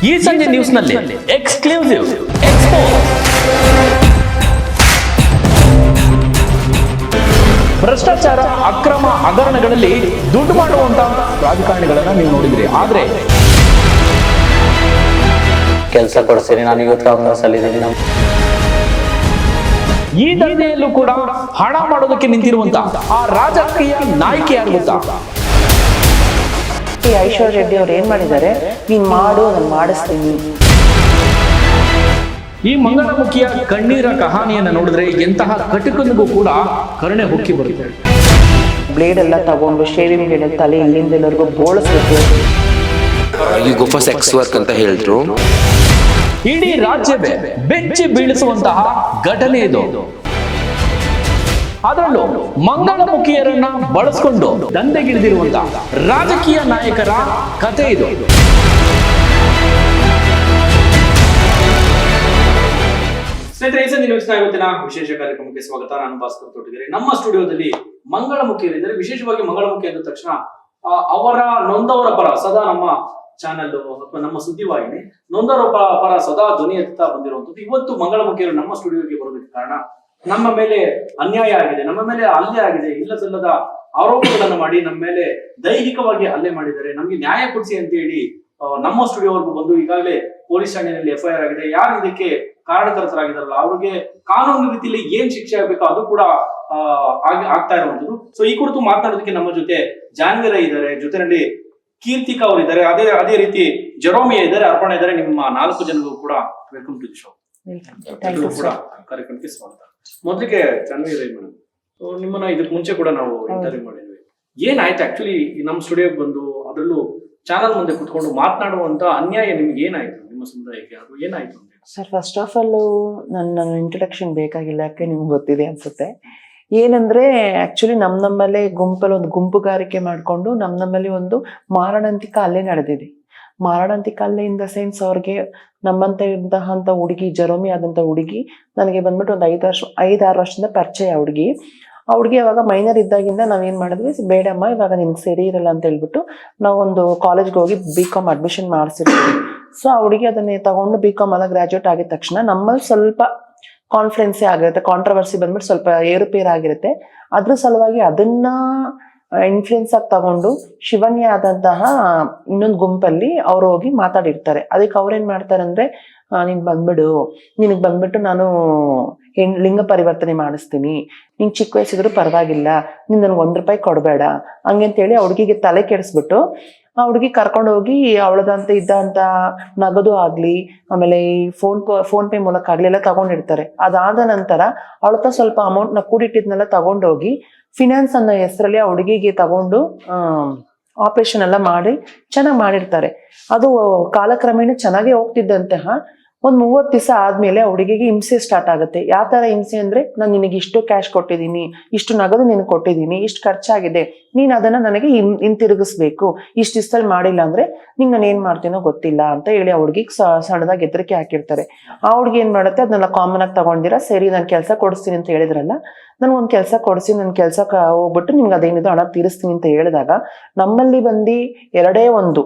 ಈ ಸಂಜೆ ನ್ಯೂಸ್ನಲ್ಲಿ ಎಕ್ಸ್ಕ್ಲೂಸಿವ್ ಭ್ರಷ್ಟಾಚಾರ, ಅಕ್ರಮ ಹಗರಣಗಳಲ್ಲಿ ದುಡ್ಡು ಮಾಡುವಂತಹ ರಾಜಕಾರಣಿಗಳನ್ನ ನೀವು ನೋಡಿದ್ರಿ. ಆದ್ರೆ ಕೆಲಸ ಕೊಡ್ತೀನಿ, ನಾನು ಯೂತ್ ಕಾಂಗ್ರೆಸ್ ಅಲ್ಲಿ ಇದ್ದೀನಿ. ಈ ದಂಧೆಯಲ್ಲೂ ಕೂಡ ಹಣ ಮಾಡೋದಕ್ಕೆ ನಿಂತಿರುವಂತ ಆ ರಾಜಕೀಯ ನಾಯಕಿ ಯಾರು ಗೊತ್ತಾ? ಈ ಐಶ್ವರ್ಯ ರೆಡ್ಡಿ ಅವ್ರು ಏನ್ ಮಾಡಿದ್ದಾರೆ, ನೀನ್ ಮಾಡು, ನಾನು ಮಾಡಿಸ್ತೀನಿ. ಈ ಮಂಗಳಮುಖಿಯ ಕಣ್ಣೀರ ಕಹಾನಿಯನ್ನ ನೋಡಿದ್ರೆ ಎಂತಹ ಕಟುಕನಿಗೂ ಕೂಡ ಕರುಣೆ ಹೊಕ್ಕಿ ಬರುತ್ತೆ. ಬ್ಲೇಡ್ ಎಲ್ಲ ತಗೊಂಡು ಶೇವಿಂಗ್ ಬ್ಲೇಡ್ ತಲೆ ಇಲ್ಲಿಂದೆಲ್ಲರಿಗೂ ಬೋಳಿಸ್ಬೇಕು. ಈಗ ಗೋ ಫಾರ್ ಸೆಕ್ಸ್ ವರ್ಕ್ ಅಂತ ಹೇಳಿದ್ರು. ಇಡೀ ರಾಜ್ಯವೇ ಬೆಚ್ಚಿ ಬೀಳಿಸುವಂತಹ ಘಟನೆ ಇದು. ಅದರಲ್ಲೂ ಮಂಗಳಮುಖಿಯರನ್ನ ಬಳಸಿಕೊಂಡು ದಂಧೆಗಿಳಿದಿರುವಂತಹ ರಾಜಕೀಯ ನಾಯಕರ ಕಥೆ ಇದು. ಸ್ನೇಹಿತರೆ, ಈ ಸಂಜೆ ನ್ಯೂಸ್ನ ಇವತ್ತಿನ ವಿಶೇಷ ಕಾರ್ಯಕ್ರಮಕ್ಕೆ ಸ್ವಾಗತ. ನಾನು ಭಾಸ್ಕರ್ ತೋಟಗೆರೆ. ನಮ್ಮ ಸ್ಟುಡಿಯೋದಲ್ಲಿ ಮಂಗಳಮುಖಿಯರಿದ್ದಾರೆ. ವಿಶೇಷವಾಗಿ ಮಂಗಳಮುಖಿ ಅಂದ ತಕ್ಷಣ ಅವರ ನೊಂದವರ ಪರ ಸದಾ ನಮ್ಮ ಚಾನೆಲ್ ಅಥವಾ ನಮ್ಮ ಸುದ್ದಿವಾಹಿನಿ ನೊಂದವರ ಪರ ಸದಾ ಧ್ವನಿ ಎತ್ತಾ ಬಂದಿರುವಂತದ್ದು. ಇವತ್ತು ಮಂಗಳಮುಖಿಯರು ನಮ್ಮ ಸ್ಟುಡಿಯೋಗೆ ಬರೋದಕ್ಕೆ ಕಾರಣ, ನಮ್ಮ ಮೇಲೆ ಅನ್ಯಾಯ ಆಗಿದೆ, ನಮ್ಮ ಮೇಲೆ ಹಲ್ಲೆ ಆಗಿದೆ, ಇಲ್ಲಸಲ್ಲದ ಆರೋಪಗಳನ್ನು ಮಾಡಿ ನಮ್ಮ ಮೇಲೆ ದೈಹಿಕವಾಗಿ ಹಲ್ಲೆ ಮಾಡಿದ್ದಾರೆ, ನಮ್ಗೆ ನ್ಯಾಯ ಕೊಡಿಸಿ ಅಂತ ಹೇಳಿ ನಮ್ಮ ಸ್ಟುಡಿಯೋವರೆಗೂ ಬಂದು ಈಗಾಗಲೇ ಪೊಲೀಸ್ ಠಾಣೆಯಲ್ಲಿ FIR ಆಗಿದೆ. ಯಾರು ಇದಕ್ಕೆ ಕಾರಣಕರ್ತರಾಗಿದಾರಲ್ಲ ಅವ್ರಿಗೆ ಕಾನೂನು ರೀತಿಯಲ್ಲಿ ಏನ್ ಶಿಕ್ಷೆ ಆಗ್ಬೇಕೋ ಅದು ಕೂಡ ಆಗ್ತಾ ಇರುವಂತದ್ದು. ಸೊ ಈ ಕುರಿತು ಮಾತನಾಡೋದಕ್ಕೆ ನಮ್ಮ ಜೊತೆ ಜಾನ್ವೀರ ಇದ್ದಾರೆ, ಜೊತೆಯಲ್ಲಿ ಕೀರ್ತಿಕಾ ಅವರು ಇದ್ದಾರೆ, ಅದೇ ರೀತಿ ಜೆರೋಮಿಯಾ ಇದ್ದಾರೆ, ಅರ್ಪಣಾ ಇದ್ದಾರೆ. ನಿಮ್ಮ 4 ಜನರಿಗೂ ಕೂಡ ವೆಲ್ಕಮ್ ಟು ದಿ ಶೋ. ಕೂಡ ಕಾರ್ಯಕ್ರಮಕ್ಕೆ ಸ್ವಾಗತ. ಮೊದಲಿಗೆ ಜಾನ್ವೀರ ಮೇಡಮ್, ನಿಮ್ಮನ್ನ ಇದಕ್ಕೆ ಮುಂಚೆ ಕೂಡ ನಾವು ಇಂಟರ್ವ್ಯೂ ಮಾಡಿದ್ವಿ. ಏನಾಯ್ತು ಆಕ್ಚುಲಿ ನಮ್ಮ ಸ್ಟುಡಿಯೋಗೆ ಬಂದು, ಅದರಲ್ಲೂ ಚಾನಲ್ ಮುಂದೆ ಕುತ್ಕೊಂಡು ಮಾತನಾಡುವಂತ ಅನ್ಯಾಯ ನಿಮ್ಗೆ ಏನಾಯ್ತು, ನಿಮ್ಮ ಸಮುದಾಯಕ್ಕೆ ಅದು ಏನಾಯ್ತು ಅಂತ? ಸರ್, ಫಸ್ಟ್ ಆಫ್ ಆಲ್ ನನ್ನ ಇಂಟ್ರೊಡಕ್ಷನ್ ಬೇಕಾಗಿಲ್ಲ, ಯಾಕೆ ನಿಮ್ಗೆ ಗೊತ್ತಿದೆ ಅನ್ಸುತ್ತೆ. ಏನಂದ್ರೆ ಆಕ್ಚುಲಿ ನಮ್ಮಲ್ಲೇ ಗುಂಪಲ್ಲಿ ಒಂದು ಗುಂಪುಗಾರಿಕೆ ಮಾಡ್ಕೊಂಡು ನಮ್ಮಲ್ಲಿ ಒಂದು ಮಾರಣಾಂತಿಕ ಹಲ್ಲೆ ನಡೆದಿದೆ. ಮಾರಣಾಂತಿಕ ಹಲ್ಲೆ ಇನ್ ದ ಸೆನ್ಸ್, ಅವ್ರಿಗೆ ನಮ್ಮಂತ ಇದ್ದಂತ ಹುಡುಗಿ, ಜೆರೋಮಿ ಆದಂತ ಹುಡುಗಿ ನನಗೆ ಬಂದ್ಬಿಟ್ಟು ಒಂದು 5-6 ವರ್ಷದಿಂದ ಪರಿಚಯ. ಆ ಹುಡುಗಿ ಅವಾಗ ಮೈನರ್ ಇದ್ದಾಗಿಂದ ನಾವೇನ್ ಮಾಡಿದ್ವಿ, ಬೇಡಮ್ಮ ಇವಾಗ ನಿನ್ಗೆ ಸರಿ ಇರಲ್ಲ ಅಂತ ಹೇಳ್ಬಿಟ್ಟು ನಾವೊಂದು ಕಾಲೇಜ್ಗೆ ಹೋಗಿ BCom ಅಡ್ಮಿಷನ್ ಮಾಡಿಸಿರ್ತೀವಿ. ಸೊ ಆ ಹುಡುಗಿ ಅದನ್ನೇ ತಗೊಂಡು BCom ಎಲ್ಲ ಗ್ರಾಜುಯೇಟ್ ಆಗಿದ ತಕ್ಷಣ ನಮ್ಮಲ್ಲಿ ಸ್ವಲ್ಪ ಕಾನ್ಫಿಡೆನ್ಸೇ ಆಗಿರುತ್ತೆ, ಕಾಂಟ್ರವರ್ಸಿ ಬಂದ್ಬಿಟ್ಟು ಸ್ವಲ್ಪ ಏರುಪೇರು ಆಗಿರುತ್ತೆ. ಅದ್ರ ಸಲುವಾಗಿ ಅದನ್ನ ಇನ್ಫ್ಲೂಯೆನ್ಸ್ ಆಗಿ ತಗೊಂಡು ಶಿವನ್ಯ ಆದಂತಹ ಇನ್ನೊಂದು ಗುಂಪಲ್ಲಿ ಅವ್ರು ಹೋಗಿ ಮಾತಾಡಿರ್ತಾರೆ. ಅದಕ್ಕೆ ಅವ್ರೇನ್ ಮಾಡ್ತಾರೆ ಅಂದ್ರೆ, ನೀನ್ ಬಂದ್ಬಿಡು, ನಿನಗ್ ಬಂದ್ಬಿಟ್ಟು ನಾನು ಲಿಂಗ ಪರಿವರ್ತನೆ ಮಾಡಿಸ್ತೀನಿ, ನಿನ್ ಚಿಕ್ಕ ವಯಸ್ಸಿದ್ರು ಪರವಾಗಿಲ್ಲ, ನೀನ್ ನನಗೆ ₹1 ಕೊಡಬೇಡ ಹಂಗಂತೇಳಿ ಆ ಹುಡುಗಿಗೆ ತಲೆ ಕೆಡಿಸ್ಬಿಟ್ಟು ಆ ಹುಡುಗಿ ಕರ್ಕೊಂಡು ಹೋಗಿ ಅವಳದಂತ ಇದ್ದಂತ ನಗದು ಆಗ್ಲಿ, ಆಮೇಲೆ ಈ ಫೋನ್ ಪೇ ಮೂಲಕ ಆಗ್ಲಿ ಎಲ್ಲ ತಗೊಂಡಿರ್ತಾರೆ. ಅದಾದ ನಂತರ ಅವಳತ್ರ ಸ್ವಲ್ಪ ಅಮೌಂಟ್ ನ ಕೂಡಿಟ್ಟಿದ್ನೆಲ್ಲ ತಗೊಂಡೋಗಿ ಫಿನಾನ್ಸ್ ಅನ್ನೋ ಹೆಸರಲ್ಲಿ ಆ ಹುಡುಗಿಗೆ ತಗೊಂಡು ಆಪರೇಷನ್ ಎಲ್ಲ ಮಾಡಿ ಚೆನ್ನಾಗಿ ಮಾಡಿರ್ತಾರೆ. ಅದು ಕಾಲಕ್ರಮೇಣ ಚೆನ್ನಾಗೇ ಹೋಗ್ತಿದ್ದಂತಹ ಒಂದ್ 30 ದಿವಸ ಆದ್ಮೇಲೆ ಆ ಹುಡುಗಿಗೆ ಹಿಂಸೆ ಸ್ಟಾರ್ಟ್ ಆಗುತ್ತೆ. ಯಾವ ತರ ಹಿಂಸೆ ಅಂದ್ರೆ, ನಾನು ನಿನಗೆ ಇಷ್ಟು ಕ್ಯಾಶ್ ಕೊಟ್ಟಿದ್ದೀನಿ, ಇಷ್ಟು ನಗದು ನಿನಗೆ ಕೊಟ್ಟಿದ್ದೀನಿ, ಇಷ್ಟು ಖರ್ಚಾಗಿದೆ, ನೀನ್ ಅದನ್ನ ನನಗೆ ಹಿಂತಿರುಗಿಸ್ಬೇಕು, ಇಷ್ಟು ದಿವಸದಲ್ಲಿ ಮಾಡಿಲ್ಲ ಅಂದ್ರೆ ನಿಂಗೆ ನಾನು ಏನ್ ಮಾಡ್ತೀನೋ ಗೊತ್ತಿಲ್ಲ ಅಂತ ಹೇಳಿ ಆ ಹುಡುಗಿಗೆ ಸಣ್ಣದಾಗಿ ಹೆದರಿಕೆ ಹಾಕಿರ್ತಾರೆ. ಆ ಹುಡುಗಿ ಏನ್ ಮಾಡುತ್ತೆ, ಅದನ್ನೆಲ್ಲ ಕಾಮನ್ ಆಗಿ ತಗೊಂಡಿರ, ಸರಿ ನಾನು ಕೆಲಸ ಕೊಡಿಸ್ತೀನಿ ಅಂತ ಹೇಳಿದ್ರಲ್ಲ, ನನ್ಗೊಂದ್ ಕೆಲಸ ಕೊಡಿಸಿ, ನನ್ ಕೆಲ್ಸಕ್ಕೆ ಹೋಗ್ಬಿಟ್ಟು ನಿಮ್ಗೆ ಅದೇನಿದೆ ಹಣ ತೀರಿಸ್ತೀನಿ ಅಂತ ಹೇಳಿದಾಗ ನಮ್ಮಲ್ಲಿ ಬಂದು ಎರಡೇ ಒಂದು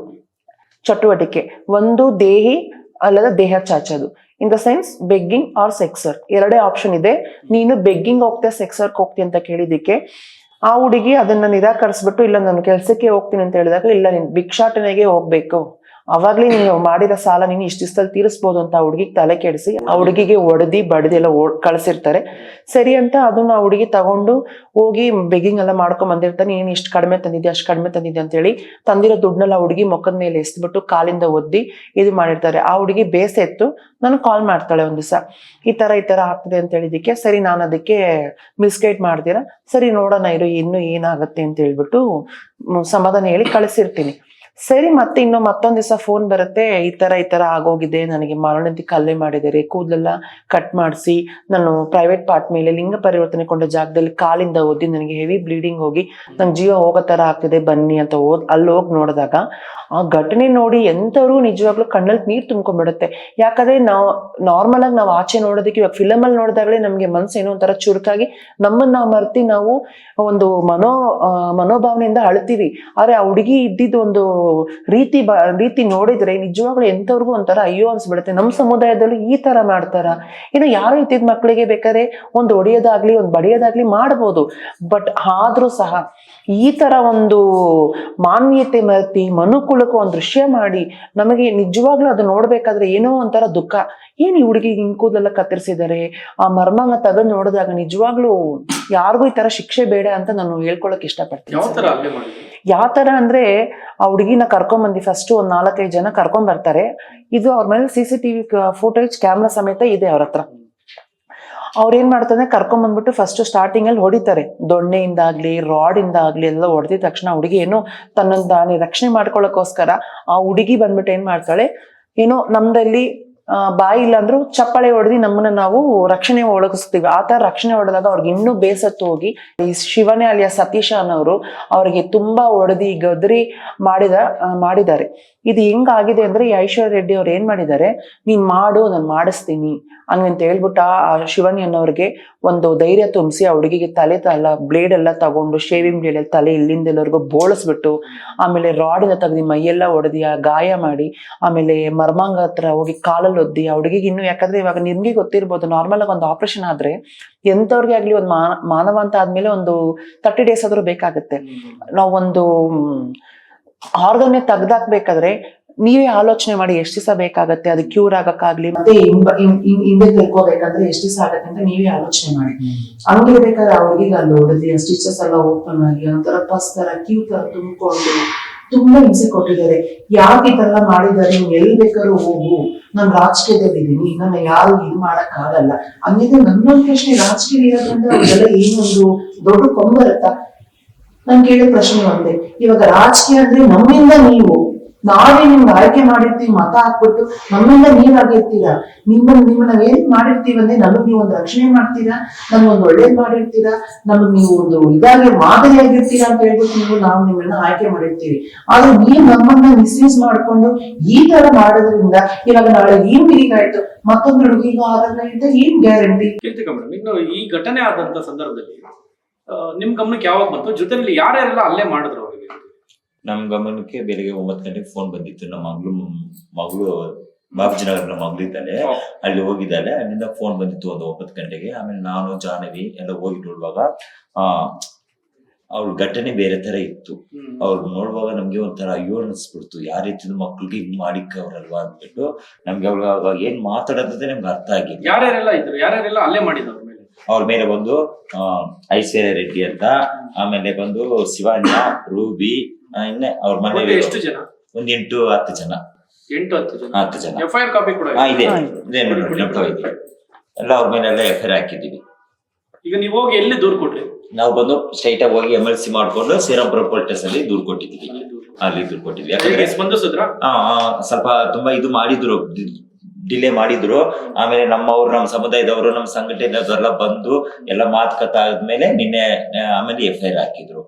ಚಟುವಟಿಕೆ, ಒಂದು ದೇಹಿ ಅಲ್ಲದ ದೇಹ ಚಾಚೋದು. In the sense begging or sexer, ಎರಡೇ ಆಪ್ಷನ್ ಇದೆ. ನೀನು ಬೆಗ್ಗಿಂಗ್ ಹೋಗ್ತೀಯ, ಸೆಕ್ಸರ್ಕ್ ಹೋಗ್ತಿ ಅಂತ ಕೇಳಿದಕ್ಕೆ ಆ ಹುಡುಗಿ ಅದನ್ನ ನಿರಾಕರಿಸ್ಬಿಟ್ಟು, ಇಲ್ಲ ನಾನು ಕೆಲ್ಸಕ್ಕೆ ಹೋಗ್ತೀನಿ ಅಂತ ಹೇಳಿದಾಗ, ಇಲ್ಲ ನೀನ್ ಭಿಕ್ಷಾಟನೆಗೆ ಹೋಗ್ಬೇಕು, ಅವಾಗ್ಲೇ ನೀನು ಮಾಡಿರೋ ಸಾಲ ನೀನು ಇಷ್ಟ ದಿವಸದಲ್ಲಿ ತೀರಿಸ್ಬೋದು ಅಂತ ಹುಡುಗಿಗೆ ತಲೆ ಕೆಡಿಸಿ ಆ ಹುಡುಗಿಗೆ ಒಡೆದಿ ಬಡ್ದಿ ಎಲ್ಲ ಕಳಿಸಿರ್ತಾರೆ. ಸರಿ ಅಂತ ಅದನ್ನ ಆ ಹುಡುಗಿ ತಗೊಂಡು ಹೋಗಿ ಬೆಗ್ಗಿಂಗ್ ಎಲ್ಲ ಮಾಡ್ಕೊಂಡ್ ಬಂದಿರ್ತಾನೆ. ನೀನು ಇಷ್ಟು ಕಡಿಮೆ ತಂದಿದ್ದೆ, ಅಷ್ಟು ಕಡಿಮೆ ತಂದಿದ್ದೆ ಅಂತ ಹೇಳಿ ತಂದಿರೋ ದುಡ್ಡನ್ನೆಲ್ಲ ಹುಡುಗಿ ಮುಖದ ಮೇಲೆ ಎಸ್ಬಿಟ್ಟು ಕಾಲಿಂದ ಒದ್ದಿ ಇದು ಮಾಡಿರ್ತಾರೆ. ಆ ಹುಡುಗಿ ಬೇಸೆತ್ತು ನಾನು ಕಾಲ್ ಮಾಡ್ತಾಳೆ ಒಂದ್ ದಿವಸ, ಈ ತರ ಆಗ್ತದೆ ಅಂತ ಹೇಳಿದಕ್ಕೆ, ಸರಿ ನಾನು ಅದಕ್ಕೆ ಮಿಸ್ಗೈಡ್ ಮಾಡ್ತೀರಾ, ಸರಿ ನೋಡೋಣ ಇರು ಇನ್ನು ಏನಾಗತ್ತೆ ಅಂತ ಹೇಳ್ಬಿಟ್ಟು ಸಮಾಧಾನ ಹೇಳಿ ಕಳಿಸಿರ್ತೀನಿ. ಸರಿ, ಮತ್ತೆ ಮತ್ತೊಂದ್ ದಿವಸ ಫೋನ್ ಬರುತ್ತೆ, ಈ ತರ ಆಗೋಗಿದೆ, ನನಗೆ ಮಾರಣಾಂತಿಕ ಹಲ್ಲೆ ಮಾಡಿದ್ದಾರೆ, ಕೂದಲೆಲ್ಲ ಕಟ್ ಮಾಡಿಸಿ ನಾನು ಪ್ರೈವೇಟ್ ಪಾರ್ಟ್ ಮೇಲೆ ಲಿಂಗ ಪರಿವರ್ತನೆ ಕೊಂಡ ಜಾಗದಲ್ಲಿ ಕಾಲಿಂದ ಓದಿ ನನಗೆ ಹೆವಿ ಬ್ಲೀಡಿಂಗ್ ಹೋಗಿ ನನ್ ಜೀವ ಹೋಗೋ ತರ ಆಗ್ತಿದೆ, ಬನ್ನಿ ಅಂತ ಅಲ್ಲಿ ಹೋಗಿ ನೋಡಿದಾಗ ಆ ಘಟನೆ ನೋಡಿ ಎಂಥವ್ರು ನಿಜವಾಗ್ಲೂ ಕಣ್ಣಲ್ಲಿ ನೀರು ತುಂಬ್ಕೊಂಡ್ಬಿಡುತ್ತೆ. ಯಾಕಂದ್ರೆ ನಾವು ನಾರ್ಮಲ್ ಆಗಿ ನಾವು ಆಚೆ ನೋಡೋದಕ್ಕೆ, ಇವಾಗ ಫಿಲಮ್ ಅಲ್ಲಿ ನೋಡಿದಾಗಲೇ ನಮ್ಗೆ ಮನ್ಸು ಏನೋ ಒಂಥರ ಚುರುಕಾಗಿ ನಮ್ಮನ್ನ ನಾವು ಮರ್ತಿ ನಾವು ಒಂದು ಮನೋಭಾವನೆಯಿಂದ ಅಳ್ತೀವಿ. ಆದ್ರೆ ಆ ಹುಡುಗಿ ಇದ್ದಿದ್ದು ಒಂದು ರೀತಿ ನೋಡಿದ್ರೆ ನಿಜವಾಗ್ಲೂ ಎಂಥವ್ರಿಗೂ ಒಂಥರ ಅಯ್ಯೋ ಅನ್ಸ್ಬಿಡುತ್ತೆ. ನಮ್ಮ ಸಮುದಾಯದಲ್ಲೂ ಈ ತರ ಮಾಡ್ತಾರ? ಇನ್ನು ಯಾರೋ ಇದ್ದಿದ್ ಮಕ್ಕಳಿಗೆ ಬೇಕಾದ್ರೆ ಒಂದು ಹೊಡೆಯೋದಾಗ್ಲಿ ಒಂದು ಬಡಿಯೋದಾಗ್ಲಿ ಮಾಡ್ಬೋದು. ಬಟ್ ಆದ್ರೂ ಸಹ ಈ ತರ ಒಂದು ಮಾನವೀಯತೆ ಮರೆತಿ ಮನುಕುಲಕ್ಕೆ ಒಂದು ದೃಶ್ಯ ಮಾಡಿ ನಮಗೆ ನಿಜವಾಗ್ಲೂ ಅದು ನೋಡ್ಬೇಕಾದ್ರೆ ಏನೋ ಒಂಥರ ದುಃಖ. ಏನ್ ಈ ಹುಡುಗಿಗೆ ಕೂದಲೆಲ್ಲ ಕತ್ತರಿಸಿದ್ದಾರೆ, ಆ ಮರ್ಮಾಂಗ ತೆಗೆದು ನೋಡಿದಾಗ ನಿಜವಾಗ್ಲೂ ಯಾರಿಗೂ ಈ ತರ ಶಿಕ್ಷೆ ಬೇಡ ಅಂತ ನಾನು ಹೇಳ್ಕೊಳಕ್ ಇಷ್ಟಪಡ್ತೀನಿ. ಯಾವ ತರ ಅಂದ್ರೆ ಆ ಹುಡುಗಿನ ಕರ್ಕೊಂಡ್ಬಂದು ಫಸ್ಟ್ ಒಂದ್ 4-5 ಜನ ಕರ್ಕೊಂಡ್ ಬರ್ತಾರೆ. ಇದು ಅವ್ರ ಮೇಲೆ CCTV ಫುಟೇಜ್ ಕ್ಯಾಮ್ರಾ ಸಮೇತ ಇದೆ ಅವ್ರ ಹತ್ರ. ಅವ್ರ ಏನ್ ಮಾಡ್ತಾರೆ, ಕರ್ಕೊಂಡ್ ಬಂದ್ಬಿಟ್ಟು ಫಸ್ಟ್ ಸ್ಟಾರ್ಟಿಂಗ್ ಅಲ್ಲಿ ಹೊಡಿತಾರೆ. ದೊಣ್ಣೆಯಿಂದಾಗ್ಲಿ ರಾಡಿಂದಾಗ್ಲಿ ಎಲ್ಲ ಹೊಡೆದಿದ ತಕ್ಷಣ ಹುಡುಗಿ ಏನೋ ತನ್ನನ್ನು ರಕ್ಷಣೆ ಮಾಡ್ಕೊಳ್ಳೋಕೋಸ್ಕರ ಆ ಹುಡುಗಿ ಬಂದ್ಬಿಟ್ಟು ಏನ್ ಮಾಡ್ತಾಳೆ, ಏನೋ ನಮ್ದಲ್ಲಿ ಬಾಯಿ ಇಲ್ಲ ಅಂದ್ರೂ ಚಪ್ಪಾಳೆ ಹೊಡೆದಿ ನಮ್ಮನ್ನ ನಾವು ರಕ್ಷಣೆ ಒಳಗಿಸ್ತೀವಿ. ಆ ತರ ರಕ್ಷಣೆ ಹೊಡೆದಾಗ ಅವ್ರಿಗೆ ಇನ್ನೂ ಬೇಸತ್ತು ಹೋಗಿ ಈ ಶಿವನೇ ಅಲಿಯ ಸತೀಶ ಅನ್ನೋರು ಅವ್ರಿಗೆ ತುಂಬಾ ಹೊಡೆದಿ ಗದರಿ ಮಾಡಿದ್ದಾರೆ. ಇದು ಹೆಂಗಾಗಿದೆ ಅಂದ್ರೆ ಈ ಐಶ್ವರ್ಯ ರೆಡ್ಡಿ ಅವ್ರು ಏನ್ ಮಾಡಿದ್ದಾರೆ, ನೀನ್ ಮಾಡು ನಾನು ಮಾಡಿಸ್ತೀನಿ ಹಂಗಂತ ಹೇಳ್ಬಿಟ್ಟು ಆ ಶಿವನಿ ಅನ್ನೋರ್ಗೆ ಒಂದು ಧೈರ್ಯ ತುಂಬಿಸಿ ಆ ಹುಡುಗಿಗೆ ಬ್ಲೇಡ್ ಎಲ್ಲ ತಗೊಂಡು ಶೇವಿಂಗ್ ಬ್ಲೇಡ್ ಎಲ್ಲ ತಲೆ ಇಲ್ಲಿಂದೆಲ್ಲರಿಗೂ ಬೋಳಿಸ್ಬಿಟ್ಟು ಆಮೇಲೆ ರಾಡಿನ ತೆಗ್ದು ಮೈಯೆಲ್ಲ ಹೊಡೆದಿ ಆ ಗಾಯ ಮಾಡಿ ಆಮೇಲೆ ಮರ್ಮಾಂಗ ಹತ್ರ ಹೋಗಿ ಕಾಲಲ್ಲಿ ಒದ್ದಿ ಆ ಹುಡುಗಿಗೆ ಇನ್ನು, ಯಾಕಂದ್ರೆ ಇವಾಗ ನಿಮ್ಗೆ ಗೊತ್ತಿರ್ಬೋದು ನಾರ್ಮಲ್ ಆಗಿ ಒಂದು ಆಪರೇಷನ್ ಆದ್ರೆ ಎಂತವ್ರಿಗೆ ಆಗ್ಲಿ ಒಂದು ಮಾನವ ಅಂತ ಆದ್ಮೇಲೆ ಒಂದು 30 days ಆದ್ರೂ ಬೇಕಾಗುತ್ತೆ. ನಾವು ಒಂದು ಆರ್ಗನ್ನೇ ತೆಗ್ದಾಕ್ಬೇಕಾದ್ರೆ ನೀವೇ ಆಲೋಚನೆ ಮಾಡಿ ಎಷ್ಟು ದಿವಸ ಬೇಕಾಗತ್ತೆ ಅದು ಕ್ಯೂರ್ ಆಗಕ್ಕಾಗ್ಲಿ, ಮತ್ತೆ ಹಿಂದೆ ತಿಳ್ಕೋಬೇಕಂದ್ರೆ ಎಷ್ಟು ದಿವಸ ಆಗತ್ತೆ ಅಂತ ನೀವೇ ಆಲೋಚನೆ ಮಾಡಿ. ಹಂಗಿರ್ಬೇಕಾದ್ರೆ ಅವ್ರಿಗೆ ಅಲ್ಲಿ ಹೊಡೆದಿ ಸ್ಟಿಚಸ್ ಎಲ್ಲ ಓಪನ್ ಆಗಿ ಒಂಥರ ಪಸ್ ತರ ಕ್ಯೂ ತರ ತುಂಬಿಕೊಂಡು ತುಂಬಾ ಹಿಂಸೆ ಕೊಟ್ಟಿದ್ದಾರೆ. ಯಾಕೆ ಈ ತರ ಮಾಡಿದ್ದಾರೆ, ನೀನ್ ಎಲ್ಲಿ ಬೇಕಾದ್ರೂ ಹೋಗು, ನಾನು ರಾಜಕೀಯದಲ್ಲಿ ಇದ್ದೀನಿ, ನನ್ನ ಯಾರು ಇದು ಮಾಡಕ್ ಆಗಲ್ಲ ಹಂಗಿದ್ರೆ ನನ್ನೊಂದು ಪ್ರಶ್ನೆ, ರಾಜಕೀಯ ಇರೋದ್ರಿಂದ ಅವ್ರಿಗೆಲ್ಲ ಏನೊಂದು ದೊಡ್ಡ ಕೊಂಬರುತ್ತಾ? ನಾನ್ ಕೇಳಿದ ಪ್ರಶ್ನೆ ಒಂದೇ, ಇವಾಗ ರಾಜಕೀಯ ಅಂದ್ರೆ ನಮ್ಮಿಂದ ನೀವು, ನಾವೇ ನಿಮ್ಗೆ ಆಯ್ಕೆ ಮಾಡಿರ್ತೀವಿ, ಮತ ಹಾಕ್ಬಿಟ್ಟು ನಮ್ಮಿಂದ ನೀವಾಗಿರ್ತೀರಾ, ನಿಮ್ಮನ್ನ ಏನ್ ಮಾಡಿರ್ತೀವಿ ಅಂದ್ರೆ ನಮಗ್ ನೀವು ಒಂದು ರಕ್ಷಣೆ ಮಾಡ್ತೀರಾ, ನಮ್ಗೊಂದು ಒಳ್ಳೇದ್ ಮಾಡಿರ್ತೀರಾ, ನಮಗ್ ನೀವು ಒಂದು ಇದಾಗಿ ಮಾದರಿಯಾಗಿರ್ತೀರಾ ಅಂತ ಹೇಳ್ಬಿಟ್ಟು ನಾವು ನಿಮ್ಮನ್ನ ಆಯ್ಕೆ ಮಾಡಿರ್ತೀವಿ. ಆದ್ರೆ ನೀವು ನಮ್ಮನ್ನ ಮಿಸ್ಯೂಸ್ ಮಾಡ್ಕೊಂಡು ಈ ತರ ಮಾಡೋದ್ರಿಂದ ಇವಾಗ ನಾಳೆ ಏನ್ ಬಿರಿಗಾಯ್ತು ಮತ್ತೊಂದು ಹುಡುಗಿಗೂ ಆದಾಗ ಏನ್ ಗ್ಯಾರಂಟಿ? ಕೀರ್ತಿಕಾ ಮೇಡಮ್, ಇನ್ನು ಈ ಘಟನೆ ಆದಂತ ಸಂದರ್ಭದಲ್ಲಿ ನಿಮ್ ಗಮನಕ್ಕೆ ಯಾವಾಗ ಬಂತು, ಜೊತೆಲಿ ಯಾರ್ಯಾರೆಲ್ಲ ಅಲ್ಲೇ ಮಾಡಿದ್ರು ಅವರಿಗೆ? ನಮ್ ಗಮನಕ್ಕೆ ಬೆಳಿಗ್ಗೆ 9 ಗಂಟೆಗೆ ಫೋನ್ ಬಂದಿತ್ತು. ನಮ್ಮ ಮಗಳು ಬಾಬುಜಿ ನಗರ ನಮ್ಮ ಮಗಳು ಇದ್ದಾಳೆ, ಅಲ್ಲಿ ಹೋಗಿದ್ದಾಳೆ. ಅಲ್ಲಿಂದ ಫೋನ್ ಬಂದಿತ್ತು ಒಂದು 9 ಗಂಟೆಗೆ. ಆಮೇಲೆ ನಾನು ಜಾಹ್ನವಿ ಎಲ್ಲ ಹೋಗಿ ನೋಡುವಾಗ ಅವ್ರ ಘಟನೆ ಬೇರೆ ತರ ಇತ್ತು. ಅವ್ರು ನೋಡುವಾಗ ನಮ್ಗೆ ಒಂಥರ ಅಯ್ಯೋ ಅನಿಸ್ಬಿಡ್ತು, ಯಾವ ರೀತಿ ಮಕ್ಳಿಗೆ ಹಿಂಗ್ ಮಾಡಿಕ್ಕವ್ರಲ್ವಾ ಅಂದ್ಬಿಟ್ಟು. ನಮ್ಗೆ ಅವಾಗ ಏನ್ ಮಾತಾಡೋದೇ ನಮ್ಗೆ ಅರ್ಥ ಆಗಿಲ್ಲ. ಯಾರ್ಯಾರೆಲ್ಲ ಇದ್ರು, ಯಾರ್ಯಾರೆಲ್ಲ ಅಲ್ಲೇ ಮಾಡಿದ್ರು ಅವ್ರ ಮೇಲೆ ಬಂದು ಐಶ್ವರ್ಯ ರೆಡ್ಡಿ ಅಂತ, ಆಮೇಲೆ ಬಂದು ಶಿವಾನ್ಯ, ರೂಬಿ, ಇನ್ನೇ ಅವ್ರ ಮನೇಲಿ ಎಷ್ಟು ಜನ? ಒಂದ್ 8-10 ಜನ. 10 ಜನ. FIR ಕಾಪಿ ಕೂಡ ಇದೆ ಎಲ್ಲ ಅವ್ರ ಮೇಲೆ ಎಲ್ಲ FIR ಹಾಕಿದೀವಿ. ಈಗ ನೀವು ಹೋಗಿ ಎಲ್ಲಿ ದೂರ್ ಕೊಟ್ರಿ? ನಾವು ಬಂದು ಸ್ಟ್ರೈಟ್ ಆಗಿ ಹೋಗಿ MLC ಮಾಡ್ಕೊಂಡು ಶ್ರೀರಾಮ್ಪುರ ಪೊಲೀಸ್ ಅಲ್ಲಿ ದೂರ್ ಕೊಟ್ಟಿದ್ವಿ. ಅಲ್ಲಿ ದೂರ್ ಕೊಟ್ಟಿದ್ವಿ. ಯಾಕಂದ್ರೆ ಸ್ಪಂದಿಸಿದ್ರ? ಸ್ವಲ್ಪ ತುಂಬಾ ಇದು ಮಾಡಿದ್ರು, ಡಿಲೇ ಮಾಡಿದ್ರು. ಆಮೇಲೆ ನಮ್ಮ ಸಮುದಾಯದವರು ನಮ್ಮ ಸಂಘಟನೆದವರೆಲ್ಲ ಬಂದು ಎಲ್ಲ ಮಾತುಕತೆ ಆದ್ಮೇಲೆ ನಿನ್ನೆ ಆಮೇಲೆ FIR ಹಾಕಿದ್ರು.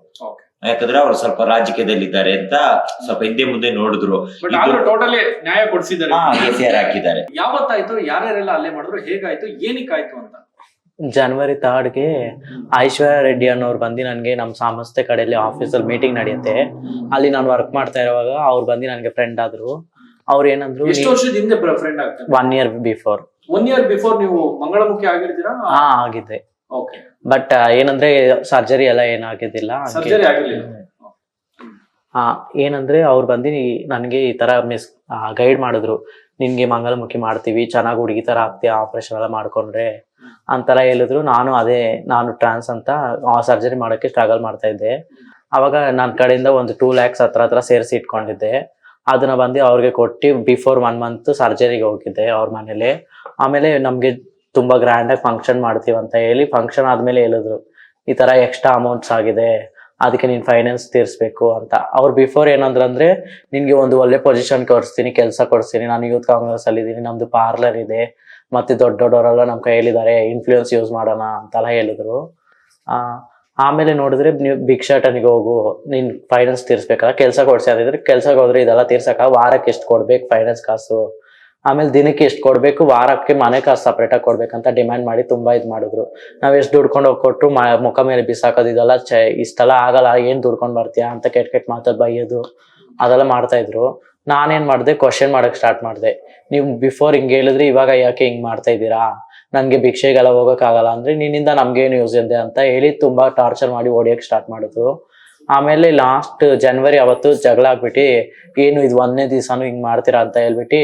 ಯಾಕಂದ್ರೆ ಅವ್ರು ಸ್ವಲ್ಪ ರಾಜಕೀಯದಲ್ಲಿದ್ದಾರೆ ಅಂತ ಸ್ವಲ್ಪ ಹಿಂದೆ ಮುಂದೆ ನೋಡಿದ್ರು. ಟೋಟಲಿ ನ್ಯಾಯ ಕೊಡಿಸಿದ್ದಾರೆ, FIR ಹಾಕಿದ್ದಾರೆ. ಯಾವತ್ತಾಯ್ತು, ಯಾರ್ಯಾರೆಲ್ಲ ಅಲ್ಲೇ ಮಾಡಿದ್ರು, ಹೇಗಾಯ್ತು, ಏನಕ್ಕಾಯ್ತು ಅಂತ? January 3 ಐಶ್ವರ್ಯ ರೆಡ್ಡಿ ಅನ್ನೋರು ಬಂದು ನನಗೆ ನಮ್ಮ ಸಂಸ್ಥೆ ಕಡೆಯಲ್ಲಿ ಆಫೀಸಲ್ಲಿ ಮೀಟಿಂಗ್ ನಡೆಯುತ್ತೆ. ಅಲ್ಲಿ ನಾನು ವರ್ಕ್ ಮಾಡ್ತಾ ಇರುವಾಗ ಅವ್ರು ಬಂದು ನನಗೆ ಫ್ರೆಂಡ್ ಆದ್ರು. ಅವ್ರು ಏನಂದ್ರು, ಎಷ್ಟು ವರ್ಷದ ಹಿಂದೆ ಫ್ರೆಂಡ್ ಆಗ್ತಾರೆ? 1 year ಬಿಫೋರ್. 1 year ಬಿಫೋರ್ ನೀವು ಮಂಗಳಮುಖಿ ಆಗಿರ್ತೀರಾ? ಆಗಿದೆ. ಬಟ್ ಏನಂದ್ರೆ ಸರ್ಜರಿ ಎಲ್ಲ ಏನಾಗಿದ್ದಿಲ್ಲ. ಏನಂದ್ರೆ ಅವ್ರು ಬಂದು ನನ್ಗೆ ಈ ತರ ಗೈಡ್ ಮಾಡಿದ್ರು, ನಿನ್ಗೆ ಮಂಗಳಮುಖಿ ಮಾಡ್ತೀವಿ, ಚೆನ್ನಾಗಿ ಹುಡುಗಿ ತರ ಆಗ್ತೀಯ ಆಪರೇಷನ್ ಎಲ್ಲ ಮಾಡ್ಕೊಂಡ್ರೆ ಅಂತೆಲ್ಲ ಹೇಳಿದ್ರು. ನಾನು ಟ್ರಾನ್ಸ್ ಅಂತ ಸರ್ಜರಿ ಮಾಡೋಕೆ ಸ್ಟ್ರಗಲ್ ಮಾಡ್ತಾ ಇದ್ದೆ. ಅವಾಗ ನನ್ನ ಕಡೆಯಿಂದ ಒಂದು 2 lakhs ಹತ್ರ ಸೇರಿಸಿ ಇಟ್ಕೊಂಡಿದ್ದೆ. ಅದನ್ನ ಬಂದು ಅವ್ರಿಗೆ ಕೊಟ್ಟು ಬಿಫೋರ್ 1 month ಸರ್ಜರಿಗೆ ಹೋಗಿದ್ದೆ ಅವ್ರ ಮನೇಲಿ. ಆಮೇಲೆ ನಮ್ಗೆ ತುಂಬಾ ಗ್ರ್ಯಾಂಡ್ ಆಗಿ ಫಂಕ್ಷನ್ ಮಾಡ್ತೀವಿ ಅಂತ ಹೇಳಿ ಫಂಕ್ಷನ್ ಆದ್ಮೇಲೆ ಹೇಳಿದ್ರು, ಈ ತರ ಎಕ್ಸ್ಟ್ರಾ ಅಮೌಂಟ್ಸ್ ಆಗಿದೆ, ಅದಕ್ಕೆ ನೀನ್ ಫೈನಾನ್ಸ್ ತೀರ್ಸ್ಬೇಕು ಅಂತ. ಅವ್ರು ಬಿಫೋರ್ ಏನಂದ್ರೆ, ನಿನ್ಗೆ ಒಂದು ಒಳ್ಳೆ ಪೊಸಿಷನ್ ಕೊಡಿಸ್ತೀನಿ, ಕೆಲಸ ಕೊಡಿಸ್ತೀನಿ, ನಾನು ಯೂತ್ ಕಾಂಗ್ರೆಸ್ ಅಲ್ಲಿ ಇದೀನಿ, ನಮ್ದು ಪಾರ್ಲರ್ ಇದೆ, ಮತ್ತೆ ದೊಡ್ಡವರೆಲ್ಲ ನಮ್ ಕೈಯಲ್ಲಿದ್ದಾರೆ, ಇನ್ಫ್ಲೂಯೆನ್ಸ್ ಯೂಸ್ ಮಾಡೋಣ ಅಂತೆಲ್ಲ ಹೇಳಿದ್ರು. ಆಮೇಲೆ ನೋಡಿದ್ರೆ ನೀವು ಭಿಕ್ಷಾಟನಿಗೆ ಹೋಗು, ನೀನ್ ಫೈನಾನ್ಸ್ ತೀರ್ಸ್ಬೇಕಲ್ಲ, ಕೆಲ್ಸ ಕೊಡ್ಸಿದ್ರೆ ಕೆಲ್ಸಕ್ಕೆ ಹೋದ್ರೆ ಇದೆಲ್ಲ ತೀರ್ಸಕ ವಾರಕ್ಕೆ ಎಷ್ಟು ಕೊಡ್ಬೇಕು ಫೈನಾನ್ಸ್ ಕಾಸು, ಆಮೇಲೆ ದಿನಕ್ಕೆ ಎಷ್ಟು ಕೊಡ್ಬೇಕು, ವಾರಕ್ಕೆ ಮನೆ ಕಾಸು ಸಪ್ರೇಟ್ ಆಗಿ ಕೊಡ್ಬೇಕಂತ ಡಿಮ್ಯಾಂಡ್ ಮಾಡಿ ತುಂಬಾ ಇದ್ ಮಾಡಿದ್ರು. ನಾವ್ ಎಷ್ಟು ದುಡ್ಕೊಂಡು ಹೋಗಿ ಕೊಟ್ರು ಮುಖ ಮೇಲೆ ಬಿಸಾಕೋದು, ಇದೆಲ್ಲ ಇಷ್ಟೆಲ್ಲ ಆಗಲ್ಲ, ಏನ್ ದುಡ್ಕೊಂಡ್ ಬರ್ತೀಯಾ ಅಂತ ಕೆಟ್ಟ ಮಾತಾಡ್ ಬೈಯೋದು ಅದೆಲ್ಲ ಮಾಡ್ತಾ ಇದ್ರು. ನಾನೇನ್ ಮಾಡ್ದೆ, ಕ್ವಶನ್ ಮಾಡಕ್ ಸ್ಟಾರ್ಟ್ ಮಾಡ್ದೆ. ನೀವು ಬಿಫೋರ್ ಹಿಂಗ್ ಹೇಳಿದ್ರಿ, ಇವಾಗ ಯಾಕೆ ಹಿಂಗ್ ಮಾಡ್ತಾ ಇದ್ದೀರಾ, ನನ್ಗೆ ಭಿಕ್ಷೆಗೆಲ್ಲ ಹೋಗಕ್ ಆಗಲ್ಲ ಅಂದ್ರೆ ನಿನ್ನಿಂದ ನಮ್ಗೇನು ಯೂಸ್ ಇದೆ ಅಂತ ಹೇಳಿ ತುಂಬಾ ಟಾರ್ಚರ್ ಮಾಡಿ ಹೊಡಿಯಕ್ ಸ್ಟಾರ್ಟ್ ಮಾಡಿದ್ರು. ಆಮೇಲೆ ಲಾಸ್ಟ್ ಜನವರಿ ಅವತ್ತು ಜಗಳ ಆಗ್ಬಿಟ್ಟು, ಏನು ಇದು 1ನೇ ದಿವಸನು ಹಿಂಗ್ ಮಾಡ್ತೀರಾ ಅಂತ ಹೇಳ್ಬಿಟ್ಟು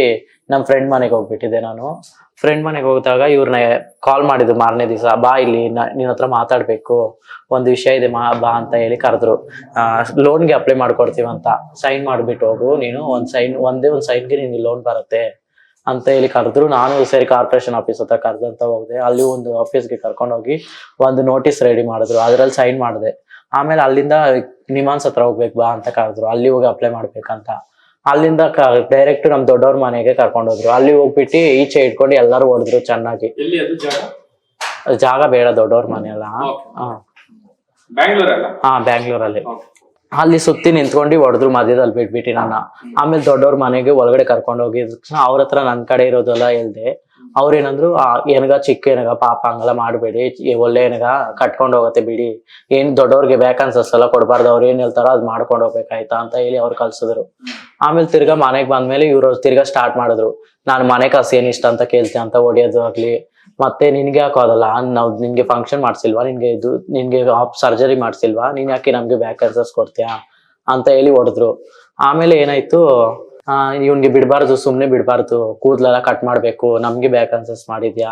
ನಮ್ ಫ್ರೆಂಡ್ ಮನೆಗೆ ಹೋಗ್ಬಿಟ್ಟಿದ್ದೆ. ನಾನು ಫ್ರೆಂಡ್ ಮನೆಗೆ ಹೋದಾಗ ಇವ್ರನ್ನ ಕಾಲ್ ಮಾಡಿದ್ರು ಮಾರನೇ ದಿವಸ, ಬಾ ಇಲ್ಲಿ ನಿನ್ನ ಹತ್ರ ಮಾತಾಡ್ಬೇಕು, ಒಂದು ವಿಷಯ ಇದೆ ಬಾ ಅಂತ ಹೇಳಿ ಕರೆದ್ರು. ಲೋನ್ಗೆ ಅಪ್ಲೈ ಮಾಡ್ಕೊಡ್ತೀವಂತ, ಸೈನ್ ಮಾಡ್ಬಿಟ್ಟು ಹೋಗು ನೀನು, ಒಂದೇ ಒಂದು ಸೈನ್ಗೆ ನಿನ್ಗೆ ಲೋನ್ ಬರುತ್ತೆ ಅಂತ ಹೇಳಿ ಕರೆದ್ರು. ನಾನು ಸರಿ ಕಾರ್ಪೊರೇಷನ್ ಆಫೀಸ್ ಹತ್ರ ಕರೆದಂತ ಹೋದೆ. ಅಲ್ಲಿ ಒಂದು ಆಫೀಸ್ಗೆ ಕರ್ಕೊಂಡೋಗಿ ಒಂದು ನೋಟಿಸ್ ರೆಡಿ ಮಾಡಿದ್ರು, ಅದ್ರಲ್ಲಿ ಸೈನ್ ಮಾಡಿದೆ. ಆಮೇಲೆ ಅಲ್ಲಿಂದ ನಿಮಾನ್ಸ್ ಹತ್ರ ಹೋಗ್ಬೇಕು ಬಾ ಅಂತ ಕರೆದ್ರು, ಅಲ್ಲಿ ಹೋಗಿ ಅಪ್ಲೈ ಮಾಡ್ಬೇಕಂತ. ಅಲ್ಲಿಂದ ಡೈರೆಕ್ಟ್ ನಮ್ ದೊಡ್ಡವ್ರ ಮನೆಗೆ ಕರ್ಕೊಂಡೋದ್ರು. ಅಲ್ಲಿ ಹೋಗ್ಬಿಟ್ಟು ಈಚೆ ಇಟ್ಕೊಂಡು ಎಲ್ಲಾರು ಹೊಡೆದ್ರು ಚೆನ್ನಾಗಿ. ಎಲ್ಲಿ ಅದು ಜಾಗ? ಜಾಗ ಬೇಡ, ದೊಡ್ಡವ್ರ ಮನೆ ಅಲ್ಲ. ಬ್ಯಾಂಗ್ಳೂರಲ್ಲ? ಹಾ, ಬ್ಯಾಂಗ್ಳೂರಲ್ಲಿ. ಅಲ್ಲಿ ಸುತ್ತಿ ನಿಂತ್ಕೊಂಡು ಹೊಡೆದ್ರು ಮಧ್ಯದಲ್ಲಿ ಬಿಟ್ಬಿಟ್ಟು ನನ್ನ. ಆಮೇಲೆ ದೊಡ್ಡವ್ರ ಮನೆಗೆ ಒಳಗಡೆ ಕರ್ಕೊಂಡು ಹೋಗಿದ ತಕ್ಷಣ ಅವ್ರ ಹತ್ರ ನನ್ ಕಡೆ ಇರೋದೆಲ್ಲ ಹೇಳ್ದೆ. ಅವ್ರೇನಂದ್ರು, ಏನಗ ಚಿಕ್ಕ ಏನಗ ಪಾಪ ಹಂಗೆಲ್ಲ ಮಾಡ್ಬೇಡಿ, ಒಳ್ಳೆ ಏನಗ ಕಟ್ಕೊಂಡ್ ಹೋಗತ್ತೆ ಬಿಡಿ, ಏನ್ ದೊಡ್ಡವ್ರಿಗೆ ವ್ಯಾಕನ್ಸಸ್ ಎಲ್ಲ ಕೊಡ್ಬಾರ್ದು, ಅವ್ರು ಏನ್ ಹೇಳ್ತಾರೋ ಅದ್ ಮಾಡ್ಕೊಂಡ್ ಹೋಗ್ಬೇಕಾಯ್ತಾ ಅಂತ ಹೇಳಿ ಅವ್ರು ಕಳ್ಸಿದ್ರು. ಆಮೇಲೆ ತಿರ್ಗಾ ಮನೆಗ್ ಬಂದ್ಮೇಲೆ ಇವ್ರು ತಿರ್ಗಾ ಸ್ಟಾರ್ಟ್ ಮಾಡಿದ್ರು, ನಾನು ಮನೆ ಕಾಸು ಏನ್ ಇಷ್ಟ ಅಂತ ಕೇಳ್ತೀನಿ ಅಂತ ಹೊಡಿಯೋದು ಆಗ್ಲಿ, ಮತ್ತೆ ನಿನ್ಗೆ ಯಾಕೋ ಅದಲ್ಲ, ನಾವ್ ನಿನ್ಗೆ ಫಂಕ್ಷನ್ ಮಾಡ್ಸಿಲ್ವಾ, ನಿನ್ಗೆ ಸರ್ಜರಿ ಮಾಡ್ಸಿಲ್ವಾ, ನೀನ್ ಯಾಕೆ ನಮ್ಗೆ ವ್ಯಾಕನ್ಸಸ್ ಕೊಡ್ತೀಯಾ ಅಂತ ಹೇಳಿ ಹೊಡೆದ್ರು. ಆಮೇಲೆ ಏನಾಯ್ತು, ಇವ್ನಿಗೆ ಬಿಡ್ಬಾರ್ದು, ಸುಮ್ನೆ ಬಿಡ್ಬಾರ್ದು, ಕೂದ್ಲೆಲ್ಲ ಕಟ್ ಮಾಡ್ಬೇಕು, ನಮ್ಗೆ ವ್ಯಾಕನ್ಸಸ್ ಮಾಡಿದ್ಯಾ,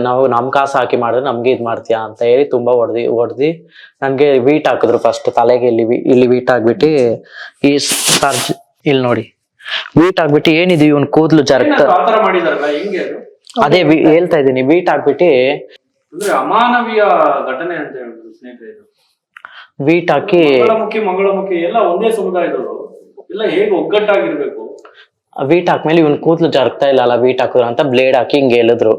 ನಾವು ನಮ್ ಕಾಸು ಹಾಕಿ ಮಾಡಿದ್ರೆ ನಮ್ಗೆ ಇದ್ ಮಾಡ್ತೀಯಾ ಅಂತ ಹೇಳಿ ತುಂಬಾ ಹೊಡ್ದಿ ನನ್ಗೆ ವೀಟ್ ಹಾಕಿದ್ರು. ಫಸ್ಟ್ ತಲೆಗೆ ಇಲ್ಲಿ ವೀಟ್ ಹಾಕ್ಬಿಟ್ಟು, ಈ ಇಲ್ಲಿ ನೋಡಿ ವೀಟ್ ಹಾಕ್ಬಿಟ್ಟು, ಏನಿದು ಇವನ್ ಕೂದ್ಲು ಜರ್ಕ, ಆತರ ಮಾಡಿದಾರಲ್ಲ, ಹೆಂಗೆ ಅದು? ಅದೇ ಹೇಳ್ತಾ ಇದ್ದೀನಿ, ವೀಟ್ ಹಾಕ್ಬಿಟ್ಟು, ಅಂದ್ರೆ ಅಮಾನವೀಯ ಘಟನೆ ಅಂತ ಹೇಳಿದ್ರು ಸ್ನೇಹಿತರೆ. ವೀಟ್ ಹಾಕಿ ಮಂಗಳಮುಖಿ ಎಲ್ಲ ಒಂದೇ ಸಮುದಾಯದವರು, ಎಲ್ಲ ಹೇಗೆ ಒಗ್ಗಟ್ಟಾಗಿರ್ಬೇಕು. ವೀಟ್ ಹಾಕ್ಮೇಲೆ ಇವನ್ ಕೂದ್ಲು ಜರ್ಕ್ತಾ ಇಲ್ಲ ಅಲ್ಲ, ವೀಟ್ ಹಾಕಿದ್ರು ಅಂತ ಬ್ಲೇಡ್ ಹಾಕಿ ಹಿಂಗೆ ಹೇಳಿದ್ರು.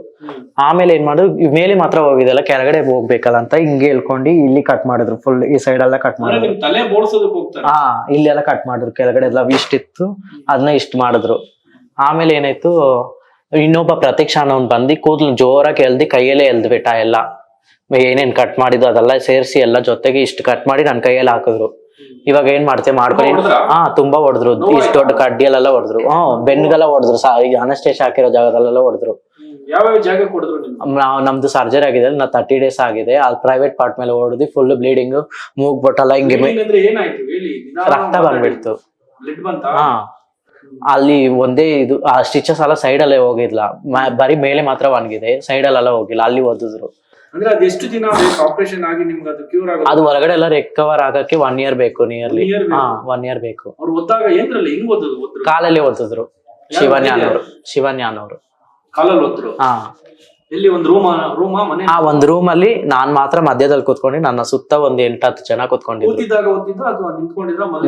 ಆಮೇಲೆ ಏನ್ ಮಾಡಿದ್ರು, ಮೇಲೆ ಮಾತ್ರ ಹೋಗಿದೆಲ್ಲ ಕೆಳಗಡೆ ಹೋಗ್ಬೇಕಲ್ಲ ಅಂತ ಹಿಂಗೆ ಹೇಳ್ಕೊಂಡು ಇಲ್ಲಿ ಕಟ್ ಮಾಡಿದ್ರು, ಫುಲ್ ಈ ಸೈಡ್ ಎಲ್ಲ ಕಟ್ ಮಾಡಿದ್ರು. ತಲೆ ಬೋಳ್ಸೋದಕ್ಕೆ ಹೋಗ್ತಾರೆ. ಹಾ, ಇಲ್ಲೆಲ್ಲ ಕಟ್ ಮಾಡಿದ್ರು, ಕೆಳಗಡೆ ಎಲ್ಲ ಇಷ್ಟಿತ್ತು ಅದನ್ನ ಇಷ್ಟ ಮಾಡಿದ್ರು. ಆಮೇಲೆ ಏನಾಯ್ತು, ಇನ್ನೊಬ್ಬ ಪ್ರತೀಕ್ಷಾ ಅನ್ನೋನ್ ಬಂದು ಕೂದ್ಲು ಜೋರಾಗಿ ಎಲ್ದಿ ಕೈಯಲ್ಲೇ ಎಲ್ದ್ಬಿಟ್ಟ. ಎಲ್ಲ ಏನೇನ್ ಕಟ್ ಮಾಡಿದ್ದು ಅದೆಲ್ಲ ಸೇರಿಸಿ ಎಲ್ಲ ಜೊತೆಗೆ ಇಷ್ಟು ಕಟ್ ಮಾಡಿ ನನ್ ಕೈಯಲ್ಲಿ ಹಾಕಿದ್ರು. ಇವಾಗ ಏನ್ ಮಾಡ್ತೇವೆ ಮಾಡ್ಕೊಂಡು, ತುಂಬಾ ಹೊಡೆದ್ರು, ಇಷ್ಟು ದೊಡ್ಡ ಕಡ್ಡಿಯಲ್ಲೆಲ್ಲ ಹೊಡೆದ್ರು, ಬೆನ್ಗೆಲ್ಲ ಹೊಡೆದ್ರು, ಅನಸ್ಟೇಷ ಹಾಕಿರೋ ಜಾಗದಲ್ಲೆಲ್ಲ ಹೊಡೆದ್ರು. ಯಾವ ಜಾಗ ಕೊಡಿದ್ರು? ನಮ್ದು ಸರ್ಜರಿ ಆಗಿದೆ, 30 days ಆಗಿದೆ, ಅಲ್ಲಿ ಪ್ರೈವೇಟ್ ಪಾರ್ಟ್ ಮೇಲೆ ಹೊಡೆದು ಫುಲ್ ಬ್ಲೀಡಿಂಗ್, ಮೂಗ್ ಬೊಟ್ಟಲ್ಲ ಹಿಂಗೆ ಏನಾಯ್ತು ಹೇಳಿ? ರಕ್ತ ಬಂದ್ಬಿಡ್ತು. ಬ್ಲಡ್ ಬಂತ? ಹಾ, ಅಲ್ಲಿ ಒಂದೇ ಇದು, ಆ ಸ್ಟಿಚಸ್ ಎಲ್ಲ ಸೈಡ್ ಅಲ್ಲೇ ಹೋಗಿದ್ಲ, ಬರೀ ಮೇಲೆ ಮಾತ್ರ ಒಣಗಿದೆ, ಸೈಡ್ ಅಲ್ಲೆಲ್ಲ ಹೋಗಿಲ್ಲ, ಅಲ್ಲಿ ಓದಿದ್ರು. ಅಂದ್ರೆ ಅದು ಎಷ್ಟು ದಿನ ಆಪರೇಷನ್ ಆಗಿ ನಿಮ್ಗೆ ಅದು ಕ್ಯೂರ್ ಆಗೋದು? ಅದು ಹೊರಗಡೆ ಎಲ್ಲ ರಿಕವರ್ ಆಗಕ್ಕೆ 1 year ಬೇಕು, ನಿಯರ್ಲಿ. ಹಾ, 1 year ಬೇಕು. ಅವ್ರು ಒದ್ದಾಗ ಏನ್ರಲ್ಲಿ ಹೆಂಗ್ ಓದಿದ್ರು? ಕಾಲಲ್ಲಿ ಓದಿದ್ರು, ಶಿವನ್ಯಾನ್ ಅವರು ಕಾಲಲ್ಲಿ ಓದ್ರು. ಹಾ, ಇಲ್ಲಿ ಒಂದು ರೂಮಾ ಮನೆ? ಆ ಒಂದ್ ರೂಮ್ ಅಲ್ಲಿ ನಾನ್ ಮಾತ್ರ ಮಧ್ಯದಲ್ಲಿ ಕೂತ್ಕೊಂಡು, ನನ್ನ ಸುತ್ತ ಒಂದ್ 8-10 ಜನ ಕೂತ್ಕೊಂಡಿದ್ರು.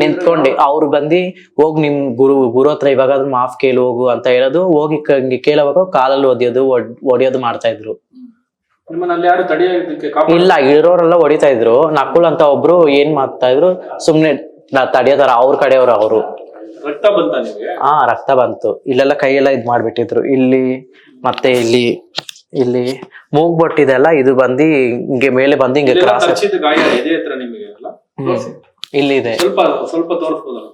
ನಿಂತ್ಕೊಂಡು ಅವ್ರು ಬಂದು, ಹೋಗ್ ನಿಮ್ ಗುರು ಹತ್ರ ಇವಾಗ ಮಾಫ್ ಕೇಳು ಹೋಗು ಅಂತ ಹೇಳೋದು, ಹೋಗಿ ಕೇಳುವಾಗ ಕಾಲಲ್ಲಿ ಒಡೆಯೋದು ಮಾಡ್ತಾ ಇದ್ರು. ಇಲ್ಲ, ಇರೋರೆಲ್ಲ ಹೊಡಿತಾ ಇದ್ರು. ನಕುಲ್ ಅಂತ ಒಬ್ರು ಏನ್ ಮಾಡ್ತಾ ಇದ್ರು, ಸುಮ್ನೆ ತಡಿಯೋದಾರ, ಅವ್ರ ಕಡೆಯವ್ರು ಅವರು. ರಕ್ತ ಬಂತ ನಿಮ್ಗೆ? ಹಾ, ರಕ್ತ ಬಂತು. ಇಲ್ಲೆಲ್ಲ ಕೈಯೆಲ್ಲ ಇದ್ ಮಾಡ್ಬಿಟ್ಟಿದ್ರು, ಇಲ್ಲಿ ಮತ್ತೆ ಇಲ್ಲಿ ಮೂಗ್ ಬೊಟ್ಟಿದೆಲ್ಲ ಇದು ಬಂದು ಹಿಂಗೆ ಮೇಲೆ ಬಂದು ಹಿಂಗೆ ಕ್ರಾಸ್. ಇಲ್ಲಿ ಇದೆ, ಸ್ವಲ್ಪ ತೋರಿಸ್ಬೋದಲ್ಲ?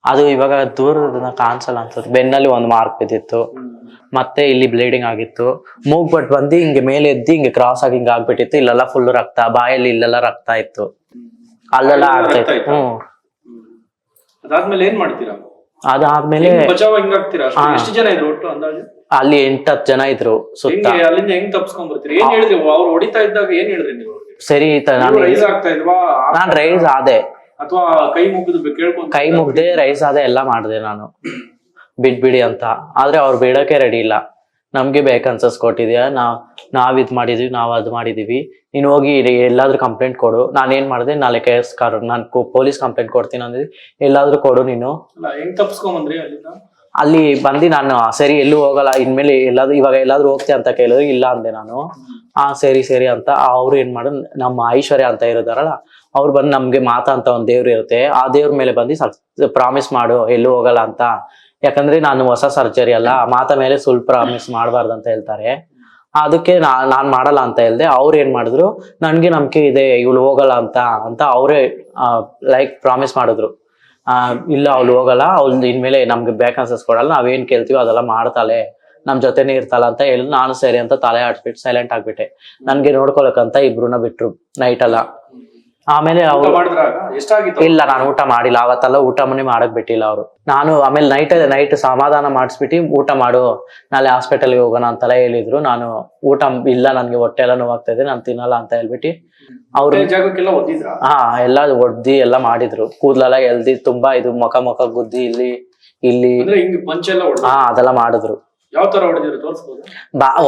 ಅದು ಇವಾಗ ದೂರದ ಕಾಣಿಸಲ್ಲ ಅನ್ಸುತ್ತೆ. ಬೆನ್ನಲ್ಲಿ ಒಂದು ಮಾರ್ಕ್ ಬಿದ್ದಿತ್ತು, ಮತ್ತೆ ಇಲ್ಲಿ ಬ್ಲೀಡಿಂಗ್ ಆಗಿತ್ತು. ಮೂಗ್ ಬಟ್ ಬಂದು ಹಿಂಗೆ ಮೇಲೆ ಎದ್ದಿ ಹಿಂಗೆ ಕ್ರಾಸ್ ಆಗಿ ಹಿಂಗೆ ಆಗ್ಬಿಟ್ಟಿತ್ತು. ಇಲ್ಲೆಲ್ಲ ಫುಲ್ ರಕ್ತ, ಬಾಯಲ್ಲಿ ಇಲ್ಲೆಲ್ಲ ರಕ್ತ ಇತ್ತು, ಅಲ್ಲೆಲ್ಲ ಆಗ್ತಾ ಇತ್ತು. ಅದಾದ್ಮೇಲೆ ಏನ್ ಮಾಡ್ತೀರಾ? ಅದಾದ್ಮೇಲೆ ಎಷ್ಟು ಜನ ಇದ್ರು ಒಟ್ಟು ಅಂದಾಜು? ಅಲ್ಲಿ 8-10 ಜನ ಇದ್ರು ಸುತ್ತ. ಅಲ್ಲಿಂದ ಹೆಂಗ್ ತಪ್ಸ್ಕೊಂಡ್ ಬರ್ತೀರಿ? ಏನ್ ಹೇಳಿದ್ರಿ ಅವ್ರು ಹೊಡಿತಾ ಇದ್ದಾಗ? ಏನ್ ಹೇಳಿದ್ರಿ ನೀವು? ಸರಿ, ರೈಸ್ ಆಗ್ತಾ ಇದ್ವಾ? ನಾನ್ ರೈಸ್ ಆದೆ, ಅಥವಾ ಕೈ ಮುಗಿದು ಕೇಳ್ಕೊಂಡು? ಕೈ ಮುಗ್ದೆ ರೈಸ್ ಆದೆ, ಎಲ್ಲ ಮಾಡಿದೆ ನಾನು, ಬಿಡ್ಬಿಡಿ ಅಂತ. ಆದ್ರೆ ಅವ್ರು ಬಿಡಕ್ಕೆ ರೆಡಿ ಇಲ್ಲ. ನಮ್ಗೆ ಬೇಕನ್ಸಸ್ ಕೊಟ್ಟಿದ್ಯಾ, ನಾವ್ ಇದ್ ಮಾಡಿದ್ವಿ, ನಾವ್ ಅದ್ ಮಾಡಿದೀವಿ, ನೀನ್ ಹೋಗಿ ಎಲ್ಲಾದ್ರೂ ಕಂಪ್ಲೇಂಟ್ ಕೊಡು. ನಾನೇನ್ ಮಾಡಿದೆ, ನಾಳೆ ನಾನು ಪೊಲೀಸ್ ಕಂಪ್ಲೇಂಟ್ ಕೊಡ್ತೀನಿ ಅಂದ್ರೆ, ಎಲ್ಲಾದ್ರೂ ಕೊಡು ನೀನು. ಹೆಂಗ್ ತಪ್ಸ್ಕೊಂಬಂದ್ರಿ ಅಲ್ಲಿಂದ? ಅಲ್ಲಿ ಬಂದು ನಾನು ಸರಿ ಎಲ್ಲೂ ಹೋಗಲ್ಲ ಇನ್ಮೇಲೆ ಇವಾಗ ಎಲ್ಲಾದ್ರೂ ಹೋಗ್ತೆ ಅಂತ ಕೇಳಿದ್ರೆ ಇಲ್ಲ ಅಂದೆ ನಾನು. ಸರಿ ಸರಿ ಅಂತ ಅವ್ರು ಏನ್ ಮಾಡೋದು, ನಮ್ಮ ಐಶ್ವರ್ಯ ಅಂತ ಇರೋದಾರಲ್ಲ ಅವ್ರು ಬಂದು ನಮ್ಗೆ ಮಾತಾ ಅಂತ ಒಂದ್ ದೇವ್ರು ಇರುತ್ತೆ, ಆ ದೇವ್ರ ಮೇಲೆ ಬಂದು ಪ್ರಾಮಿಸ್ ಮಾಡು ಎಲ್ಲೂ ಹೋಗಲ್ಲ ಅಂತ. ಯಾಕಂದ್ರೆ ನಾನು ಹೊಸ ಸರ್ಜರಿ ಅಲ್ಲ, ಮಾತಾ ಮೇಲೆ ಸುಳ್ಳು ಪ್ರಾಮಿಸ್ ಮಾಡಬಾರ್ದು ಅಂತ ಹೇಳ್ತಾರೆ. ಅದಕ್ಕೆ ನಾನ್ ಮಾಡಲ್ಲ ಅಂತ ಹೇಳ್ದೆ. ಅವ್ರು ಏನ್ ಮಾಡಿದ್ರು, ನನ್ಗೆ ನಂಬಿಕೆ ಇದೆ ಇವಳು ಹೋಗಲ್ಲ ಅಂತ ಅವರೇ ಲೈಕ್ ಪ್ರಾಮಿಸ್ ಮಾಡಿದ್ರು. ಇಲ್ಲ ಅವಳು ಹೋಗಲ್ಲ, ಅವ್ಳು ಇನ್ಮೇಲೆ ನಮ್ಗೆ ಬೇಕನ್ಸಸ್ ಕೊಡಲ್ಲ, ನಾವೇನ್ ಕೇಳ್ತೀವಿ ಅದೆಲ್ಲ ಮಾಡ್ತಾಳೆ, ನಮ್ ಜೊತೆನೇ ಇರ್ತಾಳ ಅಂತ ಹೇಳಿದ್ರು. ನಾನು ಸರಿ ಅಂತ ತಲೆ ಆಡ್ಸ್ಬಿಟ್ಟು ಸೈಲೆಂಟ್ ಆಗ್ಬಿಟ್ಟೆ. ನನ್ಗೆ ನೋಡ್ಕೊಳಕಂತ ಇಬ್ರುನ ಬಿಟ್ರು ನೈಟ್ ಎಲ್ಲ. ಆಮೇಲೆ ಅವ್ರು ಎಷ್ಟಾಗಿತ್ತು? ಇಲ್ಲ ನಾನು ಊಟ ಮಾಡಿಲ್ಲ ಅವತ್ತೆಲ್ಲ, ಊಟನೇ ಮಾಡಕ್ ಬಿಟ್ಟಿಲ್ಲ ಅವ್ರು. ನಾನು ಆಮೇಲೆ ನೈಟ್ ಸಮಾಧಾನ ಮಾಡಿಸ್ಬಿಟ್ಟು ಊಟ ಮಾಡು, ನಾಳೆ ಹಾಸ್ಪಿಟಲ್ಗೆ ಹೋಗೋಣ ಅಂತೆಲ್ಲ ಹೇಳಿದ್ರು. ನಾನು ಊಟ ಇಲ್ಲ, ನನ್ಗೆ ಹೊಟ್ಟೆ ಎಲ್ಲ ನೋವಾಗ್ತಾ ಇದೆ, ನಾನು ತಿನ್ನಲ್ಲ ಅಂತ ಹೇಳ್ಬಿಟ್ಟು ಅವ್ರು ಎಲ್ಲ ಒಡ್ದಿ ಎಲ್ಲ ಮಾಡಿದ್ರು. ಕೂದ್ಲೆಲ್ಲ ಎಲ್ದಿ ತುಂಬಾ ಇದು ಮುಖ ಗುದ್ದಿ ಇಲ್ಲಿ ಅದೆಲ್ಲ ಮಾಡಿದ್ರು. ಯಾವ ತರ ಹೊಡೆದಿದ್ರು ತೋರಿಸಬಹುದು?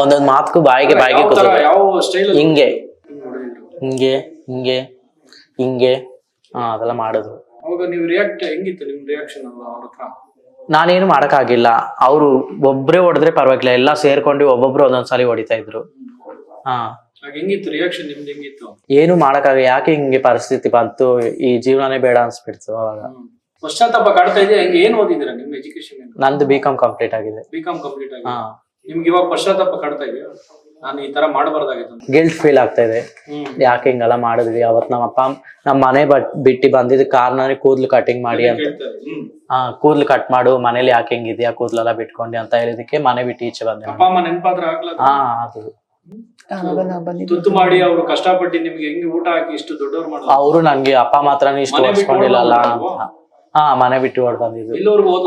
ಒಂದೊಂದ್ ಮಾತ್ಕು ಬಾಯಿಗೆ ಯಾವ ಸ್ಟೈಲ್? ಹಿಂಗೆ ಹಿಂಗೆ ಹಿಂಗೆ ಹಿಂಗೆ ಅದೆಲ್ಲ ಮಾಡಿದ್ರು. ಅವಾಗ ನೀವು ಹೆಂಗಿತ್ತು ನಿಮ್ ರಿಯಾಕ್ಷನ್ ಅವ್ರ ಹತ್ರ? ನಾನೇನು ಮಾಡಕ್ಕಾಗಿಲ್ಲ. ಅವ್ರು ಒಬ್ರೇ ಹೊಡೆದ್ರೆ ಪರವಾಗಿಲ್ಲ, ಎಲ್ಲ ಸೇರ್ಕೊಂಡು ಒಬ್ಬೊಬ್ರು ಒಂದೊಂದ್ಸಲಿ ಹೊಡಿತಾ ಇದ್ರು. ಹೆಂಗಿತ್ತು ರಿಯಾಕ್ಷನ್ ನಿಮ್ದು? ಹೆಂಗಿತ್ತು? ಏನು ಮಾಡಕ್ಕಾಗ, ಯಾಕೆ ಹಿಂಗೆ ಪರಿಸ್ಥಿತಿ ಬಂತು, ಈ ಜೀವನನೇ ಬೇಡ ಅನ್ಸ್ಬಿಡ್ತು ಅವಾಗ. ಪಶ್ಚಾತ್ತಾಪ ಕಾಡ್ತಾ ಇದೆ. ಹೆಂಗೆ ಏನ್ ಓದಿದ್ದೀರಾ? ನಿಮ್ಮ ಎಜುಕೇಶನ್? ನಂದು B.Com ಕಂಪ್ಲೀಟ್ ಆಗಿದೆ. B.Com ಕಂಪ್ಲೀಟ್ ಆಗಿದೆ. ನಿಮ್ಗೆ ಇವಾಗ ಪಶ್ಚಾತ್ತಾಪ ಕಾಡ್ತಾ ಇದೆಯಾ, ನಾನು ಈ ತರ ಮಾಡಬಾರ್ದಾಗಿತ್ತು? ಗಿಲ್ಟ್ ಫೀಲ್ ಆಗ್ತಾ ಇದೆ, ಯಾಕೆ ಹಿಂಗೆಲ್ಲ ಮಾಡಿದ್ವಿ. ಅವತ್ ನಮ್ಮ ಮನೆ ಬಿಟ್ಟು ಬಂದಿದ್ ಕಾರ್ನಲ್ಲಿ ಕೂದ್ಲು ಕಟಿಂಗ್ ಮಾಡಿ ಅಂತ, ಕೂದ್ಲು ಕಟ್ ಮಾಡು, ಮನೇಲಿ ಯಾಕೆ ಹಿಂಗಿದ್ಯಾ ಕೂದ್ಲೆಲ್ಲ ಬಿಟ್ಕೊಂಡಿ ಅಂತ ಹೇಳಿದಕ್ಕೆ ಮನೆ ಬಿಟ್ಟು ಈಚೆ ಬಂದೆ. ಅಪ್ಪ ಅಮ್ಮ ನೆನಪಾದ್ರ ಆಗ್ಲಾ? ಅದು ತುತ್ತು ಮಾಡಿ ಅವ್ರು ಕಷ್ಟಪಟ್ಟು ನಿಮ್ಗೆ ಹೆಂಗೆ ಊಟ ಹಾಕಿ ಇಷ್ಟು ದೊಡ್ಡವ್ರು ಮಾಡೋದು. ಅವರು ನನ್ಗೆ ಅಪ್ಪ ಮಾತ್ರ ಇಷ್ಟು ಓಡಿಸ್ಕೊಂಡಿಲ್ಲ. ಮನೆ ಬಿಟ್ಟು ಓಡ್ ಬಂದಿದ್ದು.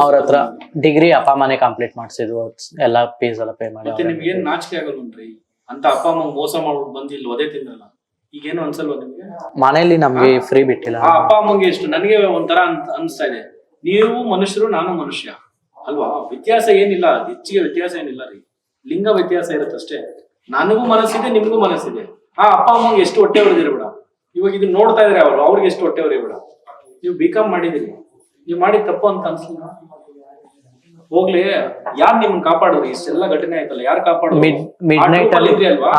ಅವ್ರ ಹತ್ರ ಡಿಗ್ರಿ ಅಪ್ಪ ಮನೆ ಕಂಪ್ಲೀಟ್ ಮಾಡ್ಸಿದ್ವು, ಎಲ್ಲಾ ಫೀಸ್ ಎಲ್ಲ ಪೇ ಮಾಡಿ. ನಿಮ್ಗೆ ಏನ್ ನಾಚಿಕೆ ಆಗಲ್ವನ್ರಿ? ಅಂತ ಅಪ್ಪ ಅಮ್ಮ ಮೋಸ ಮಾಡ್ಬಿಟ್ಟು ಬಂದಿಲ್ಲ ಒದೇ ತಿಂದ್ರಲ್ಲ, ಈಗೇನು ಅನ್ಸಲ್ವಾ ನಿಮ್ಗೆ? ಮನೇಲಿ ನಮ್ಗೆ ಫ್ರೀ ಬಿಟ್ಟಿಲ್ಲ. ಆ ಅಪ್ಪ ಅಮ್ಮಂಗೆ ಎಷ್ಟು ನನಗೆ ಒಂಥರ ಅನ್ಸ್ತಾ ಇದೆ, ನೀವು ಮನುಷ್ಯರು ನಾನು ಮನುಷ್ಯ ಅಲ್ವಾ? ವ್ಯತ್ಯಾಸ ಏನಿಲ್ಲ, ಹೆಚ್ಚಿಗೆ ವ್ಯತ್ಯಾಸ ಏನಿಲ್ಲ ರೀ, ಲಿಂಗ ವ್ಯತ್ಯಾಸ ಇರುತ್ತಷ್ಟೇ. ನನಗೂ ಮನಸ್ಸಿದೆ, ನಿಮ್ಗೂ ಮನಸ್ಸಿದೆ. ಆ ಅಪ್ಪ ಅಮ್ಮಂಗೆ ಎಷ್ಟು ಹೊಟ್ಟೆ ಹೊಡೆದಿರಬೇಡ. ಇವಾಗ ಇದನ್ನ ನೋಡ್ತಾ ಇದ್ರೆ ಅವ್ರಿಗೆ ಎಷ್ಟು ಹೊಟ್ಟೆ ಹೊಡೆಯಬೇಡ. ನೀವು B.Com ಮಾಡಿದಿರಿ, ನೀವು ಮಾಡಿದ ತಪ್ಪು ಅಂತ ಅನ್ಸಲಿಲ್ಲ? ಹೋಗ್ಲಿ, ಯಾರು ನಿಮ್ಮನ್ನ ಕಾಪಾಡೋರು? ಇಷ್ಟೆಲ್ಲ ಘಟನೆ ಆಯ್ತಲ್ಲ, ಯಾರು ಕಾಪಾಡೋರು? ಇದ್ರಿ ಅಲ್ವಾ,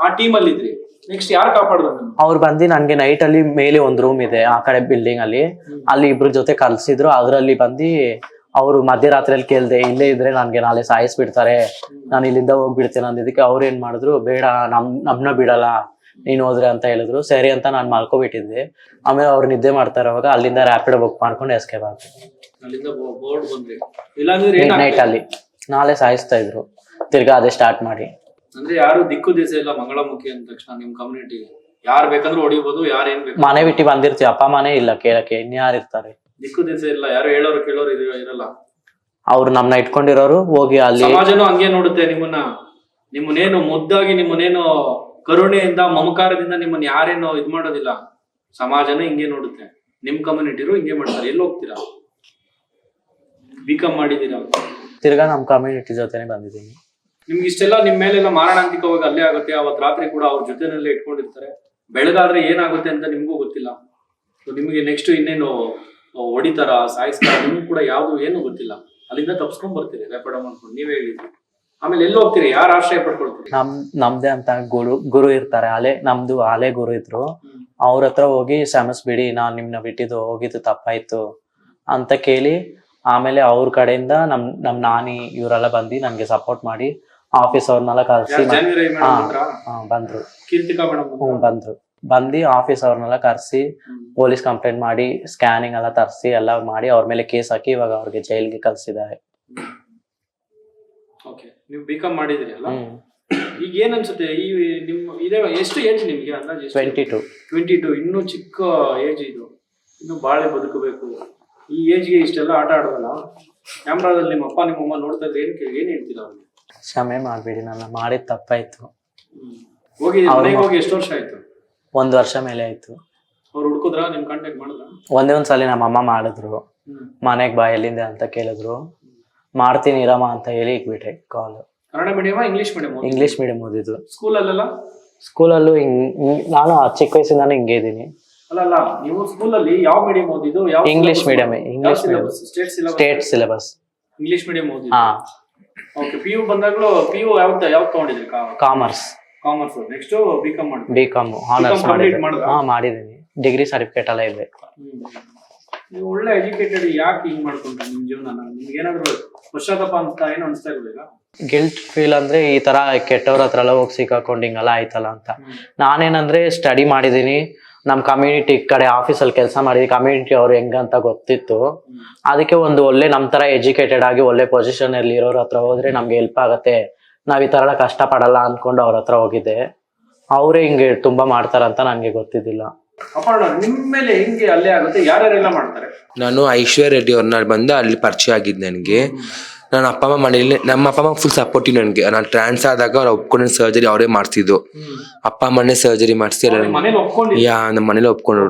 ಆ ಟೀಮ್ ಅಲ್ಲಿ ಇದ್ರಿ. ನೆಕ್ಸ್ಟ್ ಯಾರು ಕಾಪಾಡೋರು? ಅವ್ರು ಬಂದು ನನ್ಗೆ ನೈಟ್ ಅಲ್ಲಿ ಮೇಲೆ ಒಂದ್ ರೂಮ್ ಇದೆ ಆ ಕಡೆ ಬಿಲ್ಡಿಂಗ್ ಅಲ್ಲಿ ಇಬ್ರು ಜೊತೆ ಕಲ್ಸಿದ್ರು. ಅದ್ರಲ್ಲಿ ಬಂದು ಅವ್ರು ಮಧ್ಯರಾತ್ರಿಯಲ್ಲಿ ಕೇಳ್ದೆ, ಇಲ್ಲೇ ಇದ್ರೆ ನನ್ಗೆ ನಾಳೆ ಸಾಯಿಸ್ಬಿಡ್ತಾರೆ, ನಾನು ಇಲ್ಲಿಂದ ಹೋಗ್ಬಿಡ್ತೇನೆ ಅಂದಿದ್ದಕ್ಕೆ ಅವ್ರು ಏನ್ ಮಾಡಿದ್ರು, ಬೇಡ ನಮ್ನ ಬಿಡಲ್ಲ ನೀನ್ ಹೋದ್ರೆ ಅಂತ ಹೇಳಿದ್ರು. ಸರಿ ಅಂತ ನಾನ್ ಮಲ್ಕೊಬಿಟ್ಟಿದ್ದೆ. ಆಮೇಲೆ ಅವ್ರು ನಿದ್ದೆ ಮಾಡ್ತಾ ಇರೋವಾಗ ಅಲ್ಲಿಂದ ರ್ಯಾಪಿಡ್ ಬುಕ್ ಮಾಡ್ಕೊಂಡು ಎಸ್ಕೇಪ್ ಆಗ್ತದೆ. ನೈಟ್ ಅಲ್ಲಿ ನಾಳೆ ಸಾಯಿಸ್ತಾ ಇದ್ರು, ತಿರ್ಗಾ ಅದೇ ಸ್ಟಾರ್ಟ್ ಮಾಡಿ. ಅಂದ್ರೆ ಯಾರು ದಿಕ್ಕು ದಿಸೆ ಇಲ್ಲ ಮಂಗಳಮುಖಿ ಅಂದ ತಕ್ಷಣ ನಿಮ್ ಕಮ್ಯುನಿಟಿ ಯಾರು ಬೇಕಂದ್ರೆ ಹೊಡಿಬಹುದು, ಯಾರು ಏನ್ ಬೇಕು. ಮನೆ ಬಿಟ್ಟು ಬಂದಿರ್ತೀವಿ, ಅಪ್ಪ ಮನೆ ಇಲ್ಲ ಕೇಳಕ್ಕೆ, ಇನ್ಯಾರು ಇರ್ತಾರೆ? ದಿಕ್ಕು ದಿಸೆ ಇಲ್ಲ, ಯಾರು ಹೇಳೋರು ಕೇಳೋರು ಇರಲ್ಲ. ಅವ್ರು ನಮ್ನ ಇಟ್ಕೊಂಡಿರೋರು ಹೋಗಿ ಅಲ್ಲಿ. ಸಮಾಜನೂ ಹಂಗೆ ನೋಡುತ್ತೆ ನಿಮ್ಮನ್ನೇನು ಮುದ್ದಾಗಿ, ನಿಮ್ಮನ್ನೇನು ಕರುಣೆಯಿಂದ ಮಮಕಾರದಿಂದ ನಿಮ್ಮನ್ನ ಯಾರೇನೋ ಇದ್ ಮಾಡೋದಿಲ್ಲ. ಸಮಾಜನ ಹಿಂಗೆ ನೋಡುತ್ತೆ. ನಿಮ್ ಕಮ್ಯುನಿಟಿರು ಹಿಂಗೆ ಮಾಡ್ತಾರೆ. ಎಲ್ಲಿ ಹೋಗ್ತೀರಾ? B.Com ಮಾಡಿದೀರಾ, ತಿರ್ಗಾ ನಮ್ ಕಮ್ಯುನಿಟಿ ಜೊತೆನೆ ಬಂದಿದ್ದೀನಿ. ನಿಮ್ಗೆ ಇಷ್ಟೆಲ್ಲ ನಿಮ್ ಮೇಲೆಲ್ಲ ಮಾರಣಾಂತಿಕವಾಗಿ ಅಲ್ಲೇ ಆಗುತ್ತೆ. ಅವತ್ ರಾತ್ರಿ ಕೂಡ ಅವ್ರ ಜೊತೆನಲ್ಲೇ ಇಟ್ಕೊಂಡಿರ್ತಾರೆ. ಬೆಳಗಾದ್ರೆ ಏನಾಗುತ್ತೆ ಅಂತ ನಿಮ್ಗೂ ಗೊತ್ತಿಲ್ಲ. ನಿಮ್ಗೆ ನೆಕ್ಸ್ಟ್ ಇನ್ನೇನು ಹೊಡಿತಾರ, ಸಾಯಿಸ್ತಾರ, ನಿಮ್ಗೂ ಕೂಡ ಯಾವ್ದು ಏನು ಗೊತ್ತಿಲ್ಲ. ಅಲ್ಲಿಂದ ತಪ್ಸ್ಕೊಂಡ್ ಬರ್ತೀರಿ ರ್ಯಾಪಿಡ್ ಮಾಡ್ಕೊಂಡು, ನೀವೇ ಹೇಳಿದ್ರಿ. ಆಮೇಲೆ ಎಲ್ಲಿ ಹೋಗ್ತೀರಿ? ಯಾರು ಆಶ್ರಯ ಪಡ್ಕೊಳ್ತೀರಿ? ನಮ್ದೇ ಅಂತ ಗುರು ಇರ್ತಾರೆ, ನಮ್ದು ಆಲೆ ಗುರು ಇದ್ರು. ಅವ್ರ ಹತ್ರ ಹೋಗಿ ಕ್ಷಮಿಸ್ಬಿಡಿ, ನಾನ್ ನಿಮ್ನ ಬಿಟ್ಟಿದ್ದು ಹೋಗಿದ್ದು ತಪ್ಪಾಯ್ತು ಅಂತ ಕೇಳಿ, ಆಮೇಲೆ ಅವ್ರ ಕಡೆಯಿಂದ ನಮ್ ನಾನಿ ಇವರೆಲ್ಲ ಬಂದು ನನ್ಗೆ ಸಪೋರ್ಟ್ ಮಾಡಿ ಆಫೀಸ್ ಅವ್ರನ್ನೆಲ್ಲ ಕರ್ಸಿ ಬಂದ್ರು. ಬಂದ್ರು ಬಂದು ಆಫೀಸ್ ಅವ್ರನ್ನೆಲ್ಲ ಕರ್ಸಿ ಪೊಲೀಸ್ ಕಂಪ್ಲೇಂಟ್ ಮಾಡಿ ಸ್ಕ್ಯಾನಿಂಗ್ ಎಲ್ಲ ತರಿಸಿ ಎಲ್ಲ ಮಾಡಿ ಅವ್ರ ಮೇಲೆ ಕೇಸ್ ಹಾಕಿ ಇವಾಗ ಅವ್ರಿಗೆ ಜೈಲ್ಗೆ ಕಳ್ಸಿದ್ದಾರೆ. ನೀವು B.Com ಮಾಡಿದಿರಿ ಅಲ್ಲ, ಈಗ ಏನ್ ಅನ್ಸುತ್ತೆ? ಈ ಇದೇ ಎಷ್ಟು ಏಜ್ ನಿಮ್ಗೆ? ಅಂದಾಜು 22. ಇನ್ನೂ ಚಿಕ್ಕ ಏಜ್ ಇದು, ಇನ್ನು ಬಾಳೆ ಬದುಕಬೇಕು. ಈ ಏಜ್ಗೆ ಇಷ್ಟೆಲ್ಲ ಆಟ ಆಡೋದಲ್ಲ. ಕ್ಯಾಮ್ರಾದಲ್ಲಿ ನಿಮ್ಮ ಅಪ್ಪ ನಿಮ್ಮಮ್ಮ ನೋಡ್ತಾ ಇದ್ರೆ ಏನ್ ಹೇಳ್ತೀರಾ ಅವ್ರಿಗೆ? ಕ್ಷಮೆ ಮಾಡ್ಬೇಡಿ, ನನ್ನ ಮಾಡಿದ ತಪ್ಪಾಯ್ತು. ಹೋಗಿ ಎಷ್ಟು ವರ್ಷ ಆಯ್ತು? 1 ವರ್ಷ ಮೇಲೆ ಆಯ್ತು. ಅವ್ರು ಹುಡ್ಕುದ್ರ, ನಿಮ್ ಕಾಂಟ್ಯಾಕ್ಟ್ ಮಾಡಿದ್ರ? ಒಂದ್ಸಲಿ ನಮ್ಮ ಅಮ್ಮ ಮಾಡಿದ್ರು, ಮನೆಗ್ ಬಾ ಎಲ್ಲಿಂದ ಅಂತ ಕೇಳಿದ್ರು. ಮಾಡ್ತೀನಿ ಇರಮ್ಮ ಅಂತ ಹೇಳಿ ಇಕ್ಬಿಟ್ರೆ ಕಾಲ್. ಕನ್ನಡ ಮೀಡಿಯಂ ಇಂಗ್ಲಿಷ್ ಮೀಡಿಯಂ ಓದಿದ್ದು. ಸ್ಕೂಲಲ್ಲೂ ನಾನು ಚಿಕ್ಕ ವಯಸ್ಸಿಂದಾನು ಹಿಂಗೆ ಇದ್ದೀನಿ. ಅಲ್ಲ, ನೀವು ಸ್ಕೂಲಲ್ಲಿ ಯಾವ ಮೀಡಿಯಂ ಓದಿದ್ದು? English medium. State syllabus. English medium ಓದಿ. ಹಾ ಓಕೆ, ಪಿ ಯು ಬಂದಾಗ್ಲೂ ಪಿ ಯು ಯಾವ್ದು ತಗೊಂಡಿದ್ರಿ? ಕಾಮರ್ಸ್. ಕಾಮರ್ಸ್. ನೆಕ್ಸ್ಟ್ B.Com ಮಾಡಿ. B.Com ಆನರ್ಸ್ complete ಮಾಡಿದ್ದೀನಿ. ಮಾಡಿದ್ರಾ? ಹಾ ಮಾಡಿದ್ದೀನಿ, ಡಿಗ್ರಿ ಸರ್ಟಿಫಿಕೇಟ್ ಎಲ್ಲ ಇದೆ. ನೀವು ಒಳ್ಳೆ ಎಜುಕೇಟೆಡ್, ಯಾಕೆ ಹಿಂಗ್ ಮಾಡ್ಕೊಂಡ್ರೆ ನಿಮ್ ಜೀವನ? ನಿಮ್ಗೆ ಏನಾದ್ರು ಪಶ್ಚಾತ್ತಾಪ ಅಂತ ಏನು ಅನಿಸ್ತಾ ಇರ್ಲಿಲ್ಲ? ಗಿಲ್ಟ್ ಫೀಲ್ ಅಂದ್ರೆ ಈ ತರ ಕೆಟ್ಟವ್ರ ಹತ್ರ ಎಲ್ಲ ಹೋಗಿ ಸಿಕ್ಕಾಕೊಂಡು ಹಿಂಗೆಲ್ಲ ಆಯ್ತಲ್ಲ ಅಂತ. ನಾನೇನಂದ್ರೆ ಸ್ಟಡಿ ಮಾಡಿದೀನಿ, ನಮ್ ಕಮ್ಯುನಿಟಿ ಕಡೆ ಆಫೀಸಲ್ಲಿ ಕೆಲಸ ಮಾಡಿದೀನಿ, ಕಮ್ಯುನಿಟಿ ಅವ್ರು ಹೆಂಗಂತ ಗೊತ್ತಿತ್ತು. ಅದಕ್ಕೆ ಒಂದು ಒಳ್ಳೆ ನಮ್ ತರ ಎಜುಕೇಟೆಡ್ ಆಗಿ ಒಳ್ಳೆ ಪೊಸಿಷನ್ ಅಲ್ಲಿ ಇರೋರ ಹತ್ರ ಹೋದ್ರೆ ನಮ್ಗೆ ಹೆಲ್ಪ್ ಆಗತ್ತೆ, ನಾವ್ ಈ ತರ ಎಲ್ಲ ಕಷ್ಟ ಪಡಲ್ಲ ಅನ್ಕೊಂಡು ಅವ್ರ ಹತ್ರ ಹೋಗಿದ್ದೆ. ಅವರೇ ಹಿಂಗೆ ತುಂಬಾ ಮಾಡ್ತಾರಂತ ನನ್ಗೆ ಗೊತ್ತಿದ್ದಿಲ್ಲ. ಅಪರ್ಣ, ನಿಮ್ ಮೇಲೆ ಹೆಂಗೆ ಅಲ್ಲೇ ಆಗುತ್ತೆ? ಯಾರ್ಯಾರೆಲ್ಲ ಮಾಡ್ತಾರೆ? ನಾನು ಐಶ್ವರ್ಯ ರೆಡ್ಡಿ ಅವ್ರನ್ನ ಬಂದು ಅಲ್ಲಿ ಪರಿಚಯ ಆಗಿದ್ದು ನನಗೆ. ನನ್ನ ಅಪ್ಪ ಅಮ್ಮ ಮನೇಲಿ, ನಮ್ಮ ಅಪ್ಪ ಅಮ್ಮ ಫುಲ್ ಸಪೋರ್ಟಿವ್ ನನಗೆ. ನಾನು ಟ್ರಾನ್ಸ್ ಆದಾಗ ಅವ್ರು ಒಪ್ಕೊಂಡು ಸರ್ಜರಿ ಅವರೇ ಮಾಡ್ತಿದ್ದು. ಅಪ್ಪ ಅಮ್ಮನೇ ಸರ್ಜರಿ ಮಾಡಿಸಿ ಎಲ್ಲ ಮನೇಲಿ ಒಪ್ಕೊಂಡು ಯಾ ನಮ್ಮ ಮನೇಲಿ ಒಪ್ಕೊಂಡ್ರು.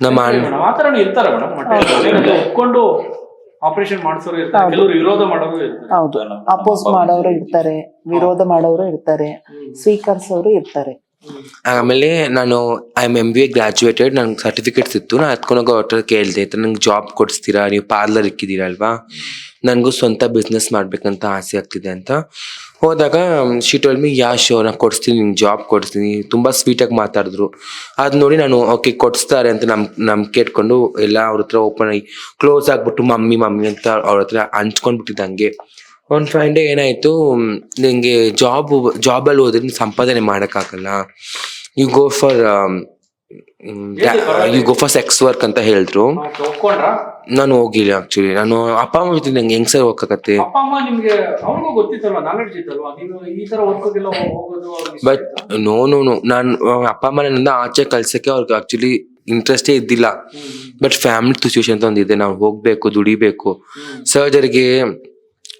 ನಮ್ಮ ಆತರನು ಇರ್ತಾರೆ ಮೇಡಮ್, ಒಪ್ಕೊಂಡು ಆಪರೇಷನ್ ಮಾಡಿಸೋರು ಇರ್ತಾರೆ, ಕೆಲವರು ವಿರೋಧ ಮಾಡೋರು ಇರ್ತಾರೆ. ಹೌದು, ಅಪೋಸ್ ಮಾಡೋರು ಇರ್ತಾರೆ, ವಿರೋಧ ಮಾಡೋರು ಇರ್ತಾರೆ, ಸ್ವೀಕರಿಸೋರು ಇರ್ತಾರೆ. ಆಮೇಲೆ ನಾನು MBA ಗ್ರಾಜುಯೇಟೆಡ್, ನಂಗೆ ಸರ್ಟಿಫಿಕೇಟ್ಸ್ ಇತ್ತು. ನಾನು ಹತ್ಕೊಂಡೋಗೋ ಅವ್ರ ಕೇಳಿದೆ, ನಂಗೆ ಜಾಬ್ ಕೊಡಿಸ್ತೀರಾ, ನೀವು ಪಾರ್ಲರ್ ಇಕ್ಕಿದ್ದೀರಾ ಅಲ್ವಾ, ನನಗೂ ಸ್ವಂತ ಬಿಸ್ನೆಸ್ ಮಾಡ್ಬೇಕಂತ ಆಸೆ ಆಗ್ತಿದೆ ಅಂತ. ಹೋದಾಗ she told me yeah show, ನಾನು ಕೊಡಿಸ್ತೀನಿ, ನಿಂಗೆ ಜಾಬ್ ಕೊಡಿಸ್ತೀನಿ. ತುಂಬ ಸ್ವೀಟಾಗಿ ಮಾತಾಡಿದ್ರು. ಅದು ನೋಡಿ ನಾನು ಓಕೆ ಕೊಡಿಸ್ತಾರೆ ಅಂತ ನಂಬಿಕೆ ಇಟ್ಕೊಂಡು ಎಲ್ಲ ಅವ್ರ ಹತ್ರ ಓಪನ್ ಆಗಿ ಕ್ಲೋಸ್ ಆಗ್ಬಿಟ್ಟು ಮಮ್ಮಿ ಅಂತ ಅವ್ರ ಹತ್ರ ಹಂಚ್ಕೊಂಡ್ಬಿಟ್ಟಿದ್ದೆ. ಹಂಗೆ ಒಂದು ಫೈನ್ ಡೇ ಏನಾಯ್ತು, ನಿಂಗೆ ಜಾಬಲ್ಲಿ ಹೋದ್ರೆ ಸಂಪಾದನೆ ಮಾಡೋಕ್ಕಾಗಲ್ಲ, you go for sex work ಅಂತ ಹೇಳಿದ್ರು. ಒಪ್ಕೊಂಡ್ರಾ? ನಾನು ಹೋಗಿಲ್ಲ ಆಕ್ಚುಲಿ. ನಾನು ಅಪ್ಪ ಅಮ್ಮ ಜೊತೆ ನಂಗೆ ಹೆಂಗ್ ಸರ್ ಹೋಗಕ್ಕೆ. ಅಪ್ಪ ಅಮ್ಮ ನಿಮ್ಗೆ ಅವ್ರಿಗೂ ಗೊತ್ತಿತ್ತಲ್ವಾ, ನಾಲೆಡ್ಜ್ ಇತ್ತಲ್ವಾ, ನೀವು ಈ ತರ ವರ್ಕ್ಗೆಲ್ಲ ಹೋಗೋದು? ಬಟ್ ನೋ ನಾನು ಅಪ್ಪ ಅಮ್ಮ ನನ್ನಿಂದ ಆಚೆ ಕಳ್ಸಕ್ಕೆ ಅವ್ರಿಗೆ ಆಕ್ಚುಲಿ ಇಂಟ್ರೆಸ್ಟೇ ಇದ್ದಿಲ್ಲ. ಬಟ್ ಫ್ಯಾಮಿಲಿ ಸಿಚುವೇಶನ್ ಅಂತ ಒಂದಿದೆ, ನಾವು ಹೋಗ್ಬೇಕು, ದುಡಿಬೇಕು. ಸರ್ಜರಿಗೆ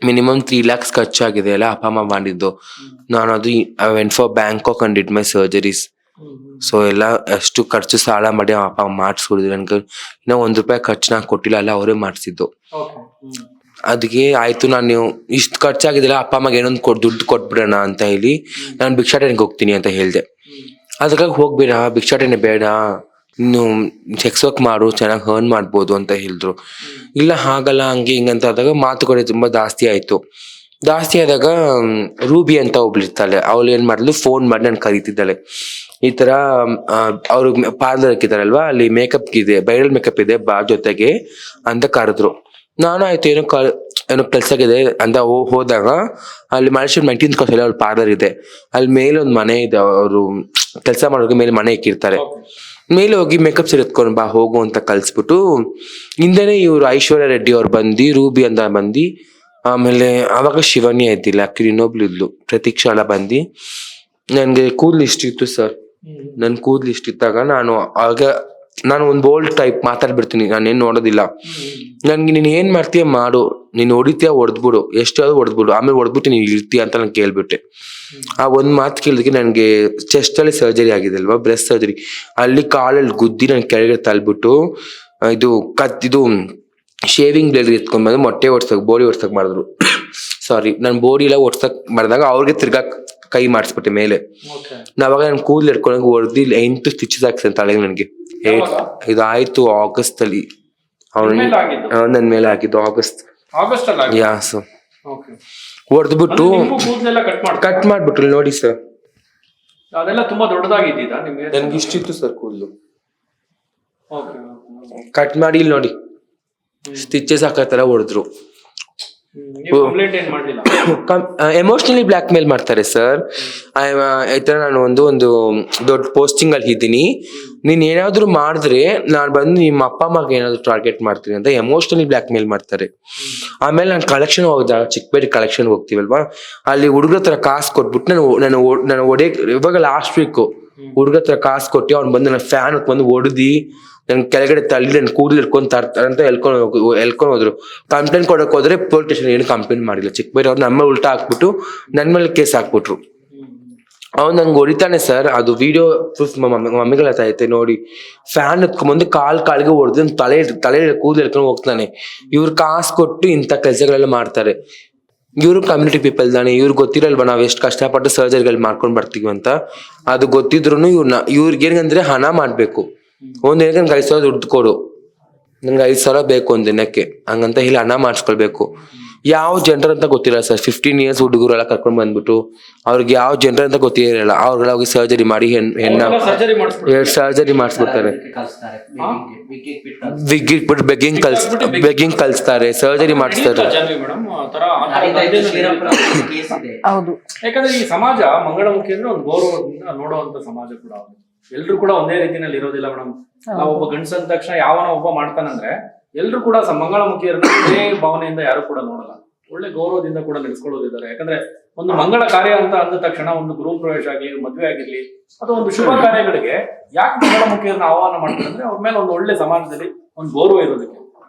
ಮಿನಿಮಮ್ 3 lakhs ಖರ್ಚಾಗಿದೆ ಅಲ್ಲ ಅಪ್ಪ ಅಮ್ಮ ಮಾಡಿದ್ದು. ನಾನು ಅದು I went for Bangkok and did my surgeries. So ಎಲ್ಲ ಅಷ್ಟು ಖರ್ಚು ಸಾಲ ಮಾಡಿ ಅಪ್ಪ ಅಮ್ಮ ಮಾಡಿಸ್ಕೊಡಿದ್ರು. ನನ್ಗೆ ಇನ್ನೂ ₹1 ಖರ್ಚು ನಾನು ಕೊಟ್ಟಿಲ್ಲ, ಅಲ್ಲ ಅವರೇ ಮಾಡಿಸಿದ್ದು. ಅದಕ್ಕೆ ಆಯ್ತು, ನಾನು ಇಷ್ಟು ಖರ್ಚಾಗಿದ್ದಿಲ್ಲ, ಅಪ್ಪ ಅಮ್ಮಗೆ ಏನೊಂದು ದುಡ್ಡು ಕೊಟ್ಬಿಡೋಣ ಅಂತ ಹೇಳಿ ನಾನು ಭಿಕ್ಷಾಟನೆಗೆ ಹೋಗ್ತೀನಿ ಅಂತ ಹೇಳಿದೆ. ಅದಕ್ಕಾಗಿ ಹೋಗ್ಬೇಡ, ಭಿಕ್ಷಾಟನೆ ಬೇಡ, ಇನ್ನು ಸೆಕ್ಸ್ ವರ್ಕ್ ಮಾಡು, ಚೆನ್ನಾಗಿ ಅರ್ನ್ ಮಾಡ್ಬೋದು ಅಂತ ಹೇಳಿದ್ರು. ಇಲ್ಲ ಹಾಗಲ್ಲ, ಹಂಗೆ ಹಿಂಗಂತ ಆದಾಗ ಮಾತುಕತೆ ತುಂಬ ಜಾಸ್ತಿ ಆಯ್ತು. ಜಾಸ್ತಿ ಆದಾಗ ರೂಬಿ ಅಂತ ಒಬ್ಳು ಇರ್ತಾಳೆ, ಅವಳು ಏನ್ ಮಾಡಿದ್ಲು, ಫೋನ್ ಮಾಡಿ ನಾನು ಕರೀತಿದ್ದಾಳೆ. ಈ ತರ ಅವ್ರಿಗೆ ಪಾರ್ಲರ್ ಹಾಕಿದಾರಲ್ವಾ, ಅಲ್ಲಿ ಮೇಕಪ್ ಇದೆ, ಬ್ರೈಡಲ್ ಮೇಕಪ್ ಇದೆ ಬಾ ಜೊತೆಗೆ ಅಂತ ಕರೆದ್ರು. ನಾನು ಆಯ್ತು ಏನೋ ಕೆಲ್ಸಕ್ಕಿದೆ ಅಂತ ಹೋದಾಗ ಅಲ್ಲಿ ಮನುಷ್ಯನ್ 19th ಕ್ರಾಸಲ್ಲಿ ಅವ್ರ ಪಾರ್ಲರ್ ಇದೆ. ಅಲ್ಲಿ ಮೇಲೆ ಒಂದು ಮನೆ ಇದೆ, ಅವರು ಕೆಲಸ ಮಾಡೋರಿಗೆ ಮೇಲೆ ಮನೆ ಇಕ್ಕಿರ್ತಾರೆ. ಮೇಲೆ ಹೋಗಿ ಮೇಕಪ್ ಸೀರೆ ಎತ್ಕೊಂಡು ಬಾ ಹೋಗು ಅಂತ ಕಲ್ಸ್ಬಿಟ್ಟು, ಹಿಂದೆನೆ ಇವ್ರು ಐಶ್ವರ್ಯ ರೆಡ್ಡಿ ಅವ್ರು ಬಂದು, ರೂಬಿ ಅಂತ ಬಂದು, ಆಮೇಲೆ ಅವಾಗ ಶಿವನಿ ಆಯ್ತಿಲ್ಲ, ಆಕ್ಚುಲಿ ಇನ್ನೊಬ್ಳು ಇದ್ಲು ಪ್ರತೀಕ್ಷಾ ಎಲ್ಲ ಬಂದು, ನನ್ಗೆ ಕೂದಲು ಇಷ್ಟಿತ್ತು ಸರ್. ನನ್ ಕೂದಲು ಇಷ್ಟಿದ್ದಾಗ ನಾನು ಒಂದು ಬೋಲ್ಡ್ ಟೈಪ್ ಮಾತಾಡ್ಬಿಡ್ತೀನಿ, ನಾನೇನ್ ನೋಡೋದಿಲ್ಲ. ನನ್ಗೆ ನೀನ್ ಏನ್ ಮಾಡ್ತೀಯ ಮಾಡು, ನೀನ್ ಹೊಡಿತೀಯ ಹೊಡೆದ್ಬಿಡು, ಎಷ್ಟಾದ್ರು ಹೊಡೆದ್ಬಿಡು, ಆಮೇಲೆ ಹೊಡೆದ್ಬಿಟ್ಟು ನೀನ್ ಇರ್ತೀಯ ಅಂತ ನಾನು ಕೇಳ್ಬಿಟ್ಟೆ. ಆ ಒಂದ್ ಮಾತು ಕೇಳಿದಕ್ಕೆ ನನ್ಗೆ ಚೆಸ್ಟ್ ಅಲ್ಲಿ ಸರ್ಜರಿ ಆಗಿದೆ ಅಲ್ವಾ, ಬ್ರೆಸ್ಟ್ ಸರ್ಜರಿ, ಅಲ್ಲಿ ಕಾಲಲ್ಲಿ ಗುದ್ದಿ ನನ್ ಕೆಳಗೆ ತಳ್ಬಿಟ್ಟು ಇದು ಶೇವಿಂಗ್ ಬ್ಲೇಡ್ ಎತ್ಕೊಂಡ್ ಬಂದು ಮೊಟ್ಟೆ ಓಡ್ಸಕ್, ಬೋಡಿ ಓಡ್ಸಕ್ ಮಾಡಿದ್ರು. ಸಾರಿ, ನಾನು ಬೋಡಿ ಎಲ್ಲ ಓಡ್ಸಕ್ ಮಾಡಿದಾಗ ಅವ್ರಿಗೆ ತಿರ್ಗಾ ಕೈ ಮಾಡಿಸ್ಬಿಟ್ಟೆ ಮೇಲೆ. ನಾವಾಗ ನನ್ ಕೂದಲು ಹಿಡ್ಕೊಂಡಾಗ ಹೊಡೆದಿ 8 ಸ್ಟಿಚಸ್ ಹಾಕ್ಸಂತ ತಲೆಗೆ ನನಗೆ. ಇದು ಆಯ್ತು ಆಗಸ್ಟ್ ಅಲ್ಲಿ, ನನ್ ಮೇಲೆ ಹಾಕಿದ್ದು ಆಗಸ್ಟ್ ಯಾಸ್. ಹೊಡೆದ್ಬಿಟ್ಟು ಕಟ್ ಮಾಡ್ಬಿಟ್ರು ನೋಡಿ ಸರ್. ಅದೆಲ್ಲ ತುಂಬಾ ದೊಡ್ಡದಾಗಿದ್ದಿದ್ದಾ ನಿಮ್ಗೆ? ನನ್ಗೆ ಇಷ್ಟಿತ್ತು ಸರ್ ಕೂದಲು. ಕಟ್ ಮಾಡಿ ಇಲ್ಲಿ ನೋಡಿ ಸ್ಟಿಚಸ್ ಹಾಕತರ ಹೊಡೆದ್ರು. ಎಮೋಷನಲಿ ಬ್ಲಾಕ್ ಮೇಲ್ ಮಾಡ್ತಾರೆ ಸರ್. ಈ ತರ ನಾನು ಒಂದು ದೊಡ್ಡ ಪೋಸ್ಟಿಂಗ್ ಅಲ್ಲಿ ಇದ್ದೀನಿ, ನೀನ್ ಏನಾದ್ರು ಮಾಡಿದ್ರೆ ನಾನು ಬಂದು ನಿಮ್ಮ ಅಪ್ಪ ಅಮ್ಮಗೆ ಏನಾದ್ರು ಟಾರ್ಗೆಟ್ ಮಾಡ್ತೀನಿ ಅಂತ ಎಮೋಷನಲಿ ಬ್ಲಾಕ್ ಮೇಲ್ ಮಾಡ್ತಾರೆ. ಆಮೇಲೆ ನಾನು ಕಲೆಕ್ಷನ್ ಹೋದಾಗ, ಚಿಕ್ಕಪೇಟೆ ಕಲೆಕ್ಷನ್ ಹೋಗ್ತೀವಲ್ವಾ, ಅಲ್ಲಿ ಹುಡುಗರ ಹತ್ರ ಕಾಸು ಕೊಟ್ಬಿಟ್ಟು ನಾನು ಇವಾಗ ಲಾಸ್ಟ್ ವೀಕ್ ಹುಡುಗರ ಹತ್ರ ಕಾಸು ಕೊಟ್ಟು ಅವ್ನು ಬಂದು ನನ್ನ ಫ್ಯಾನ್ ಬಂದು ಹೊಡೆದಿ ನನ್ ಕೆಳಗಡೆ ತಳ್ಳಿ ನನ್ ಕೂದಲು ಹಿಡ್ಕೊಂಡು ತರ್ತಾರಂತ ಎಲ್ಕೊಂಡು ಹೋದ್ರು. ಕಂಪ್ಲೇಂಟ್ ಕೊಡಕ್ ಹೋದ್ರೆ ಪೊಲೀಸ್ ಸ್ಟೇಷನ್ ಏನು ಕಂಪ್ಲೇಂಟ್ ಮಾಡಿಲ್ಲ. ಚಿಕ್ಕಬೇರೆ ಅವ್ರು ನಮ್ಮ ಉಲ್ಟಾ ಹಾಕ್ಬಿಟ್ಟು ನನ್ ಮೇಲೆ ಕೇಸ್ ಹಾಕ್ಬಿಟ್ರು. ಅವ್ನು ನನ್ಗೆ ಹೊಡಿತಾನೆ ಸರ್. ಅದು ವಿಡಿಯೋ ಪ್ರೂಫ್ ಮಮ್ಮಿಗಳ ಹತ್ರ ಐತೆ ನೋಡಿ. ಫ್ಯಾನ್ ಎತ್ಕೊಂಡ್ಬಂದು ಕಾಲಿಗೆ ಹೊಡೆದು ತಲೆ ಕೂದಲು ಎಳ್ಕೊಂಡು ಹೋಗ್ತಾನೆ. ಇವ್ರು ಕಾಸು ಕೊಟ್ಟು ಇಂಥ ಕೆಲಸಗಳೆಲ್ಲ ಮಾಡ್ತಾರೆ. ಇವ್ರು ಕಮ್ಯುನಿಟಿ ಪೀಪಲ್ ತಾನೆ, ಇವ್ರು ಗೊತ್ತಿರಲ್ವಾ ನಾವ್ ಎಷ್ಟು ಕಷ್ಟಪಟ್ಟು ಸರ್ಜರಿಗಳು ಮಾಡ್ಕೊಂಡ್ ಬರ್ತೀವಿ ಅಂತ. ಅದು ಗೊತ್ತಿದ್ರು ಇವ್ರಿಗೆ ಏನಂದ್ರೆ ಹಣ ಮಾಡ್ಬೇಕು. ಒಂದ್ ಏನಕ್ಕೆ ಗಳಿಸೋ ದುಡ್ಡು ಕೊಡು, ನಂಗೆ 5,000 ಬೇಕು ಒಂದ್ ದಿನಕ್ಕೆ ಹಂಗಂತ ಹೇಳಿ ಹಣ ಮಾಡಿಸ್ಕೊಳ್ಬೇಕು. ಯಾವ ಜನರ ಅಂತ ಗೊತ್ತಿಲ್ಲ ಸರ್. 15 years ಹುಡುಗರೆಲ್ಲ ಕರ್ಕೊಂಡ್ ಬಂದ್ಬಿಟ್ಟು ಅವ್ರಿಗೆ ಯಾವ ಜನರ ಅಂತ ಗೊತ್ತಿರಲ್ಲ. ಅವ್ರಿಗೆಲ್ಲ ಹೋಗಿ ಸರ್ಜರಿ ಮಾಡಿ ಹೆಣ್ಣ ಸರ್ಜರಿ ಮಾಡಿಸ್ಬಿಟ್ಟು ಸರ್ಜರಿ ಮಾಡಿಸ್ಬಿಡ್ತಾರೆ. ವಿಗ್ ಇಟ್ಬಿಟ್ಟು ಬೆಗ್ಗಿಂಗ್ ಕಲಿಸ್ತಾರೆ, ಸರ್ಜರಿ ಮಾಡಿಸ್ತಾರೆ. ಮೇಡಮ್ ಹೌದು. ಯಾಕಂದ್ರೆ ಈ ಸಮಾಜ ಮಂಗಳಮುಖಿ ಅಂದ್ರೆ ಒಂದು ಗೌರವದಿಂದ ನೋಡುವಂತ ಸಮಾಜ ಕೂಡ. ಎಲ್ರು ಕೂಡ ಒಂದೇ ರೀತಿನಲ್ಲಿ ಇರೋದಿಲ್ಲ ಮೇಡಮ್. ನಾವು ಒಬ್ಬ ಗಂಡಸ ಅಂದ ತಕ್ಷಣ ಯಾವನ ಒಬ್ಬ ಮಾಡ್ತಾನಂದ್ರೆ ಎಲ್ರು ಕೂಡ ಮಂಗಳಮುಖಿಯರನ್ನ ಒಂದೇ ಭಾವನೆಯಿಂದ ಯಾರು ಕೂಡ ನೋಡಲ್ಲ. ಒಳ್ಳೆ ಗೌರವದಿಂದ ಕೂಡ ನಡೆಸ್ಕೊಳ್ಳೋದಿದ್ದಾರೆ. ಯಾಕಂದ್ರೆ ಒಂದು ಮಂಗಳ ಕಾರ್ಯ ಅಂತ ಅಂದ ತಕ್ಷಣ ಒಂದು ಗೃಹ ಪ್ರವೇಶ ಆಗ್ಲಿ, ಮದ್ವೆ ಆಗಿರ್ಲಿ ಅಥವಾ ಒಂದು ಶುಭ ಕಾರ್ಯಗಳಿಗೆ ಯಾಕೆ ಮಂಗಳಮುಖಿಯರನ್ನ ಆಹ್ವಾನ ಮಾಡ್ತಾರೆ ಅಂದ್ರೆ ಅವ್ರ ಮೇಲೆ ಒಂದು ಒಳ್ಳೆ ಸಮಾಜದಲ್ಲಿ ಒಂದು ಗೌರವ ಇರೋದಕ್ಕೆ.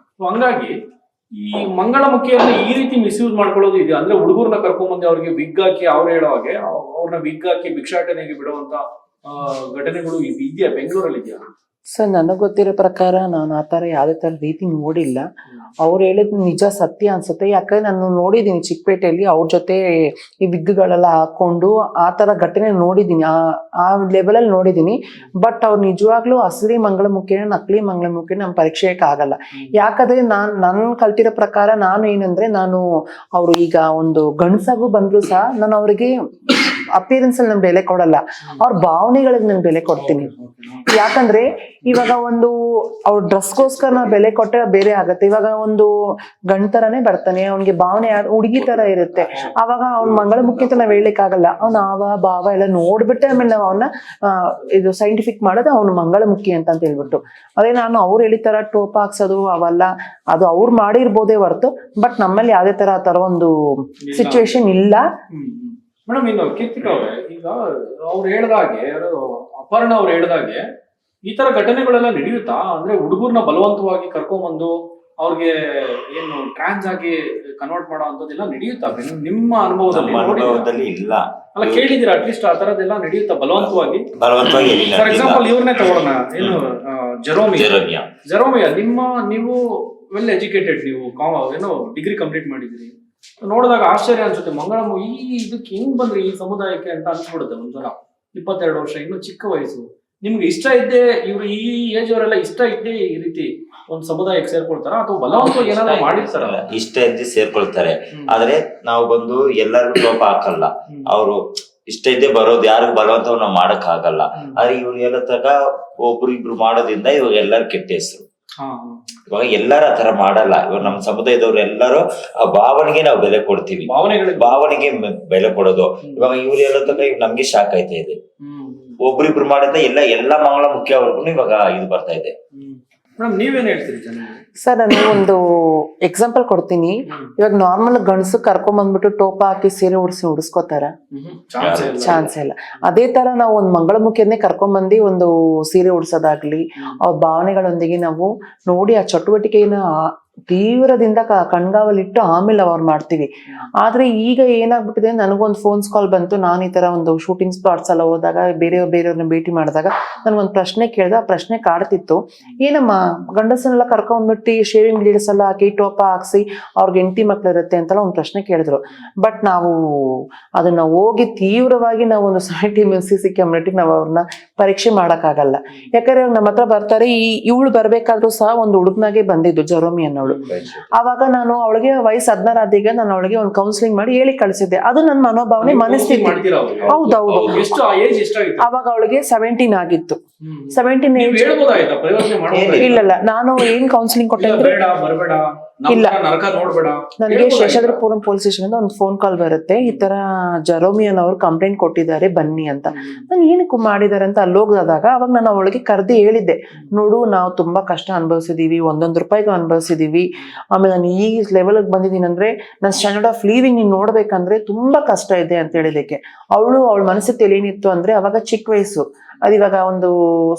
ಹಂಗಾಗಿ ಈ ಮಂಗಳಮುಖಿಯನ್ನ ಈ ರೀತಿ ಮಿಸ್ಯೂಸ್ ಮಾಡ್ಕೊಳ್ಳೋದು ಇದೆ. ಅಂದ್ರೆ ಹುಡುಗರ್ನ ಕರ್ಕೊಂಡ್ಬಂದು ಅವ್ರಿಗೆ ವಿಗ್ ಹಾಕಿ ಅವ್ರು ಹೇಳೋ ಹಾಗೆ ಅವ್ರನ್ನ ವಿಗ್ ಹಾಕಿ ಭಿಕ್ಷಾಟನೆಗೆ ಬಿಡುವಂತ ಘಟನೆಗಳು ಇದೆಯಾ, ಬೆಂಗಳೂರಲ್ಲಿ ಇದೆಯಾ? ಸರ್, ನನಗೆ ಗೊತ್ತಿರೋ ಪ್ರಕಾರ ನಾನು ಆ ಥರ ಯಾವುದೇ ಥರ ರೀತಿ ನೋಡಿಲ್ಲ. ಅವ್ರು ಹೇಳಿದ್ ನಿಜ ಸತ್ಯ ಅನ್ಸುತ್ತೆ. ಯಾಕಂದ್ರೆ ನಾನು ನೋಡಿದ್ದೀನಿ ಚಿಕ್ಕಪೇಟೆಯಲ್ಲಿ ಅವ್ರ ಜೊತೆ ಈ ವಿಗ್ಗಳೆಲ್ಲ ಹಾಕೊಂಡು ಆ ಥರ ಘಟನೆ ನೋಡಿದ್ದೀನಿ, ಆ ಲೆವೆಲಲ್ಲಿ ನೋಡಿದ್ದೀನಿ. ಬಟ್ ಅವ್ರು ನಿಜವಾಗ್ಲೂ ಅಸಲಿ ಮಂಗಳಮುಖಿನ ನಕಲಿ ಮಂಗಳಮುಖಿನ ನಮ್ಮ ಪರೀಕ್ಷೆಯಕ್ಕೆ ಆಗಲ್ಲ. ಯಾಕಂದ್ರೆ ನಾನು ಕಲ್ತಿರೋ ಪ್ರಕಾರ ನಾನು ಏನಂದ್ರೆ ಅವರು ಈಗ ಒಂದು ಗಂಡಸಾಗೂ ಬಂದ್ರು ಸಹ ನಾನು ಅವ್ರಿಗೆ ಅಪಿಯರೆನ್ಸ್ ಅಲ್ಲಿ ನಾನು ಬೆಲೆ ಕೊಡಲ್ಲ, ಅವ್ರ ಭಾವನೆಗಳಿಗೆ ನಾನು ಬೆಲೆ ಕೊಡ್ತೀನಿ. ಯಾಕಂದ್ರೆ ಇವಾಗ ಒಂದು ಅವ್ರ ಡ್ರೆಸ್ಗೋಸ್ಕರ ನಾವು ಬೆಲೆ ಕೊಟ್ಟರೆ ಬೇರೆ ಆಗತ್ತೆ. ಇವಾಗ ಒಂದು ಗಂಡ ತರಾನೇ ಬರ್ತಾನೆ, ಅವ್ನಿಗೆ ಭಾವನೆ ಹುಡುಗಿ ತರ ಇರುತ್ತೆ. ಅವಾಗ ಅವ್ನ ಮಂಗಳಮುಖಿ ಅಂತ ನಾವ್ ಹೇಳಲಿಕ್ಕೆ ಆಗಲ್ಲ. ಅವ್ನ ಭಾವ ಎಲ್ಲ ನೋಡ್ಬಿಟ್ಟೆ ಆಮೇಲೆ ನಾವು ಅವನ್ನ ಇದು ಸೈಂಟಿಫಿಕ್ ಮಾಡೋದು ಅವ್ನು ಮಂಗಳಮುಖಿ ಅಂತ ಹೇಳ್ಬಿಟ್ಟು. ಅದೇ ನಾನು ಅವ್ರು ಹೇಳಿತರ ಟೋಪ್ ಹಾಕ್ಸೋದು ಅವೆಲ್ಲ ಅದು ಅವ್ರು ಮಾಡಿರ್ಬೋದೇ ಹೊರತು, ಬಟ್ ನಮ್ಮಲ್ಲಿ ಯಾವ್ದೇ ತರ ಆ ತರ ಒಂದು ಸಿಚುವೇಶನ್ ಇಲ್ಲ. ಮೇಡಮ್, ಇನ್ನು ಕೀರ್ತಿಕಾ ಅವ್ರೆ, ಈಗ ಅವ್ರು ಹೇಳ್ದಾಗೆ, ಅಪರ್ಣ ಅವ್ರು ಹೇಳ್ದಾಗೆ ಈ ತರ ಘಟನೆಗಳೆಲ್ಲ ನಡೆಯುತ್ತಾ? ಅಂದ್ರೆ ಹುಡುಗರ್ನ ಬಲವಂತವಾಗಿ ಕರ್ಕೊಂಡ್ಬಂದು ಅವ್ರಿಗೆ ಏನು ಟ್ರಾನ್ಸ್ ಆಗಿ ಕನ್ವರ್ಟ್ ಮಾಡೋ ಅಂತದೆಲ್ಲ ನಡೆಯುತ್ತಾ ನಿಮ್ಮ ಅನುಭವದಲ್ಲಿ? ಇಲ್ಲ. ಅಲ್ಲ, ಕೇಳಿದಿರಾ ಅಟ್ಲೀಸ್ಟ್ ಆ ತರದೆಲ್ಲ ನಡೆಯುತ್ತಾ ಬಲವಂತವಾಗಿ? ಏನಿಲ್ಲ. ಫಾರ್ ಎಕ್ಸಾಂಪಲ್ ಇವ್ರನ್ನೇ ತಗೊಳ್ಳೋಣ, ಏನು ಜೆರೋಮಿಯಾ. ನೀವು ವೆಲ್ ಎಜುಕೇಟೆಡ್, ನೀವು ಏನೋ ಡಿಗ್ರಿ ಕಂಪ್ಲೀಟ್ ಮಾಡಿದಿರಿ. ನೋಡಿದಾಗ ಆಶ್ಚರ್ಯ ಅನ್ಸುತ್ತೆ. ಇದಕ್ಕೆ ಹೆಂಗ್ ಬಂದ್ರಿ ಈ ಸಮುದಾಯಕ್ಕೆ ಅಂತ ಅನ್ಸ್ಬಿಡುತ್ತೆ ಒಂಥರ. 22 ವರ್ಷ, ಇನ್ನು ಚಿಕ್ಕ ವಯಸ್ಸು. ನಿಮ್ಗೆ ಇಷ್ಟ ಇದ್ದೇ ಇವ್ರು ಈ ಏಜ್ ಅವರೆಲ್ಲ ಇಷ್ಟ ಇದ್ದೇ ಈ ರೀತಿ ಒಂದು ಸಮುದಾಯಕ್ಕೆ ಸೇರ್ಕೊಳ್ತಾರ ಅಥವಾ ಬಲವಂತವಾಗಿ ಏನಾದ್ರು ಮಾಡಿರ್ತಾರಲ್ಲ? ಇಷ್ಟ ಇದ್ದೇ ಸೇರ್ಕೊಳ್ತಾರೆ. ಆದ್ರೆ ನಾವು ಬಂದು ಎಲ್ಲರಿಗೂ ಟೋಪ ಹಾಕಲ್ಲ. ಅವರು ಇಷ್ಟ ಇದ್ದೇ ಬರೋದು, ಯಾರಿಗೂ ಬಲವಂತ ನಾವು ಮಾಡಕ್ ಆಗಲ್ಲ. ಆದ್ರೆ ಇವ್ರು ಎಲ್ಲ ತಗ ಒಬ್ರು ಮಾಡೋದ್ರಿಂದ ಇವಾಗ ಎಲ್ಲರೂ ಕೆಟ್ಟ ಹೆಸರು. ಇವಾಗ ಎಲ್ಲಾರು ಆತರ ಮಾಡಲ್ಲ. ಇವಾಗ ನಮ್ಮ ಸಮುದಾಯದವ್ರು ಎಲ್ಲರೂ ಆ ಭಾವನೆಗೆ ನಾವು ಬೆಲೆ ಕೊಡ್ತೀವಿ, ಭಾವನೆಗೆ ಬೆಲೆ ಕೊಡೋದು. ಇವಾಗ ಇವ್ರು ಹೇಳೋತಕ್ಕ ನಮ್ಗೆ ಶಾಕ್ ಆಯ್ತಾ ಇದೆ. ಒಬ್ರಿಬ್ರು ಮಾಡಿದ್ರೆ ಎಲ್ಲ ಮಂಗಳಮುಖಿಯವರೆಗೂ ಇವಾಗ ಇದು ಬರ್ತಾ ಇದೆ. ನೀವೇನ್ ಹೇಳ್ತೀರಿ ಸರ್? ನಾನು ಒಂದು ಎಕ್ಸಾಂಪಲ್ ಕೊಡ್ತೀನಿ. ಇವಾಗ ನಾರ್ಮಲ್ ಗಂಡಸು ಕರ್ಕೊಂಡ್ ಬಂದ್ಬಿಟ್ಟು ಟೋಪ ಹಾಕಿ ಸೀರೆ ಉಡಿಸ್ಕೋತಾರ? ಚಾನ್ಸ್ ಇಲ್ಲ. ಅದೇ ತರ ನಾವು ಒಂದು ಮಂಗಳಮುಖಿಯನ್ನೇ ಕರ್ಕೊಂಡ್ ಬಂದು ಒಂದು ಸೀರೆ ಉಡ್ಸೋದಾಗ್ಲಿ, ಅವ್ರ ಭಾವನೆಗಳೊಂದಿಗೆ ನಾವು ನೋಡಿ ಆ ಚಟುವಟಿಕೆಯನ್ನ ತೀವ್ರದಿಂದ ಕಣ್ಗಾವಲಿಟ್ಟು ಆಮೇಲೆ ಅವ್ರು ಮಾಡ್ತೀವಿ. ಆದ್ರೆ ಈಗ ಏನಾಗ್ಬಿಟ್ಟಿದೆ, ನನಗೊಂದು ಫೋನ್ಸ್ ಕಾಲ್ ಬಂತು. ನಾನು ಈ ತರ ಒಂದು ಶೂಟಿಂಗ್ ಸ್ಪಾಟ್ಸ್ ಎಲ್ಲ ಹೋದಾಗ ಬೇರೆಯವ್ರನ್ನ ಭೇಟಿ ಮಾಡಿದಾಗ ನನ್ಗೊಂದು ಪ್ರಶ್ನೆ ಕೇಳ್ದೆ. ಆ ಪ್ರಶ್ನೆ ಕಾಡ್ತಿತ್ತು, ಏನಮ್ಮ ಗಂಡಸನ್ನೆಲ್ಲ ಕರ್ಕೊಂಡ್ಬಿಟ್ಟು ಶೇವಿಂಗ್ ಲೀಡ್ಸ್ ಎಲ್ಲ ಹಾಕಿ ಟೋಪ ಹಾಕ್ಸಿ ಅವ್ರಿಗೆ ಹೆಂಡತಿ ಮಕ್ಳು ಇರುತ್ತೆ ಅಂತೆಲ್ಲ ಒಂದು ಪ್ರಶ್ನೆ ಕೇಳಿದ್ರು. ಬಟ್ ನಾವು ಅದನ್ನ ಹೋಗಿ ತೀವ್ರವಾಗಿ ನಾವು ಒಂದು CCTV ಕ್ಯಾಮ್ರಾಟಿಗೆ ನಾವು ಅವ್ರನ್ನ ಪರೀಕ್ಷೆ ಮಾಡಕ್ಕಾಗಲ್ಲ. ಯಾಕಂದ್ರೆ ನಮ್ಮ ಹತ್ರ ಬರ್ತಾರೆ. ಇವಳು ಬರ್ಬೇಕಾದ್ರೂ ಸಹ ಒಂದು ಹುಡುಗನಾಗೆ ಬಂದಿದ್ದು, ಜರೋಮಿ ಅನ್ನೋಳು. ಅವಾಗ ನಾನು ಅವಳಿಗೆ ವಯಸ್ಸು 16 ಆದಾಗ ನಾನು ಅವಳಿಗೆ ಒಂದು ಕೌನ್ಸಿಲಿಂಗ್ ಮಾಡಿ ಹೇಳಿ ಕಳಿಸಿದ್ದೆ. ಅದು ನನ್ನ ಮನೋಭಾವನೆ, ಮನಸ್ಥಿತಿ. ಹೌದೌದು. ಅವಾಗ ಅವಳಿಗೆ 17 ಆಗಿತ್ತು. 17 ಇಲ್ಲ, ನಾನು ಏನ್ ಕೌನ್ಸಿಲಿಂಗ್ ಕೊಟ್ಟೆ ಇಲ್ಲ, ನನಗೆ ಶೇಷಾದ್ರಿಪುರಂ ಪೊಲೀಸ್ ಸ್ಟೇಷನ್ ಇಂದ ಒಂದು ಫೋನ್ ಕಾಲ್ ಬರುತ್ತೆ, ಈ ತರ ಜರೋಮಿಯನ್ ಅವರು ಕಂಪ್ಲೇಂಟ್ ಕೊಟ್ಟಿದ್ದಾರೆ ಬನ್ನಿ ಅಂತ. ನಾನು ಏನಕ್ಕೂ ಮಾಡಿದಾರೆ ಅಂತ ಅಲ್ಲೋಗದಾಗ ಅವಾಗ ನಾನು ಅವಳಿಗೆ ಕರೆದಿ ಹೇಳಿದ್ದೆ, ನೋಡು ನಾವು ತುಂಬಾ ಕಷ್ಟ ಅನುಭವಿಸಿದೀವಿ, 1 ರೂಪಾಯಿಗೂ ಅನುಭವಿಸಿದೀವಿ. ಆಮೇಲೆ ನಾನು ಈ ಲೆವೆಲ್ಗೆ ಬಂದಿದ್ದೀನಿ ಅಂದ್ರೆ ನನ್ನ ಸ್ಟ್ಯಾಂಡರ್ಡ್ ಆಫ್ ಲಿವಿಂಗ್ ನೀನ್ ನೋಡ್ಬೇಕಂದ್ರೆ ತುಂಬಾ ಕಷ್ಟ ಇದೆ ಅಂತ ಹೇಳಿದಕ್ಕೆ ಅವಳ ಮನಸ್ಥಿತಿಯಲ್ಲಿ ಏನಿತ್ತು ಅಂದ್ರೆ, ಅವಾಗ ಚಿಕ್ಕ ವಯಸ್ಸು. ಅದಿವಾಗ ಒಂದು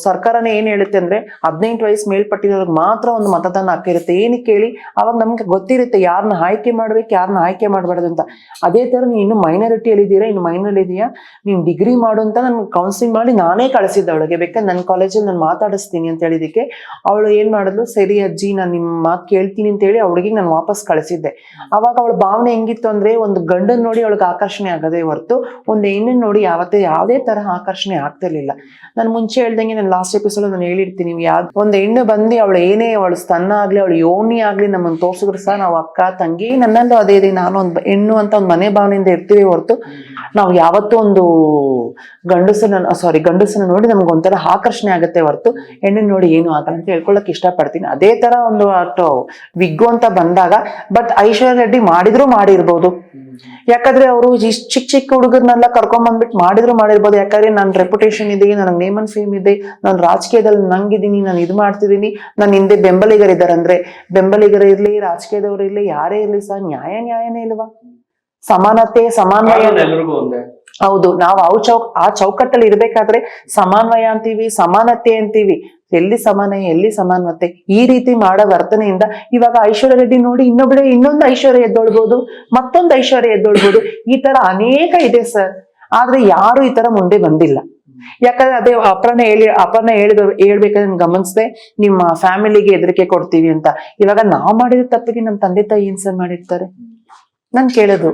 ಸರ್ಕಾರನೇ ಏನ್ ಹೇಳುತ್ತೆ ಅಂದ್ರೆ 18 ವಯಸ್ಸು ಮೇಲ್ಪಟ್ಟಿರೋರ್ಗೆ ಮಾತ್ರ ಒಂದು ಮತದಾನ ಹಾಕಿರುತ್ತೆ. ಏನಕ್ಕೆ ಹೇಳಿ, ಅವಾಗ ನಮ್ಗೆ ಗೊತ್ತಿರುತ್ತೆ ಯಾರನ್ನ ಆಯ್ಕೆ ಮಾಡ್ಬೇಕು, ಯಾರನ್ನ ಆಯ್ಕೆ ಮಾಡ್ಬಾರ್ದು ಅಂತ. ಅದೇ ತರ ನೀನು ಇನ್ನು ಮೈನಾರಿಟಿಯಲ್ಲಿ ಇದೀರಾ, ಇನ್ನು ಮೈನರ್ ಇದೆಯಾ, ನೀನ್ ಡಿಗ್ರಿ ಮಾಡು ಅಂತ ನನ್ ಕೌನ್ಸಿಲಿಂಗ್ ಮಾಡಿ ನಾನೇ ಕಳಿಸಿದ್ದೆ ಅವಳಿಗೆ. ಬೇಕಾದ್ರೆ ನನ್ನ ಕಾಲೇಜಲ್ಲಿ ನಾನು ಮಾತಾಡಿಸ್ತೀನಿ ಅಂತ ಹೇಳಿದಕ್ಕೆ ಅವಳು ಏನ್ ಮಾಡಿದ್ಲು, ಸರಿ ಅಜ್ಜಿ ನಾನು ನಿಮ್ಮ ಮಾತು ಕೇಳ್ತೀನಿ ಅಂತ ಹೇಳಿ ಅವಳಿಗೆ ನಾನು ವಾಪಸ್ ಕಳಿಸಿದ್ದೆ. ಅವಾಗ ಅವಳ ಭಾವನೆ ಹೆಂಗಿತ್ತು ಅಂದ್ರೆ, ಒಂದು ಗಂಡನ್ ನೋಡಿ ಅವಳಿಗೆ ಆಕರ್ಷಣೆ ಆಗದೆ ಹೊರತು ಒಂದು ಹೆಣ್ಣನ್ ನೋಡಿ ಯಾವತ್ತೇ ಯಾವುದೇ ತರ ಆಕರ್ಷಣೆ ಆಗ್ತಿರ್ಲಿಲ್ಲ. ನಾನು ಮುಂಚೆ ಹೇಳ್ದಂಗೆ ನಾನು ಲಾಸ್ಟ್ ಎಪಿಸೋಡ್ ನಾನು ಹೇಳಿರ್ತೀನಿ, ಒಂದು ಹೆಣ್ಣು ಬಂದು ಅವಳು ಏನೇ ಅವಳು ಸ್ತನ ಆಗ್ಲಿ ಅವಳು ಯೋನಿ ಆಗ್ಲಿ ನಮ್ಮನ್ನು ತೋರ್ಸಿದ್ರು ಸಹ ನಾವು ಅಕ್ಕ ತಂಗಿ ನನ್ನಲ್ಲೂ ಅದೇ ಇದೆ, ನಾನು ಒಂದು ಹೆಣ್ಣು ಅಂತ ಒಂದು ಮನೆ ಭಾವನೆಯಿಂದ ಇರ್ತೀವಿ ಹೊರತು ನಾವು ಯಾವತ್ತೂ ಒಂದು ಗಂಡಸನ್ನ ನೋಡಿ ನಮ್ಗೆ ಒಂಥರ ಆಕರ್ಷಣೆ ಆಗುತ್ತೆ ಹೊರತು ಹೆಣ್ಣು ನೋಡಿ ಏನು ಆಗಲ್ಲ ಅಂತ ಹೇಳ್ಕೊಳಕ್ ಇಷ್ಟಪಡ್ತೀನಿ. ಅದೇ ತರ ಒಂದು ವಿಗ್ಗು ಅಂತ ಬಂದಾಗ ಬಟ್ ಐಶ್ವರ್ಯ ರೆಡ್ಡಿ ಮಾಡಿರ್ಬೋದು, ಯಾಕಂದ್ರೆ ಅವರು ಚಿಕ್ಕ ಚಿಕ್ಕ ಹುಡುಗರ್ನೆಲ್ಲ ಕರ್ಕೊಂಡ್ ಬಂದ್ಬಿಟ್ಟು ಮಾಡಿರ್ಬೋದು. ಯಾಕಂದ್ರೆ ನನ್ನ ರೆಪ್ಯುಟೇಷನ್ ಇದೆ, ನನಗೆ ನೇಮ್ ಅಂಡ್ ಫೇಮ್ ಇದೆ, ನಾನು ರಾಜಕೀಯದಲ್ಲಿ ನಂಗಿದ್ದೀನಿ, ನಾನು ಇದು ಮಾಡ್ತಿದ್ದೀನಿ, ನನ್ನ ಹಿಂದೆ ಬೆಂಬಲಿಗರಿದ್ದಾರೆ. ಅಂದ್ರೆ ಬೆಂಬಲಿಗರು ಇರ್ಲಿ, ರಾಜಕೀಯದವ್ರು ಇರ್ಲಿ, ಯಾರೇ ಇರ್ಲಿ ಸಹ ನ್ಯಾಯನೇ ಇಲ್ವಾ? ಸಮಾನತೆ ಸಮನ್ವಯ ಎಲ್ರಿಗೂ ಒಂದೇ. ಹೌದು, ನಾವು ಆ ಚೌಕಟ್ಟಲ್ಲಿ ಇರ್ಬೇಕಾದ್ರೆ ಸಮನ್ವಯ ಅಂತೀವಿ, ಸಮಾನತೆ ಅಂತೀವಿ. ಎಲ್ಲಿ ಸಮಾನತೆ ಎಲ್ಲಿ ಸಮಾನತೆ? ಈ ರೀತಿ ಮಾಡೋ ವರ್ತನೆಯಿಂದ ಇವಾಗ ಐಶ್ವರ್ಯ ರೆಡ್ಡಿ ನೋಡಿ ಇನ್ನೊಂದು ಐಶ್ವರ್ಯ ಎದ್ದೊಳ್ಬೋದು, ಮತ್ತೊಂದು ಐಶ್ವರ್ಯ ಎದ್ದೊಳ್ಬೋದು. ಈ ತರ ಅನೇಕ ಇದೆ ಸರ್, ಆದ್ರೆ ಯಾರು ಈ ತರ ಮುಂದೆ ಬಂದಿಲ್ಲ. ಯಾಕಂದ್ರೆ ಅದೇ ಅಪರ್ಣ ಹೇಳ್ಬೇಕಾದ್ರೆ ಗಮನಿಸ್ದೆ, ನಿಮ್ಮ ಫ್ಯಾಮಿಲಿಗೆ ಹೆದರಿಕೆ ಕೊಡ್ತೀವಿ ಅಂತ. ಇವಾಗ ನಾವು ಮಾಡಿದ ತಪ್ಪಿಗೆ ನಮ್ಮ ತಂದೆ ತಾಯಿ ಏನ್ ಸರ್ ಮಾಡಿರ್ತಾರೆ? ನಾನ್ ಕೇಳೋದು,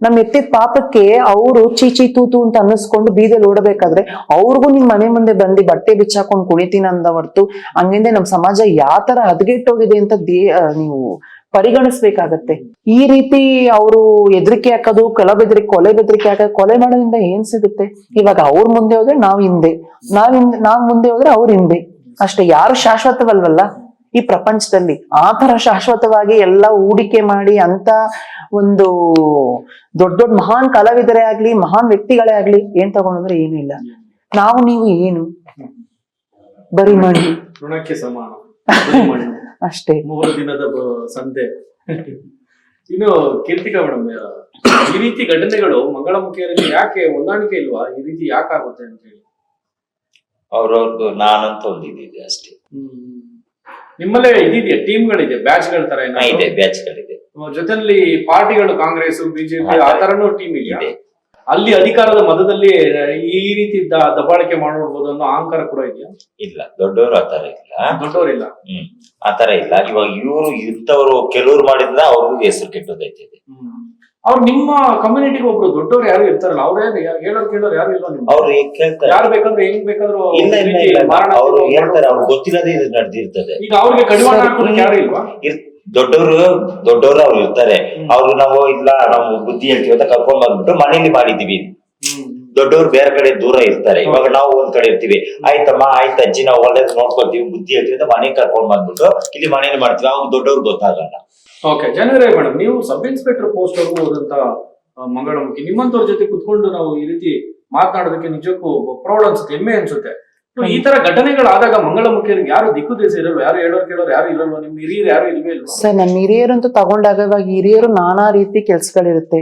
ನಮ್ ಎತ್ತಿದ ಪಾಪಕ್ಕೆ ಅವರು ಚೀಚಿ ತೂತು ಅಂತ ಅನ್ನಿಸ್ಕೊಂಡು ಬೀದಲ್ಲಿ ಓಡಬೇಕಾದ್ರೆ ಅವ್ರಿಗೂ ನಿಮ್ ಮನೆ ಮುಂದೆ ಬಂದು ಬಟ್ಟೆ ಬಿಚ್ಚಾಕೊಂಡು ಕುಣಿತೀನಿ ಅಂದ ಹೊರ್ತು ಹಂಗಿಂದೆ ನಮ್ ಸಮಾಜ ಯಾವ ತರ ಹದಗೆಟ್ಟೋಗಿದೆ ಅಂತ ನೀವು ಪರಿಗಣಿಸ್ಬೇಕಾಗತ್ತೆ. ಈ ರೀತಿ ಅವರು ಹೆದರಿಕೆ ಹಾಕೋದು, ಕೊಲೆ ಬೆದರಿಕೆ ಹಾಕೋದು, ಕೊಲೆ ಮಾಡೋದ್ರಿಂದ ಏನ್ ಸಿಗುತ್ತೆ? ಇವಾಗ ಅವ್ರ ಮುಂದೆ ಹೋದ್ರೆ ನಾವ್ ಹಿಂದೆ, ನಾವ್ ಮುಂದೆ ಹೋದ್ರೆ ಅವ್ರ ಹಿಂದೆ ಅಷ್ಟೇ. ಯಾರು ಶಾಶ್ವತವಲ್ವಲ್ಲ ಈ ಪ್ರಪಂಚದಲ್ಲಿ. ಆ ತರ ಶಾಶ್ವತವಾಗಿ ಎಲ್ಲ ಹೂಡಿಕೆ ಮಾಡಿ ಅಂತ ಒಂದು ದೊಡ್ಡ ಮಹಾನ್ ಕಲಾವಿದರೇ ಆಗ್ಲಿ, ಮಹಾನ್ ವ್ಯಕ್ತಿಗಳೇ ಆಗ್ಲಿ, ಏನ್ ತಗೊಂಡ್ರೆ ಏನು ಇಲ್ಲ. ನೀವು ಏನು ಬರೀ ಮಣ್ಣು, ಋಣಕ್ಕೆ ಸಮಾನ ಅಷ್ಟೇ. 3 ದಿನದ ಸಂತೆ. ಇನ್ನು ಕೀರ್ತಿಕಾ ಮೇಡಮ್, ಈ ರೀತಿ ಘಟನೆಗಳು ಮಂಗಳಮುಖಿಯರಲ್ಲಿ ಯಾಕೆ ಹೊಂದಾಣಿಕೆ ಇಲ್ವಾ? ಈ ರೀತಿ ಯಾಕಾಗುತ್ತೆ ಅಂತ ಹೇಳಿ ಅವ್ರವ್ರದ್ದು ನಾನಂತ ಒಂದಿದೆ ಅಷ್ಟೇ. ನಿಮ್ಮಲ್ಲೇ ಇದೆಯಾ ಟೀಮ್ಗಳಿದೆ, ಬ್ಯಾಚ್ಗಳ ತರ ಇದೆ, ಬ್ಯಾಚ್ಗಳಿದೆ. ಜೊತೆಲಿ ಪಾರ್ಟಿಗಳು ಕಾಂಗ್ರೆಸ್ ಬಿಜೆಪಿ ಆ ತರನು ಟೀಮ್ ಇದೆ. ಅಲ್ಲಿ ಅಧಿಕಾರದ ಮತದಲ್ಲಿ ಈ ರೀತಿ ದಬ್ಬಾಳಿಕೆ ಮಾಡ್ಬೋದು ಅನ್ನೋ ಅಹಂಕಾರ ಕೂಡ ಇದೆಯಾ? ಇಲ್ಲ, ದೊಡ್ಡವರು ಆತರ ಇಲ್ಲ. ದೊಡ್ಡವರಿಲ್ಲ, ಆತರ ಇಲ್ಲ. ಇವಾಗ ಇವರು ಇಂಥವ್ರು ಕೆಲವ್ರು ಮಾಡಿದ್ರೆ ಅವ್ರಿಗೂ ಹೆಸರು ಕೆಟ್ಟೋದೈತೆ. ಅವ್ರು ನಿಮ್ಮ ಕಮ್ಯುನಿಟಿಗೆ ಒಬ್ರು ದೊಡ್ಡವ್ರು ಯಾರು ಇರ್ತಾರಲ್ಲ, ಅವ್ರು ಕೇಳೋರು ಯಾರು ಇಲ್ಲ? ಅವ್ರು ಕೇಳ್ತಾರೆ, ಯಾರು ಬೇಕಂದ್ರೆ ಹೆಂಗ್ ಬೇಕಾದ್ರೂ ಅವ್ರು ಹೇಳ್ತಾರೆ, ಅವ್ರು ಗೊತ್ತಿಲ್ಲದೆ ಇದು ನಡೆದಿರ್ತದೆ. ಈಗ ಅವ್ರಿಗೆ ಕಡಿವಾಣ ಹಾಕೋದಕ್ಕೆ ಯಾರು ಇಲ್ವಾ? ದೊಡ್ಡವರು ಅವ್ರು ಇರ್ತಾರೆ. ಅವ್ರು ನಾವು ಇಲ್ಲ ನಾವು ಬುದ್ಧಿ ಹೇಳ್ತೀವಿ ಅಂತ ಕರ್ಕೊಂಡ್ ಬಂದ್ಬಿಟ್ಟು ಮನೇಲಿ ಮಾಡಿದೀವಿ. ದೊಡ್ಡವ್ರು ಬೇರೆ ಕಡೆ ದೂರ ಇರ್ತಾರೆ. ಇವಾಗ ನಾವು ಒಂದ್ ಕಡೆ ಇರ್ತೀವಿ, ಆಯ್ತಮ್ಮ ಆಯ್ತು ಅಜ್ಜಿ ನಾವು ಒಳ್ಳೇದು ನೋಡ್ಕೊಳ್ತೀವಿ ಬುದ್ಧಿ ಹೇಳ್ತೀವಿ ಅಂತ ಮನೆಗೆ ಕರ್ಕೊಂಡ್ ಬಂದ್ಬಿಟ್ಟು ಇಲ್ಲಿ ಮನೇಲಿ ಮಾಡ್ತೀವಿ. ಅವ್ರು ದೊಡ್ಡವ್ರು ಗೊತ್ತಾಗಲ್ಲ. ಓಕೆ, ಜನರೇ ಮೇಡಮ್, ನೀವು ಸಬ್ ಇನ್ಸ್ಪೆಕ್ಟರ್ ಪೋಸ್ಟ್ ವರ್ಗು ಹೋದಂತ ಮಂಗಳಮುಖಿ, ನಿಮ್ಮಂತವ್ರ ಜೊತೆ ಕುತ್ಕೊಂಡು ನಾವು ಈ ರೀತಿ ಮಾತನಾಡೋದಕ್ಕೆ ನಿಜಕ್ಕೂ ಪ್ರೌಡ್ ಅನ್ಸುತ್ತೆ, ಹೆಮ್ಮೆ ಅನ್ಸುತ್ತೆ. ಈ ತರ ಘಟನೆಗಳಾದಾಗ ಮಂಗಳಮುಖಿಯರಿಗೆ ಯಾರು ದಿಕ್ಕು ದೇಶ ಇರಲ್ವ? ಯಾರು ಕೇಳೋರು ಯಾರು ಇರಲ್ವ? ನಿಮ್ ಹಿರಿಯರು ಯಾರು ಇಲ್ವೇ ಇಲ್ವಾ? ಸರ್, ನಮ್ಮ ಹಿರಿಯರಂತೂ ತಗೊಂಡಾಗ ಇವಾಗ ಹಿರಿಯರು ನಾನಾ ರೀತಿ ಕೆಲ್ಸಗಳಿರುತ್ತೆ.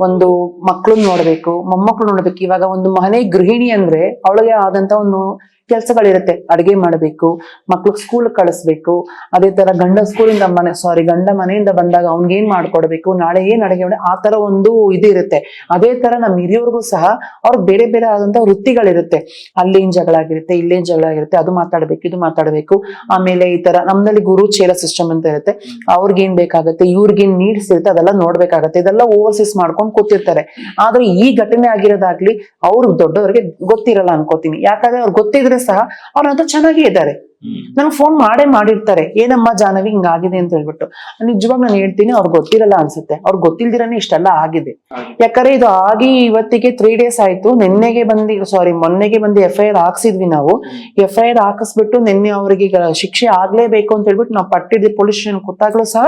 ಒಂದು ಮಕ್ಳನ್ನ ನೋಡ್ಬೇಕು, ಮೊಮ್ಮಕ್ಳು ನೋಡ್ಬೇಕು. ಇವಾಗ ಒಂದು ಮನೆ ಗೃಹಿಣಿ ಅಂದ್ರೆ ಅವಳಿಗೆ ಆದಂತ ಒಂದು ಕೆಲಸಗಳಿರುತ್ತೆ. ಅಡಿಗೆ ಮಾಡ್ಬೇಕು, ಮಕ್ಳಿಗೆ ಸ್ಕೂಲ್ ಕಳಿಸ್ಬೇಕು. ಅದೇ ತರ ಗಂಡ ಮನೆಯಿಂದ ಬಂದಾಗ ಅವ್ನಿಗೆ ಏನ್ ಮಾಡ್ಕೊಡ್ಬೇಕು, ನಾಳೆ ಏನ್ ಅಡಿಗೆ ಆ ತರ ಒಂದು ಇದು ಇರುತ್ತೆ. ಅದೇ ತರ ನಮ್ಮ ಹಿರಿಯವ್ರಿಗೂ ಸಹ ಅವ್ರಿಗೆ ಬೇರೆ ಬೇರೆ ಆದಂತ ವೃತ್ತಿಗಳಿರುತ್ತೆ. ಅಲ್ಲೇನ್ ಜಗಳ ಆಗಿರುತ್ತೆ, ಇಲ್ಲೇನ್ ಜಗಳ ಆಗಿರುತ್ತೆ, ಅದು ಮಾತಾಡ್ಬೇಕು, ಇದು ಮಾತಾಡ್ಬೇಕು. ಆಮೇಲೆ ಈ ತರ ನಮ್ದಲ್ಲಿ ಗುರು ಚೇಲ ಸಿಸ್ಟಮ್ ಅಂತ ಇರುತ್ತೆ. ಅವ್ರಿಗೇನ್ ಬೇಕಾಗತ್ತೆ, ಇವ್ರಿಗೇನ್ ನೀಡ್ಸ್ ಇರುತ್ತೆ, ಅದೆಲ್ಲ ನೋಡ್ಬೇಕಾಗತ್ತೆ. ಇದೆಲ್ಲ ಓವರ್ಸೀಸ್ ಮಾಡ್ಕೊಂಡು ಕೂತಿರ್ತಾರೆ. ಆದ್ರೆ ಈ ಘಟನೆ ಆಗಿರೋದಾಗ್ಲಿ ಅವ್ರಿಗೆ ದೊಡ್ಡವರಿಗೆ ಗೊತ್ತಿರಲ್ಲ ಅನ್ಕೋತೀನಿ. ಯಾಕಂದ್ರೆ ಅವ್ರಿಗೆ ಗೊತ್ತಿದ್ರೆ ಸಹ ಅವ್ರಂತ ಚೆನ್ನಾಗೇ ಇದ್ದಾರೆ. ನಂಗೆ ಫೋನ್ ಮಾಡಿರ್ತಾರೆ, ಏನಮ್ಮ ಜಾಹ್ನವಿ ಹಿಂಗಾಗಿದೆ ಅಂತ ಹೇಳ್ಬಿಟ್ಟು. ನಿಜವಾಗ ನಾನು ಹೇಳ್ತೀನಿ, ಅವ್ರಿಗೆ ಗೊತ್ತಿರಲ್ಲ ಅನ್ಸುತ್ತೆ. ಅವ್ರಿಗೆ ಗೊತ್ತಿಲ್ದಿರನೇ ಇಷ್ಟೆಲ್ಲ ಆಗಿದೆ. ಯಾಕಂದ್ರೆ ಇದು ಆಗಿ ಇವತ್ತಿಗೆ 3 days ಆಯ್ತು. ಮೊನ್ನೆಗೆ ಬಂದು FIR ಹಾಕ್ಸಿದ್ವಿ ನಾವು. FIR ಹಾಕಿಸ್ಬಿಟ್ಟು ನಿನ್ನೆ ಅವ್ರಿಗೆ ಶಿಕ್ಷೆ ಆಗ್ಲೇಬೇಕು ಅಂತ ಹೇಳ್ಬಿಟ್ಟು ನಾವು ಪಟ್ಟಿದ್ವಿ ಪೊಲೀಸ್ ಸ್ಟೇಷನ್ ಕೂತಾಗ್ಲೂ ಸಹ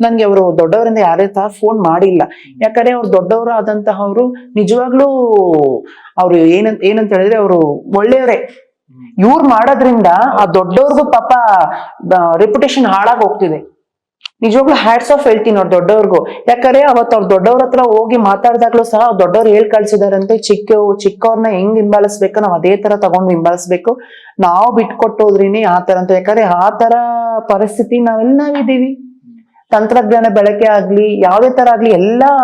ನನ್ಗೆ ಅವರು ದೊಡ್ಡವರಿಂದ ಯಾರೇ ಸಹ ಫೋನ್ ಮಾಡಿಲ್ಲ. ಯಾಕಂದ್ರೆ ಅವ್ರು ದೊಡ್ಡವರು ಆದಂತಹ ಅವರು ನಿಜವಾಗ್ಲೂ ಅವ್ರು ಏನಂತ ಹೇಳಿದ್ರೆ ಅವರು ಒಳ್ಳೆಯವರೇ. ಇವ್ರು ಮಾಡೋದ್ರಿಂದ ಆ ದೊಡ್ಡವ್ರಿಗೂ ಪಾಪ ರೆಪ್ಯುಟೇಷನ್ ಹಾಳಾಗಿ ಹೋಗ್ತಿದೆ. ನಿಜವಾಗ್ಲೂ ಹ್ಯಾಟ್ಸ್ ಆಫ್ ಹೇಳ್ತೀನಿ ಅವ್ರ ದೊಡ್ಡವ್ರಿಗೂ. ಯಾಕಂದ್ರೆ ಅವತ್ತು ಅವ್ರ ದೊಡ್ಡವ್ರ ಹತ್ರ ಹೋಗಿ ಮಾತಾಡ್ದಾಗ್ಲೂ ಸಹ ದೊಡ್ಡವ್ರು ಕಳ್ಸಿದಾರಂತೆ, ಚಿಕ್ಕವ್ರನ್ನ ಹೆಂಗ್ ಹಿಂಬಾಲಿಸ್ಬೇಕು ನಾವು ಅದೇ ತರ ತಗೊಂಡು ಹಿಂಬಾಲಿಸ್ಬೇಕು. ನಾವು ಬಿಟ್ಕೊಟ್ಟೋದ್ರಿನಿ ಆ ತರ ಅಂತ. ಯಾಕಂದ್ರೆ ಆ ತರ ಪರಿಸ್ಥಿತಿ ನಾವಿದೀವಿ. ತಂತ್ರಜ್ಞಾನ ಬಳಕೆ ಆಗ್ಲಿ, ಯಾವ್ದೇ ತರ ಆಗ್ಲಿ, ಎಲ್ಲಾ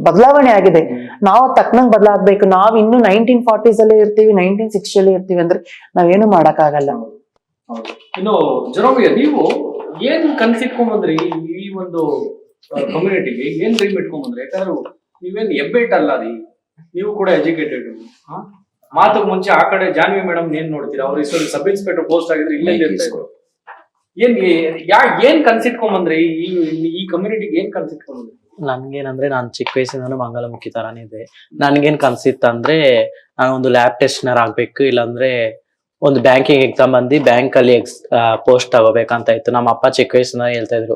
ಬದಲಾವಣೆ ಆಗಿದೆ. ನಾವು ತಕ್ಕನಂಗ್ ಬದಲಾಗ್ಬೇಕು. ನಾವ್ ಇನ್ನು 1940s ಅಲ್ಲೇ ಇರ್ತೀವಿ, 1960 ಅಲ್ಲೇ ಇರ್ತೀವಿ ಅಂದ್ರೆ ನಾವೇನು ಮಾಡಕ್ ಆಗಲ್ಲ. ಇನ್ನು ಜರೋಮಿಯ, ನೀವು ಏನ್ ಕನ್ಸಿಟ್ಕೊಂಡ್ಬಂದ್ರಿ ಈ ಒಂದು ಕಮ್ಯುನಿಟಿಗೆ? ಏನ್ ಡ್ರೀಮ್ ಇಟ್ಕೊಂಡ್ಬಂದ್ರಿ? ಯಾಕಂದ್ರೆ ನೀವೇನ್ ಎಬ್ಬೆಟ್ ಅಲ್ಲ, ನೀವು ಕೂಡ ಎಜುಕೇಟೆಡ್. ಮಾತು ಮುಂಚೆ ಆ ಕಡೆ ಜಾನ್ವಿ ಮೇಡಮ್ ಏನ್ ನೋಡ್ತೀರಾ? ಅವ್ರು ಇಷ್ಟೊಂದು ಸಬ್ ಇನ್ಸ್ಪೆಕ್ಟರ್ ಪೋಸ್ಟ್ ಆಗಿದ್ರೆ ಇಲ್ಲೇ ಇರ್ತಾ ಇದ್ರು. ಏನ್ ಕನ್ಸಿಟ್ಕೊಂಡ್ ಬಂದ್ರೆ ಈ ಕಮ್ಯುನಿಟಿಗೆ ಏನ್ ಕನ್ಸಿಟ್ಕೊಂಡ್ ಬಂದ್ರೆ? ನನ್ಗೇನಂದ್ರೆ ನಾನು ಚಿಕ್ಕ ವಯಸ್ಸಿಂದಾನು ಮಂಗಳಮುಖಿ ತರಾನೇ ಇದೆ. ನನ್ಗೇನ್ ಕನ್ಸಿತ್ತಂದ್ರೆ ನಾನು ಒಂದು ಲ್ಯಾಬ್ ಟೆಸ್ಟ್ನರ್ ಆಗ್ಬೇಕು, ಇಲ್ಲಾಂದ್ರೆ ಒಂದು ಬ್ಯಾಂಕಿಂಗ್ ಎಕ್ಸಾಮ್ ಬಂದು ಬ್ಯಾಂಕ್ ಅಲ್ಲಿ ಪೋಸ್ಟ್ ತಗೋಬೇಕಂತ ಇತ್ತು. ನಮ್ಮ ಅಪ್ಪ ಚಿಕ್ಕ ವಯಸ್ಸಿನ ಹೇಳ್ತಾ ಇದ್ರು,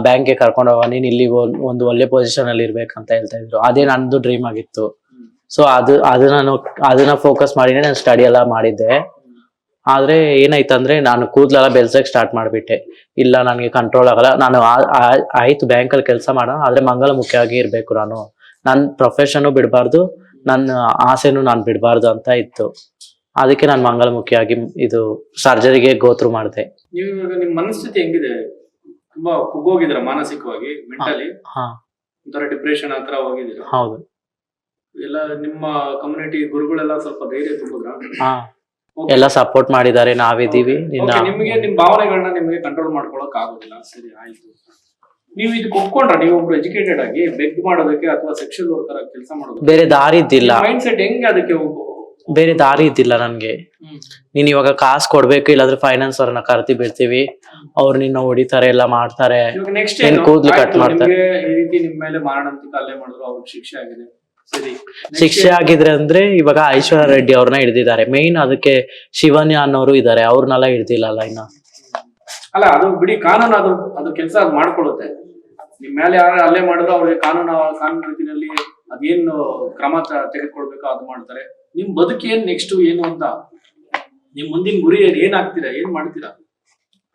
ಬ್ಯಾಂಕ್ಗೆ ಕರ್ಕೊಂಡು ಹೋಗ, ನೀನ್ ಇಲ್ಲಿ ಒಂದು ಒಳ್ಳೆ ಪೊಸಿಷನ್ ಅಲ್ಲಿ ಇರ್ಬೇಕಂತ ಹೇಳ್ತಾ ಇದ್ರು. ಅದೇ ನಂದು ಡ್ರೀಮ್ ಆಗಿತ್ತು. ಸೊ ಅದನ್ನ ಫೋಕಸ್ ಮಾಡಿನೇ ನಾನು ಸ್ಟಡಿ ಎಲ್ಲ ಮಾಡಿದ್ದೆ. ಆದ್ರೆ ಏನಾಯ್ತಂದ್ರೆ ನಾನು ಕೂದಲೆಲ್ಲ ಬೆಳ್ಸಕ್ ಸ್ಟಾರ್ಟ್ ಮಾಡ್ಬಿಟ್ಟೆ. ಇಲ್ಲ ನನಗೆ ಕಂಟ್ರೋಲ್ ಆಗಲ್ಲ, ನಾನು ಆಯ್ತು ಬ್ಯಾಂಕಲ್ಲಿ ಕೆಲಸ ಮಾಡೋಣ, ಆದ್ರೆ ಮಂಗಳಮುಖಿಯಾಗಿ ಇರ್ಬೇಕು. ನನ್ನ ಪ್ರೊಫೆಷನ್ ಬಿಡಬಾರ್ದು, ನನ್ನ ಆಸೆನೂ ನಾನು ಬಿಡಬಾರ್ದು ಅಂತ ಇತ್ತು. ಅದಕ್ಕೆ ನಾನು ಮಂಗಳಮುಖಿಯಾಗಿ ಇದು ಸರ್ಜರಿಗೆ ಗೋತ್ರು ಮಾಡಿದೆ. ನೀವು ಇವಾಗ ನಿಮ್ ಮನಸ್ಥಿತಿ ಹೆಂಗಿದೆ? ತುಂಬಾ ಕುಗ್ಗೋಗಿದ್ರ ಮಾನಸಿಕವಾಗಿ, ಮೆಂಟಲಿ? ಒಂಥರ ಡಿಪ್ರೆಷನ್ ಹತ್ರ ಹೋಗಿದ್ದೀರಾ? ಹೌದು. ಎಲ್ಲ ನಿಮ್ಮ ಕಮ್ಯುನಿಟಿ ಗುರುಗಳೆಲ್ಲ ಸ್ವಲ್ಪ ಧೈರ್ಯ ತುಂಬಿದ್ರ? ಎಲ್ಲ ಸಪೋರ್ಟ್ ಮಾಡಿದ್ದಾರೆ, ನಾವಿದೀವಿ. ನಿಮ್ಗೆ ನಿಮ್ ಭಾವನೆಗಳನ್ನ ನಿಮ್ಗೆ ಕಂಟ್ರೋಲ್ ಮಾಡ್ಕೊಳಕ್ ಆಗೋದಿಲ್ಲ, ಸರಿ ಆಯ್ತು. ನೀವು ಇದಕ್ಕೆ ಒಪ್ಕೊಂಡ್ರ? ನೀವು ಒಬ್ರು ಎಜುಕೇಟೆಡ್ ಆಗಿ ಬೆಗ್ ಮಾಡೋದಕ್ಕೆ ಅಥವಾ ಸೆಕ್ಷುವಲ್ ವರ್ಕರ್ ಆಗಿ ಕೆಲಸ ಮಾಡೋದಕ್ಕೆ ಬೇರೆ ದಾರಿ ಇದ್ದಿಲ್ಲ. ಮೈಂಡ್ ಸೆಟ್ ಹೆಂಗೆ ಅದಕ್ಕೆ? ಬೇರೆ ದಾರಿ ಇದ್ದಿಲ್ಲ ನನ್ಗೆ. ನೀನ್ ಇವಾಗ ಕಾಸು ಕೊಡ್ಬೇಕು, ಇಲ್ಲಾಂದ್ರೆ ಫೈನಾನ್ಸ್ ಅವ್ರನ್ನ ಕರ್ತಿ ಬಿಡ್ತೀವಿ, ಅವ್ರು ನಿನ್ನ ಹೊಡಿತಾರೆ, ಎಲ್ಲ ಮಾಡ್ತಾರೆ, ನೆಕ್ಸ್ಟ್ ಕೂದ್ಲು ಕಟ್ ಮಾಡ್ತಾರೆ. ಈ ರೀತಿ ನಿಮ್ ಮೇಲೆ ಮಾರಣಾಂತಿಕ ಹಲ್ಲೆ ಮಾಡಿದ್ರು, ಅವ್ರಿಗೆ ಶಿಕ್ಷೆ ಆಗಿದೆ, ಸರಿ. ಶಿಕ್ಷೆ ಆಗಿದ್ರೆ ಅಂದ್ರೆ ಇವಾಗ ಐಶ್ವರ್ಯ ರೆಡ್ಡಿ ಅವ್ರನ್ನ ಹಿಡಿದಿದ್ದಾರೆ. ಮೇನ್ ಅದಕ್ಕೆ ಶಿವನ್ಯ ಅನ್ನೋರು ಇದಾರೆ, ಅವ್ರನ್ನೆಲ್ಲ ಹಿಡ್ದಿಲ್ಲಲ್ಲ ಇನ್ನ. ಅಲ್ಲ ಅದು ಬಿಡಿ, ಕಾನೂನು ಅದು ಕೆಲಸ ಮಾಡ್ಕೊಳ್ಳುತ್ತೆ. ನಿಮ್ ಮೇಲೆ ಯಾರು ಹಲ್ಲೆ ಮಾಡಿದ್ರು ಅವ್ರಿಗೆ ಕಾನೂನು ರೀತಿಯಲ್ಲಿ ಅದೇನು ಕ್ರಮ ತೆಗೆದುಕೊಳ್ಬೇಕೋ ಅದು ಮಾಡ್ತಾರೆ. ನಿಮ್ ಬದುಕಿ ಏನ್ ನೆಕ್ಸ್ಟ್ ಏನು ಅಂತ, ನಿಮ್ ಮುಂದಿನ ಗುರಿ ಏನಾಗ್ತೀರಾ, ಏನ್ ಮಾಡ್ತೀರಾ?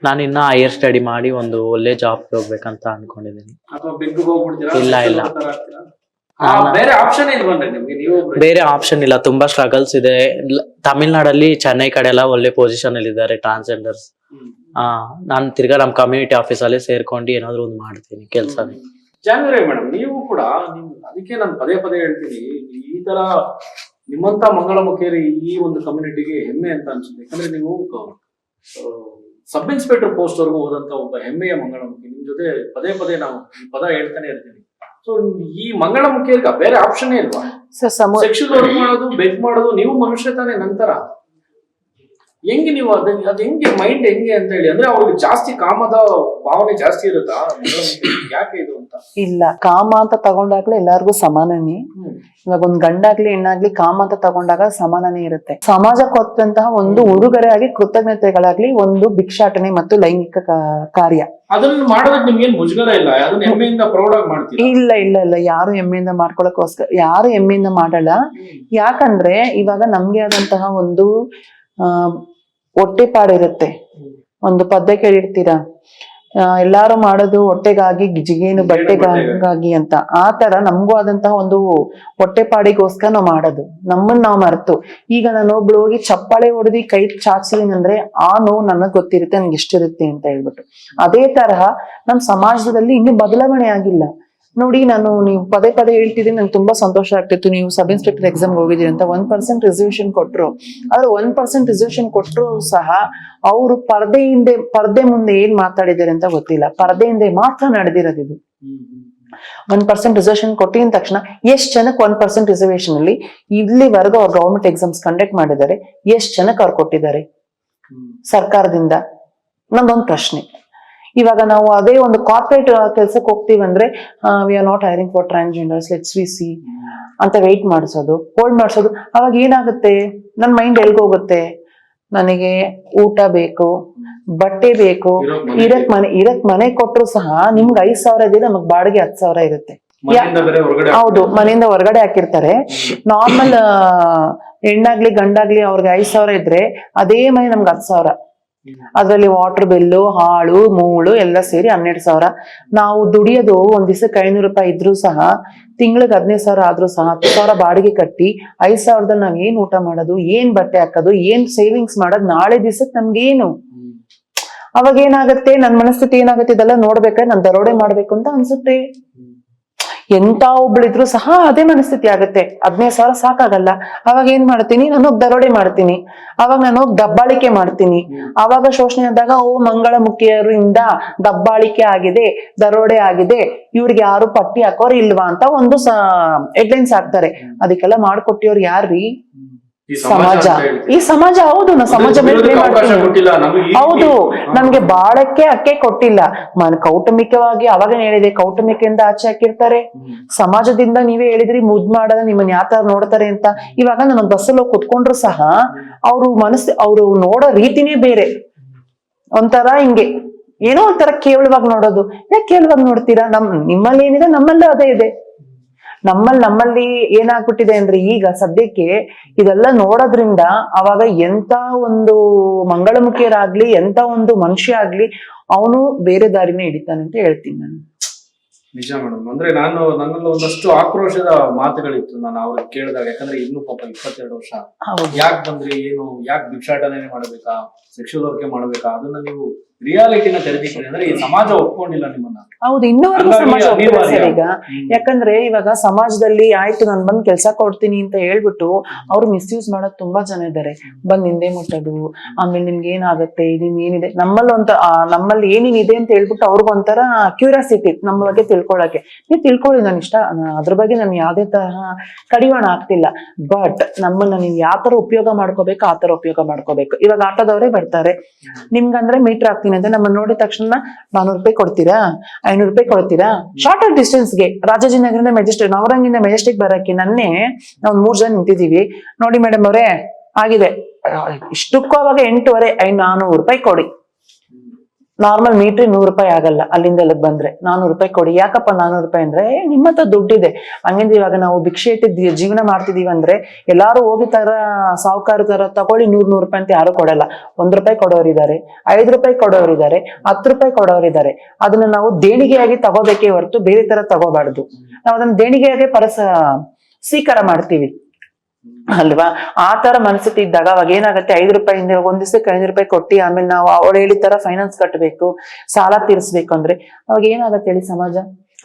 ನಾನು ಇನ್ನ ಹೈಯರ್ ಸ್ಟಡಿ ಮಾಡಿ ಒಂದು ಒಳ್ಳೆ ಜಾಬ್ ಹೋಗ್ಬೇಕಂತ ಅನ್ಕೊಂಡಿದ್ದೀನಿ. ಅಥವಾ ಬೆಂಗ್ ಹೋಗ್ಬಿಡ್ತೀರಾ? ಇಲ್ಲ. ಬೇರೆ ಆಪ್ಷನ್ ಇಲ್ವನ್ರಿ ನಿಮ್ಗೆ? ನೀವು ಬೇರೆ ಆಪ್ಷನ್ ಇಲ್ಲ, ತುಂಬಾ ಸ್ಟ್ರಗಲ್ಸ್ ಇದೆ. ತಮಿಳ್ನಾಡಲ್ಲಿ ಚೆನ್ನೈ ಕಡೆ ಎಲ್ಲ ಒಳ್ಳೆ ಪೊಸಿಷನ್ ಅಲ್ಲಿ ಇದ್ದಾರೆ ಟ್ರಾನ್ಸ್ಜೆಂಡರ್ಸ್. ನಾನು ತಿರ್ಗಾ ನಮ್ ಕಮ್ಯುನಿಟಿ ಆಫೀಸ್ ಅಲ್ಲಿ ಸೇರ್ಕೊಂಡು ಏನಾದ್ರು ಒಂದು ಮಾಡ್ತೀನಿ ಕೆಲಸ. ಜಾನ್ವಿ ಮೇಡಮ್, ನೀವು ಕೂಡ ಅದಕ್ಕೆ ನಾನು ಪದೇ ಪದೇ ಹೇಳ್ತೀನಿ, ಈ ತರ ನಿಮ್ಮಂತ ಮಂಗಳಮುಖಿಯರು ಈ ಒಂದು ಕಮ್ಯುನಿಟಿಗೆ ಹೆಮ್ಮೆ ಅಂತ ಅನ್ಸುತ್ತೆ. ಯಾಕಂದ್ರೆ ನೀವು ಸಬ್ ಇನ್ಸ್ಪೆಕ್ಟರ್ ಪೋಸ್ಟ್ ವರ್ಗೂ ಹೋದಂತ ಒಬ್ಬ ಹೆಮ್ಮೆಯ ಮಂಗಳಮುಖಿ. ನಿಮ್ ಜೊತೆ ಪದೇ ಪದೇ ನಾವು ಈ ಪದ ಹೇಳ್ತಾನೆ ಇರ್ತೀವಿ. ಸೊ ಈ ಮಂಗಳಮುಖಿಯರ್ಗ ಬೇರೆ ಆಪ್ಷನ್ ಇಲ್ವಾ? ಸೆಕ್ಷುವಲ್ ವರ್ಕ್ ಮಾಡೋದು, ಬೆಗ್ ಮಾಡೋದು, ನೀವು ಮನುಷ್ಯ ತಾನೇ. ನಂತರ ಹೆಂಗೆ ನೀವು ಅದ್ ಹೆಂಗೆ ಮೈಂಡ್ ಹೆಂಗೆ ಅಂತ ಹೇಳಿ, ಅಂದ್ರೆ ಅವ್ರಿಗೆ ಜಾಸ್ತಿ ಕಾಮದ ಭಾವನೆ ಜಾಸ್ತಿ ಇರುತ್ತಾ? ಯಾಕೆ ಇದು ಅಂತ? ಇಲ್ಲ, ಕಾಮ ಅಂತ ತಗೊಂಡಾಗ್ಲೇ ಎಲ್ಲಾರ್ಗು ಸಮಾನನೇ. ಇವಾಗ ಒಂದ್ ಗಂಡಾಗ್ಲಿ ಹೆಣ್ಣಾಗ್ಲಿ ಕಾಮ ಅಂತ ತಗೊಂಡಾಗ ಸಮಾನನೇ ಇರುತ್ತೆ. ಸಮಾಜಕ್ಕೆ ಹೊತ್ತಂತಹ ಒಂದು ಉಡುಗೊರೆ ಆಗಿ ಕೃತಜ್ಞತೆಗಳಾಗ್ಲಿ ಒಂದು ಭಿಕ್ಷಾಟನೆ ಮತ್ತು ಲೈಂಗಿಕ ಕಾರ್ಯ. ಅದನ್ನ ಮಾಡೋದಕ್ಕೆ ನಿಮ್ಗೇನ್ ಮುಜುಗರ ಇಲ್ಲ? ಅದನ್ನ ಹೆಮ್ಮೆಯಿಂದ ಪ್ರೌಡ್ ಆಗಿ ಮಾಡ್ತೀವಿ? ಇಲ್ಲ ಇಲ್ಲ ಇಲ್ಲ, ಯಾರು ಹೆಮ್ಮೆಯಿಂದ ಮಾಡ್ಕೊಳಕ್ಕೋಸ್ಕರ ಯಾರು ಹೆಮ್ಮೆಯಿಂದ ಮಾಡಲ್ಲ. ಯಾಕಂದ್ರೆ ಇವಾಗ ನಮ್ಗೆ ಆದಂತಹ ಒಂದು ಹೊಟ್ಟೆಪಾಡಿರುತ್ತೆ. ಒಂದು ಪದ್ಯ ಕೇಳಿರ್ತೀರಾ, ಎಲ್ಲಾರು ಮಾಡೋದು ಹೊಟ್ಟೆಗಾಗಿ, ಜಿಗೇನು ಬಟ್ಟೆಗಾಗಿ ಅಂತ. ಆ ತರ ನಮಗೂ ಆದಂತಹ ಒಂದು ಹೊಟ್ಟೆಪಾಡಿಗೋಸ್ಕರ ನಾವು ಮಾಡೋದು, ನಮ್ಮನ್ನ ನಾವು ಮರೆತು. ಈಗ ನಾನು ಒಬ್ಳು ಹೋಗಿ ಚಪ್ಪಾಳೆ ಹೊಡೆದಿ ಕೈ ಚಾಚಿದೀನಿ ಅಂದ್ರೆ ಆ ನೋವು ನನಗ್ ಗೊತ್ತಿರುತ್ತೆ, ನನ್ಗೆ ಎಷ್ಟಿರುತ್ತೆ ಅಂತ ಹೇಳ್ಬಿಟ್ಟು. ಅದೇ ತರಹ ನಮ್ ಸಮಾಜದಲ್ಲಿ ಇನ್ನೂ ಬದಲಾವಣೆ ಆಗಿಲ್ಲ ನೋಡಿ. ನೀವು ಪದೇ ಪದೇ ಹೇಳ್ತಿದ್ದೀನಿ, ನಂಗೆ ತುಂಬಾ ಸಂತೋಷ ಆಗ್ತಿತ್ತು. ನೀವು ಸಬ್ ಇನ್ಸ್ಪೆಕ್ಟರ್ ಎಕ್ಸಾಮ್ ಹೋಗಿದ್ದೀರಿ ಅಂತ 1% ರಿಸರ್ವೇಶನ್ ಕೊಟ್ರು. ಆದ್ರೆ 1% ರಿಸರ್ವೇಶನ್ ಕೊಟ್ಟರು ಸಹ ಅವರು ಪರ್ದೆ ಮುಂದೆ ಏನ್ ಮಾತಾಡಿದ್ದಾರೆ ಅಂತ ಗೊತ್ತಿಲ್ಲ. ಪರ್ದೆ ಹಿಂದೆ ಮಾತ್ರ ನಡೆದಿರೋದು ಇದು. 1% ರಿಸರ್ವೇಶನ್ ಕೊಟ್ಟಿದ ತಕ್ಷಣ ಎಷ್ಟ್ ಜನಕ್ಕೆ 1% ರಿಸರ್ವೇಶನ್ ಅಲ್ಲಿ ಇಲ್ಲಿವರೆಗೂ ಅವ್ರು ಗವರ್ಮೆಂಟ್ ಎಕ್ಸಾಮ್ಸ್ ಕಂಡಕ್ಟ್ ಮಾಡಿದ್ದಾರೆ? ಎಷ್ಟ್ ಜನಕ್ಕೆ ಅವ್ರು ಕೊಟ್ಟಿದ್ದಾರೆ ಸರ್ಕಾರದಿಂದ? ನಂದೊಂದು ಪ್ರಶ್ನೆ. ಇವಾಗ ನಾವು ಅದೇ ಒಂದು ಕಾರ್ಪೊರೇಟ್ ಕೆಲ್ಸಕ್ಕೆ ಹೋಗ್ತೀವಂದ್ರೆ we are not hiring for transgenders, let's we see ಅಂತ ವೆಯ್ಟ್ ಮಾಡಿಸೋದು, ಹೋಲ್ಡ್ ಮಾಡಿಸೋದು. ಅವಾಗ ಏನಾಗುತ್ತೆ, ನನ್ನ ಮೈಂಡ್ ಎಲ್ಗೋಗುತ್ತೆ? ನನಗೆ ಊಟ ಬೇಕು, ಬಟ್ಟೆ ಬೇಕು, ಇರಕ್ ಮನೆ ಕೊಟ್ರು ಸಹ ನಿಮ್ಗೆ 5,000 ಇದೆ, ನಮಗ್ ಬಾಡಿಗೆ 10,000 ಇರುತ್ತೆ. ಹೌದು, ಮನೆಯಿಂದ ಹೊರಗಡೆ ಹಾಕಿರ್ತಾರೆ. ನಾರ್ಮಲ್ ಹೆಣ್ಣಾಗ್ಲಿ ಗಂಡಾಗ್ಲಿ ಅವ್ರಿಗೆ 5,000 ಇದ್ರೆ ಅದೇ ಮನೆ ನಮ್ಗೆ 10,000. ಅದ್ರಲ್ಲಿ ವಾಟರ್ ಬಿಲ್ಲು, ಹಾಳು ಮೂಳು ಎಲ್ಲ ಸೇರಿ 12,000. ನಾವು ದುಡಿಯೋದು ಒಂದ್ ದಿವಸಕ್ಕೆ 500 ರೂಪಾಯಿ ಇದ್ರು ಸಹ ತಿಂಗಳಿಗೆ 15,000 ಆದ್ರೂ ಸಹ 10,000 ಬಾಡಿಗೆ ಕಟ್ಟಿ 5,000ದಲ್ಲಿ ನಾವ್ ಏನ್ ಊಟ ಮಾಡೋದು, ಏನ್ ಬಟ್ಟೆ ಹಾಕೋದು, ಏನ್ ಸೇವಿಂಗ್ಸ್ ಮಾಡೋದು, ನಾಳೆ ದಿವಸಕ್ಕೆ ನಮ್ಗೇನು? ಅವಾಗ ಏನಾಗುತ್ತೆ, ನನ್ ಮನಸ್ಥಿತಿ ಏನಾಗುತ್ತೆ, ಇದೆಲ್ಲ ನೋಡ್ಬೇಕಾದ್ರೆ ನಾನ್ ದರೋಡೆ ಮಾಡ್ಬೇಕು ಅಂತ ಅನ್ಸುತ್ತೆ. ಎಂತ ಒಬ್ಳಿದ್ರು ಸಹ ಅದೇ ಮನಸ್ಥಿತಿ ಆಗುತ್ತೆ. 15,000 ಸಾಕಾಗಲ್ಲ. ಅವಾಗ ಏನ್ ಮಾಡ್ತೀನಿ, ನಾನು ದರೋಡೆ ಮಾಡ್ತೀನಿ. ಅವಾಗ ನಾನು ದಬ್ಬಾಳಿಕೆ ಮಾಡ್ತೀನಿ. ಅವಾಗ ಶೋಷಣೆ ಆದಾಗ ಮಂಗಳಮುಖಿಯರಿಂದ ದಬ್ಬಾಳಿಕೆ ಆಗಿದೆ, ದರೋಡೆ ಆಗಿದೆ, ಇವ್ರಿಗೆ ಯಾರು ಪಟ್ಟಿ ಹಾಕೋರು ಇಲ್ವಾ ಅಂತ ಒಂದು ಹೆಡ್ಲೈನ್ಸ್ ಹಾಕ್ತಾರೆ. ಅದಕ್ಕೆಲ್ಲ ಮಾಡ್ಕೊಟ್ಟಿವ್ರು ಯಾರ್ರೀ? ಈ ಸಮಾಜ ಅಂತ ಹೇಳ್ತೀವಿ. ಈ ಸಮಾಜ ಹೌದು ನಾ ಸಮಾಜ ಮೇಲೆ ದುಡಿಯೋದಕ್ಕೆ blame ಅವಕಾಶ ಮಾಡ್ತೀನಿ. ಕೊಟ್ಟಿಲ್ಲ ನಮಗೆ ಈ ಹೌದು ರೀತಿ. ನಮ್ಗೆ ಬಾಳಕ್ಕೆ ಅಕ್ಕೆ ಕೊಟ್ಟಿಲ್ಲ. ಕೌಟುಂಬಿಕವಾಗಿ ಅವಾಗ ಹೇಳಿದೆ, ಕೌಟುಂಬಿಕೆಯಿಂದ ಆಚೆ ಹಾಕಿರ್ತಾರೆ. ಸಮಾಜದಿಂದ ನೀವೇ ಹೇಳಿದ್ರಿ ಮುದ್ ಮಾಡದ ನಿಮ್ಮನ್ನ ಯಾವ ತರ ನೋಡ್ತಾರೆ ಅಂತ. ಇವಾಗ ನಾನು ಬಸ್ಸಲ್ಲಿ ಹೋಗಿ ಕುತ್ಕೊಂಡ್ರು ಸಹ ಅವ್ರು ನೋಡೋ ರೀತಿನೇ ಬೇರೆ. ಒಂಥರ ಹಿಂಗೆ ಏನೋ ಒಂಥರ ಕೇವಲವಾಗಿ ನೋಡೋದು. ಯಾಕೆ ಕೇವಲವಾಗಿ ನೋಡ್ತೀರಾ? ನಿಮ್ಮಲ್ಲಿ ಏನಿದೆ ನಮ್ಮಲ್ಲೂ ಅದೇ ಇದೆ. ನಮ್ಮಲ್ಲಿ ಏನಾಗ್ಬಿಟ್ಟಿದೆ ಅಂದ್ರೆ ಈಗ ಸದ್ಯಕ್ಕೆ ಇದೆಲ್ಲ ನೋಡೋದ್ರಿಂದ ಅವಾಗ ಎಂತ ಒಂದು ಮಂಗಳಮುಖಿಯರಾಗ್ಲಿ ಎಂತ ಒಂದು ಮನುಷ್ಯ ಆಗ್ಲಿ ಅವನು ಬೇರೆ ದಾರಿನೇ ಹಿಡಿತಾನೆ ಅಂತ ಹೇಳ್ತೀನಿ ನಾನು. ನಿಜ ಮೇಡಮ್. ಅಂದ್ರೆ ನನ್ನಲ್ಲಿ ಒಂದಷ್ಟು ಆಕ್ರೋಶದ ಮಾತುಗಳಿತ್ತು ನಾನು ಅವ್ರಿಗೆ ಕೇಳಿದಾಗ. ಯಾಕಂದ್ರೆ ಇನ್ನು ಪಾಪ 22 ವರ್ಷ ಯಾಕೆ ಬಂದ್ರಿ, ಏನು ಯಾಕೆ ಭಿಕ್ಷಾಟನೆ ಮಾಡ್ಬೇಕಾ, ಸೆಕ್ಷುವಲ್ ವರ್ಕ್ ಮಾಡ್ಬೇಕಾ, ಅದನ್ನ ನೀವು ರಿಯಾಲಿಟಿನ ತೆರೆದಿದ್ದೀರಿ ಅಂದ್ರೆ ಈ ಸಮಾಜ ಒಪ್ಕೊಂಡಿಲ್ಲ ನಿಮ್ಮನ್ನ. ಹೌದು, ಇನ್ನೂವರೆಗೂ ಸಮಾಜ ಒಪ್ಪಿಲ್ಲ ಸರ್ ಈಗ. ಯಾಕಂದ್ರೆ ಇವಾಗ ಸಮಾಜದಲ್ಲಿ ಆಯ್ತು ನಾನು ಬಂದ್ ಕೆಲ್ಸ ಕೊಡ್ತೀನಿ ಅಂತ ಹೇಳ್ಬಿಟ್ಟು ಅವ್ರು ಮಿಸ್ಯೂಸ್ ಮಾಡೋದು ತುಂಬಾ ಜನ ಇದ್ದಾರೆ. ಬಂದ್ ನಿಂದೆ ಮುಟ್ಟೋದು, ಆಮೇಲೆ ನಿಮ್ಗೆ ಏನಾಗತ್ತೆ, ನಿಮ್ ಏನಿದೆ ನಮ್ಮಲ್ಲಿ ಏನೇನಿದೆ ಅಂತ ಹೇಳ್ಬಿಟ್ಟು ಅವ್ರಿಗೊಂಥರ ಕ್ಯೂರಿಯಾಸಿಟಿ ನಮ್ಮ ಬಗ್ಗೆ ತಿಳ್ಕೊಳಕ್ಕೆ. ನೀವು ತಿಳ್ಕೊಳ್ಳಿ, ನಾನು ಅದ್ರ ಬಗ್ಗೆ ನಾನು ಯಾವ್ದೇ ತರಹ ಕಡಿವಾಣ ಆಗ್ತಿಲ್ಲ. ಬಟ್ ನಮ್ಮನ್ನ ನೀವು ಯಾವ ತರ ಉಪಯೋಗ ಮಾಡ್ಕೋಬೇಕು ಆ ತರ ಉಪಯೋಗ ಮಾಡ್ಕೋಬೇಕು. ಇವಾಗ ಆಟೋದವರೇ ಬರ್ತಾರೆ, ನಿಮ್ಗಂದ್ರೆ ಮೀಟರ್ ಹಾಕ್ತೀನಿ ಅಂತ ನಮ್ಮನ್ನ ನೋಡಿದ ತಕ್ಷಣ 400 ರೂಪಾಯಿ ಕೊಡ್ತೀರಾ, 500 ರೂಪಾಯಿ ಕೊಡ್ತೀರಾ? ಶಾರ್ಟರ್ ಡಿಸ್ಟೆನ್ಸ್ಗೆ ರಾಜಾಜಿನಗರದಿಂದ ಮೆಜೆಸ್ಟಿಕ್, ನವರಂಗಿಂದ ಮೆಜೆಸ್ಟಿಕ್ ಬರಕ್ಕೆ ನಾವು 3 ಜನ ನಿಂತಿದೀವಿ. ನೋಡಿ ಮೇಡಮ್ ಅವರೇ ಆಗಿದೆ ಇಷ್ಟಕ್ಕೂ ಅವಾಗ 8:15 400 ರೂಪಾಯಿ ಕೊಡಿ. ನಾರ್ಮಲ್ ಮೀಟ್ರಿ 100 ರೂಪಾಯಿ ಆಗಲ್ಲ, ಅಲ್ಲಿಂದ ಇಲ್ಲಿಗೆ ಬಂದ್ರೆ 400 ರೂಪಾಯಿ ಕೊಡಿ. ಯಾಕಪ್ಪ 400 ರೂಪಾಯಿ ಅಂದ್ರೆ ನಿಮ್ಮ ಹತ್ರ ದುಡ್ಡಿದೆ. ಹಂಗಿಂದ ಇವಾಗ ನಾವು ಭಿಕ್ಷೆ ಇಟ್ಟಿದ್ದೀವಿ, ಜೀವನ ಮಾಡ್ತಿದೀವಿ ಅಂದ್ರೆ ಎಲ್ಲಾರು ಹೋಗಿ ತರ ಸಾಹುಕಾರ ತರ ತಗೊಳ್ಳಿ 100 ರೂಪಾಯಿ ಅಂತ ಯಾರು ಕೊಡಲ್ಲ. 1 ರೂಪಾಯಿ ಕೊಡೋರಿದ್ದಾರೆ, 5 ರೂಪಾಯಿ ಕೊಡೋರಿದ್ದಾರೆ, 10 ರೂಪಾಯಿ ಕೊಡೋರಿದ್ದಾರೆ. ಅದನ್ನ ನಾವು ದೇಣಿಗೆಯಾಗಿ ತಗೋಬೇಕೇ ಹೊರತು ಬೇರೆ ತರ ತಗೋಬಾರ್ದು. ನಾವು ಅದನ್ನ ದೇಣಿಗೆಯಾಗಿ ಸ್ವೀಕಾರ ಮಾಡ್ತೀವಿ ಅಲ್ವಾ? ಆ ತರ ಮನಸ್ಥಿತಿ ಇದ್ದಾಗ ಅವಾಗ ಏನಾಗುತ್ತೆ, 5 ರೂಪಾಯಿಂದ ಒಂದ್ ದಿವಸಕ್ಕೆ 5 ರೂಪಾಯಿ ಕೊಟ್ಟಿ ಆಮೇಲೆ ನಾವು ಅವಳು ಹೇಳಿದ ತರ ಫೈನಾನ್ಸ್ ಕಟ್ಟಬೇಕು, ಸಾಲ ತೀರಿಸ್ಬೇಕು ಅಂದ್ರೆ ಅವಾಗ ಏನಾಗತ್ತೆ ಹೇಳಿ ಸಮಾಜ?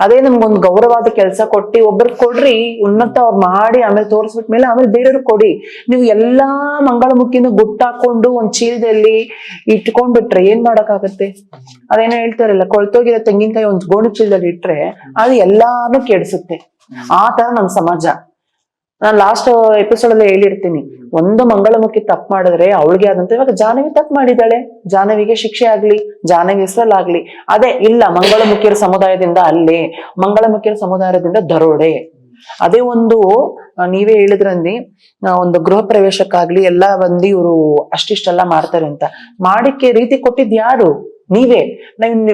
ಅದೇ ನಮ್ಗೊಂದು ಗೌರವಾದ ಕೆಲಸ ಕೊಟ್ಟಿ ಒಬ್ರಿಗೆ ಕೊಡ್ರಿ, ಉನ್ನತ ಅವ್ರು ಮಾಡಿ ಆಮೇಲೆ ತೋರಿಸ್ಬಿಟ್ಮೇಲೆ ಆಮೇಲೆ ಬೇರೆಯವ್ರಿಗೆ ಕೊಡಿ. ನೀವು ಎಲ್ಲಾ ಮಂಗಳಮುಖಿನ ಗುಟ್ಟಾಕೊಂಡು ಒಂದ್ ಚೀಲದಲ್ಲಿ ಇಟ್ಕೊಂಡ್ಬಿಟ್ರೆ ಏನ್ ಮಾಡಕ್ಕಾಗತ್ತೆ? ಅದೇನೋ ಹೇಳ್ತಾರಲ್ಲ, ಕೊಳ್ತೋಗಿರೋ ತೆಂಗಿನಕಾಯಿ ಒಂದ್ ಗೋಣಿ ಚೀಲದಲ್ಲಿ ಇಟ್ರೆ ಅದು ಎಲ್ಲಾನು ಕೆಡಿಸುತ್ತೆ. ಆ ತರ ನಮ್ ಸಮಾಜ. ನಾನ್ ಲಾಸ್ಟ್ ಎಪಿಸೋಡ್ ಅಲ್ಲಿ ಹೇಳಿರ್ತೀನಿ, ಒಂದು ಮಂಗಳಮುಖಿ ತಪ್ಪು ಮಾಡಿದ್ರೆ ಅವಳಿಗೆ ಆದಂತ. ಇವಾಗ ಜಾಹ್ನವಿ ತಪ್ಪು ಮಾಡಿದಾಳೆ, ಜಾಹ್ನವಿಗೆ ಶಿಕ್ಷೆ ಆಗ್ಲಿ, ಜಾಹ್ನವಿ ಹೆಸರಲ್ಲಾಗ್ಲಿ. ಅದೇ ಇಲ್ಲ ಮಂಗಳಮುಖಿಯರ ಸಮುದಾಯದಿಂದ ಅಲ್ಲೇ, ಮಂಗಳಮುಖಿಯರ ಸಮುದಾಯದಿಂದ ದರೋಡೆ. ಅದೇ ಒಂದು ನೀವೇ ಹೇಳಿದ್ರಂದಿ ಒಂದು ಗೃಹ ಪ್ರವೇಶಕ್ಕಾಗ್ಲಿ ಎಲ್ಲ ಬಂದು ಇವರು ಅಷ್ಟಿಷ್ಟೆಲ್ಲ ಮಾಡ್ತಾರೆ ಅಂತ. ಮಾಡಿಕ್ಕೆ ರೀತಿ ಕೊಟ್ಟಿದ್ ಯಾರು? ನೀವೇ.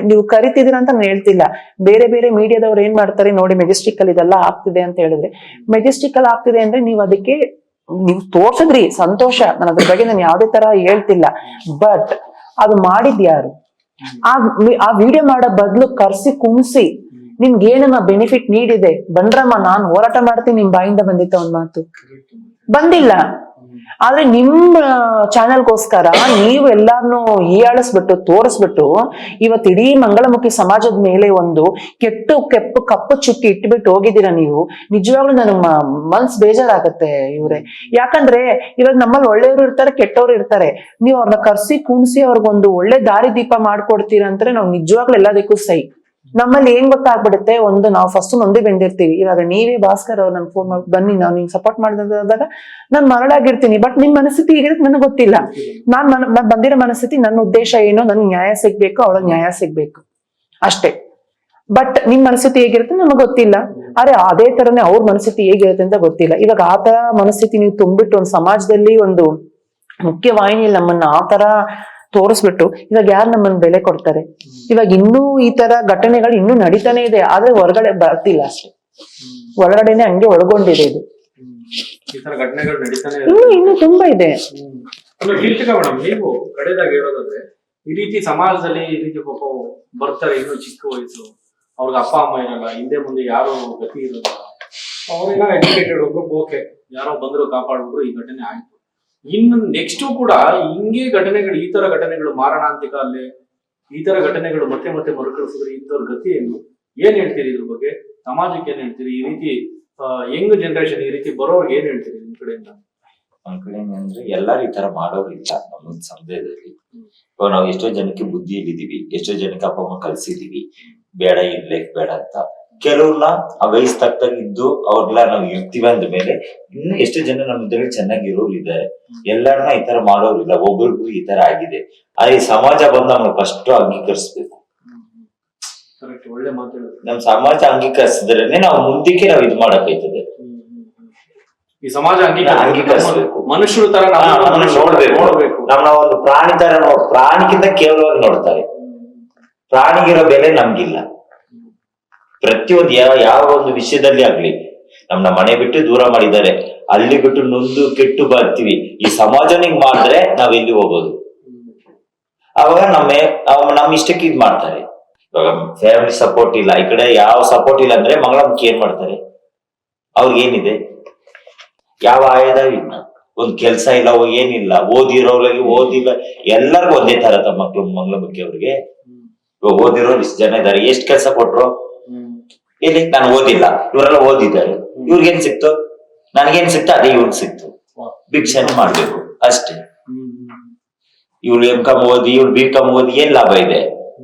ನೀವು ಕರಿತಿದ್ದೀರ ಅಂತ ನಾನು ಹೇಳ್ತಿಲ್ಲ. ಬೇರೆ ಬೇರೆ ಮೀಡಿಯಾದವ್ರು ಏನ್ ಮಾಡ್ತಾರೆ ನೋಡಿ, ಮೆಜೆಸ್ಟಿಕ್ ಅಲ್ಲಿ ಇದೆಲ್ಲ ಆಗ್ತಿದೆ ಅಂತ ಹೇಳಿದ್ರೆ, ಮೆಜೆಸ್ಟಿಕ್ ಅಲ್ಲಿ ಆಗ್ತಿದೆ ಅಂದ್ರೆ ನೀವು ಅದಕ್ಕೆ ನೀವು ತೋರ್ಸಿದ್ರಿ, ಸಂತೋಷ. ನಾನು ಅದ್ರ ಬಗ್ಗೆ ನಾನು ಯಾವ್ದೇ ತರ ಹೇಳ್ತಿಲ್ಲ. ಬಟ್ ಅದು ಮಾಡಿದ್ ಯಾರು? ಆ ವಿಡಿಯೋ ಮಾಡೋ ಬದ್ಲು ಕರ್ಸಿ ಕುಣಿಸಿ ನಿಮ್ಗೆ ಏನನ್ನ ಬೆನಿಫಿಟ್ ನೀಡಿದೆ? ಬಂದ್ರಮ್ಮ ನಾನು ಹೋರಾಟ ಮಾಡ್ತೀನಿ, ನಿಮ್ ಬಾಯಿಂದ ಬಂದಿತ್ತ ಒಂದ್ ಮಾತು? ಬಂದಿಲ್ಲ. ಆದ್ರೆ ನಿಮ್ಮ ಚಾನೆಲ್ಗೋಸ್ಕರ ನೀವು ಎಲ್ಲಾರನ್ನು ಹೀಯಾಳಿಸ್ಬಿಟ್ಟು ತೋರಿಸ್ಬಿಟ್ಟು ಇವತ್ತು ಇಡೀ ಮಂಗಳಮುಖಿ ಸಮಾಜದ ಮೇಲೆ ಒಂದು ಕಪ್ಪು ಚುಕ್ಕಿ ಇಟ್ಬಿಟ್ಟು ಹೋಗಿದ್ದೀರಾ ನೀವು. ನಿಜವಾಗ್ಲೂ ನನಗ್ ಮನ್ಸ್ ಬೇಜಾರಾಗತ್ತೆ ಇವ್ರೆ. ಯಾಕಂದ್ರೆ ಇವಾಗ ನಮ್ಮಲ್ಲಿ ಒಳ್ಳೆಯವರು ಇರ್ತಾರೆ, ಕೆಟ್ಟವ್ರು ಇರ್ತಾರೆ. ನೀವು ಅವ್ರನ್ನ ಕರ್ಸಿ ಕುಣಿಸಿ ಅವ್ರಿಗೊಂದು ಒಳ್ಳೆ ದಾರಿ ದೀಪ ಮಾಡ್ಕೊಡ್ತೀರ ಅಂದ್ರೆ ನಾವು ನಿಜವಾಗ್ಲೂ ಎಲ್ಲದಕ್ಕೂ ಸೈ. ನಮ್ಮಲ್ಲಿ ಏನ್ ಗೊತ್ತಾಗ್ಬಿಡುತ್ತೆ, ನಾವು ಫಸ್ಟ್ ನೊಂದೇ ಬೆಂದಿರ್ತೀವಿ. ಇವಾಗ ನೀವೇ ಭಾಸ್ಕರ್ ಅವ್ರು ನನ್ ಫೋನ್ ಮಾಡಿ ಬನ್ನಿ ನಾವು ನಿಮ್ಗೆ ಸಪೋರ್ಟ್ ಮಾಡಿದಾಗ ನಾನ್ ಮರಳಾಗಿರ್ತೀನಿ. ಬಟ್ ನಿಮ್ ಮನಸ್ಥಿತಿ ಹೇಗಿರುತ್ತೆ ನನಗೆ ಗೊತ್ತಿಲ್ಲ. ನಾನ್ ಬಂದಿರೋ ಮನಸ್ಥಿತಿ, ನನ್ನ ಉದ್ದೇಶ ಏನೋ, ನನ್ಗೆ ನ್ಯಾಯ ಸಿಗ್ಬೇಕು, ಅವಳಿಗೆ ನ್ಯಾಯ ಸಿಗ್ಬೇಕು ಅಷ್ಟೇ. ಬಟ್ ನಿಮ್ ಮನಸ್ಥಿತಿ ಹೇಗಿರುತ್ತೆ ನಮಗ್ ಗೊತ್ತಿಲ್ಲ. ಆದ್ರೆ ಅದೇ ತರನೇ ಅವ್ರ ಮನಸ್ಥಿತಿ ಹೇಗಿರುತ್ತೆ ಅಂತ ಗೊತ್ತಿಲ್ಲ. ಇವಾಗ ಆ ತರ ಮನಸ್ಥಿತಿ ನೀವು ತುಂಬಿಟ್ಟು ಒಂದು ಸಮಾಜದಲ್ಲಿ ಒಂದು ಮುಖ್ಯವಾಹಿನಿಯಲ್ಲಿ ನಮ್ಮನ್ನ ಆ ತರ ತೋರಿಸ್ಬಿಟ್ಟು ಇವಾಗ ಯಾರು ನಮ್ಮನ್ನ ಬೆಲೆ ಕೊಡ್ತಾರೆ? ಇವಾಗ ಇನ್ನೂ ಈ ತರ ಘಟನೆಗಳು ಇನ್ನೂ ನಡೀತಾನೆ ಇದೆ, ಆದ್ರೆ ಹೊರಗಡೆ ಬರ್ತಿಲ್ಲ ಅಷ್ಟೇ. ಒಳಗಡೆನೆ ಹಂಗೆ ಒಳಗೊಂಡಿದೆ ಇದು. ಈ ತರ ಘಟನೆಗಳು ನಡೀತಾನೆ ಇನ್ನು ತುಂಬಾ ಇದೆ. ಮೇಡಮ್, ನೀವು ಕಡೆದಾಗ ಹೇಳೋದಾದ್ರೆ ಈ ರೀತಿ ಸಮಾಜದಲ್ಲಿ ಈ ರೀತಿ ಪಾಪ ಬರ್ತಾರೆ, ಇನ್ನು ಚಿಕ್ಕ ವಯಸ್ಸು, ಅವ್ರಿಗೆ ಅಪ್ಪ ಅಮ್ಮ ಇರಲ್ಲ, ಹಿಂದೆ ಮುಂದೆ ಯಾರು ಗತಿ ಇರಲ್ಲ, ಅವ್ರೆಲ್ಲ ಎಜುಕೇಟೆಡ್ ಒಬ್ರು ಓಕೆ, ಯಾರೋ ಬಂದ್ರು ಕಾಪಾಡಿದ್ರು, ಈ ಘಟನೆ ಆಯ್ತು. ಇನ್ನು ನೆಕ್ಸ್ಟ್ ಕೂಡ ಹಿಂಗೆ ಘಟನೆಗಳು, ಈ ತರ ಘಟನೆಗಳು ಮಾರಣಾಂತಿಕ ಅಲ್ಲೇ ಈ ತರ ಘಟನೆಗಳು ಮತ್ತೆ ಮತ್ತೆ ಮರುಕಳಿಸಿದ್ರೆ ಇಂಥವ್ರ ಗತಿ ಏನ್ ಹೇಳ್ತೀರಿ ಇದ್ರ ಬಗ್ಗೆ? ಸಮಾಜಕ್ಕೆ ಏನ್ ಹೇಳ್ತೀರಿ? ಈ ರೀತಿ ಯಂಗ್ ಜನರೇಷನ್ ಈ ರೀತಿ ಬರೋರ್ಗೆ ಏನ್ ಹೇಳ್ತೀರಿ ನಿಮ್ ಕಡೆಯಿಂದ? ಒಂದ್ ಕಡೆ ಅಂದ್ರೆ ಎಲ್ಲಾರು ಈ ತರ ಮಾಡೋರಿಲ್ಲ ನಮ್ಮ ಸಮುದಾಯದಲ್ಲಿ. ಇವಾಗ ನಾವು ಎಷ್ಟೋ ಜನಕ್ಕೆ ಬುದ್ಧಿ ಇಲ್ಲಿದೀವಿ, ಎಷ್ಟೋ ಜನಕ್ಕೆ ಅಪ್ಪ ಅಮ್ಮ ಕಲ್ಸಿದೀವಿ ಬೇಡ ಇನ್ ಲೈಫ್ ಬೇಡ ಅಂತ. ಕೆಲವ್ರನ್ನ ಆ ವಯಸ್ಸು ತಕ್ಕಂಗೆ ಇದ್ದು ಅವ್ರೆಲ್ಲ ನಾವು ಇರ್ತೀವಿ ಅಂದ ಮೇಲೆ ಇನ್ನು ಎಷ್ಟು ಜನ ನಮ್ಮ ಇದ್ರಲ್ಲಿ ಚೆನ್ನಾಗಿರೋರು ಇದ್ದಾರೆ. ಎಲ್ಲರನ್ನ ಈ ತರ ಮಾಡೋರಿಲ್ಲ, ಒಬ್ಬರಿಗೂ ಈ ತರ ಆಗಿದೆ. ಆದ್ರೆ ಈ ಸಮಾಜ ಬಂದು ನಮ್ಗೆ ಫಸ್ಟ್ ಅಂಗೀಕರಿಸ್ಬೇಕು. ಕರೆಕ್ಟ್, ಒಳ್ಳೆ ಮಾತು ಹೇಳಿದ್ರು. ನಮ್ ಸಮಾಜ ಅಂಗೀಕರಿಸಿದ್ರೇನೆ ನಾವು ಮುಂದಕ್ಕೆ ನಾವು ಇದು ಮಾಡಕ್ಕಾಯ್ತದೆ. ಈ ಸಮಾಜ ಅಂಗೀಕರಿಸ್ಬೇಕು. ಮನುಷ್ಯರು ತರ ನಮ್ಮನ್ನ ನೋಡ್ಬೇಕು. ನಮ್ಮ ಒಂದು ಪ್ರಾಣಿ ತರ ಪ್ರಾಣಿಗಿಂತ ಕೇವಲವಾಗಿ ನೋಡ್ತಾರೆ. ಪ್ರಾಣಿಗಿರೋ ಬೆಲೆ ನಮ್ಗಿಲ್ಲ. ಪ್ರತಿಯೊಂದು ಯಾವ ಒಂದು ವಿಷಯದಲ್ಲಿ ಆಗ್ಲಿ ನಮ್ನ ಮನೆ ಬಿಟ್ಟು ದೂರ ಮಾಡಿದ್ದಾರೆ, ಅಲ್ಲಿ ಬಿಟ್ಟು ನೊಂದು ಕೆಟ್ಟು ಬರ್ತೀವಿ. ಈ ಸಮಾಜನ ಹಿಂಗ್ ಮಾಡಿದ್ರೆ ನಾವ್ ಎಲ್ಲಿ ಹೋಗೋದು? ಅವಾಗ ನಮ್ಮ ಇಷ್ಟಕ್ಕೆ ಇದ್ ಮಾಡ್ತಾರೆ. ಇವಾಗ ಫ್ಯಾಮಿಲಿ ಸಪೋರ್ಟ್ ಇಲ್ಲ, ಈ ಕಡೆ ಯಾವ ಸಪೋರ್ಟ್ ಇಲ್ಲ ಅಂದ್ರೆ ಮಂಗಳಮುಖಿ ಏನ್ ಮಾಡ್ತಾರೆ? ಅವ್ರಿಗೆ ಏನಿದೆ? ಯಾವ ಆಯದ ಇಲ್ಲ, ಒಂದ್ ಕೆಲ್ಸ ಇಲ್ಲ, ಏನಿಲ್ಲ. ಓದಿರೋರಿಗೆ ಓದಿಲ್ಲ, ಎಲ್ಲರಿಗೂ ಒಂದೇ ತರ ತಮ್ಮ ಮಕ್ಳು ಮಂಗಳಮುಖಿ ಅವ್ರಿಗೆ. ಇವಾಗ ಓದಿರೋರು ಇಷ್ಟು ಜನ ಇದಾರೆ, ಎಷ್ಟ್ ಕೆಲ್ಸ ಕೊಟ್ರು? ಇಲ್ಲಿ ನಾನು ಓದಿಲ್ಲ, ಇವರೆಲ್ಲ ಓದಿದ್ದಾರೆ, ಇವ್ರಿಗೇನ್ ಸಿಕ್ತು? ನನ್ಗೇನ್ ಸಿಕ್ತು ಅದೇ ಇವ್ರಿಗೆ ಸಿಕ್ತು. ಭಿಕ್ಷಾನೆ ಮಾಡ್ಬೇಕು ಅಷ್ಟೇ. ಇವ್ಳು M.Com ಓದಿ, ಇವ್ಳು B.Com ಓದಿ ಏನ್ ಲಾಭ ಇದೆ?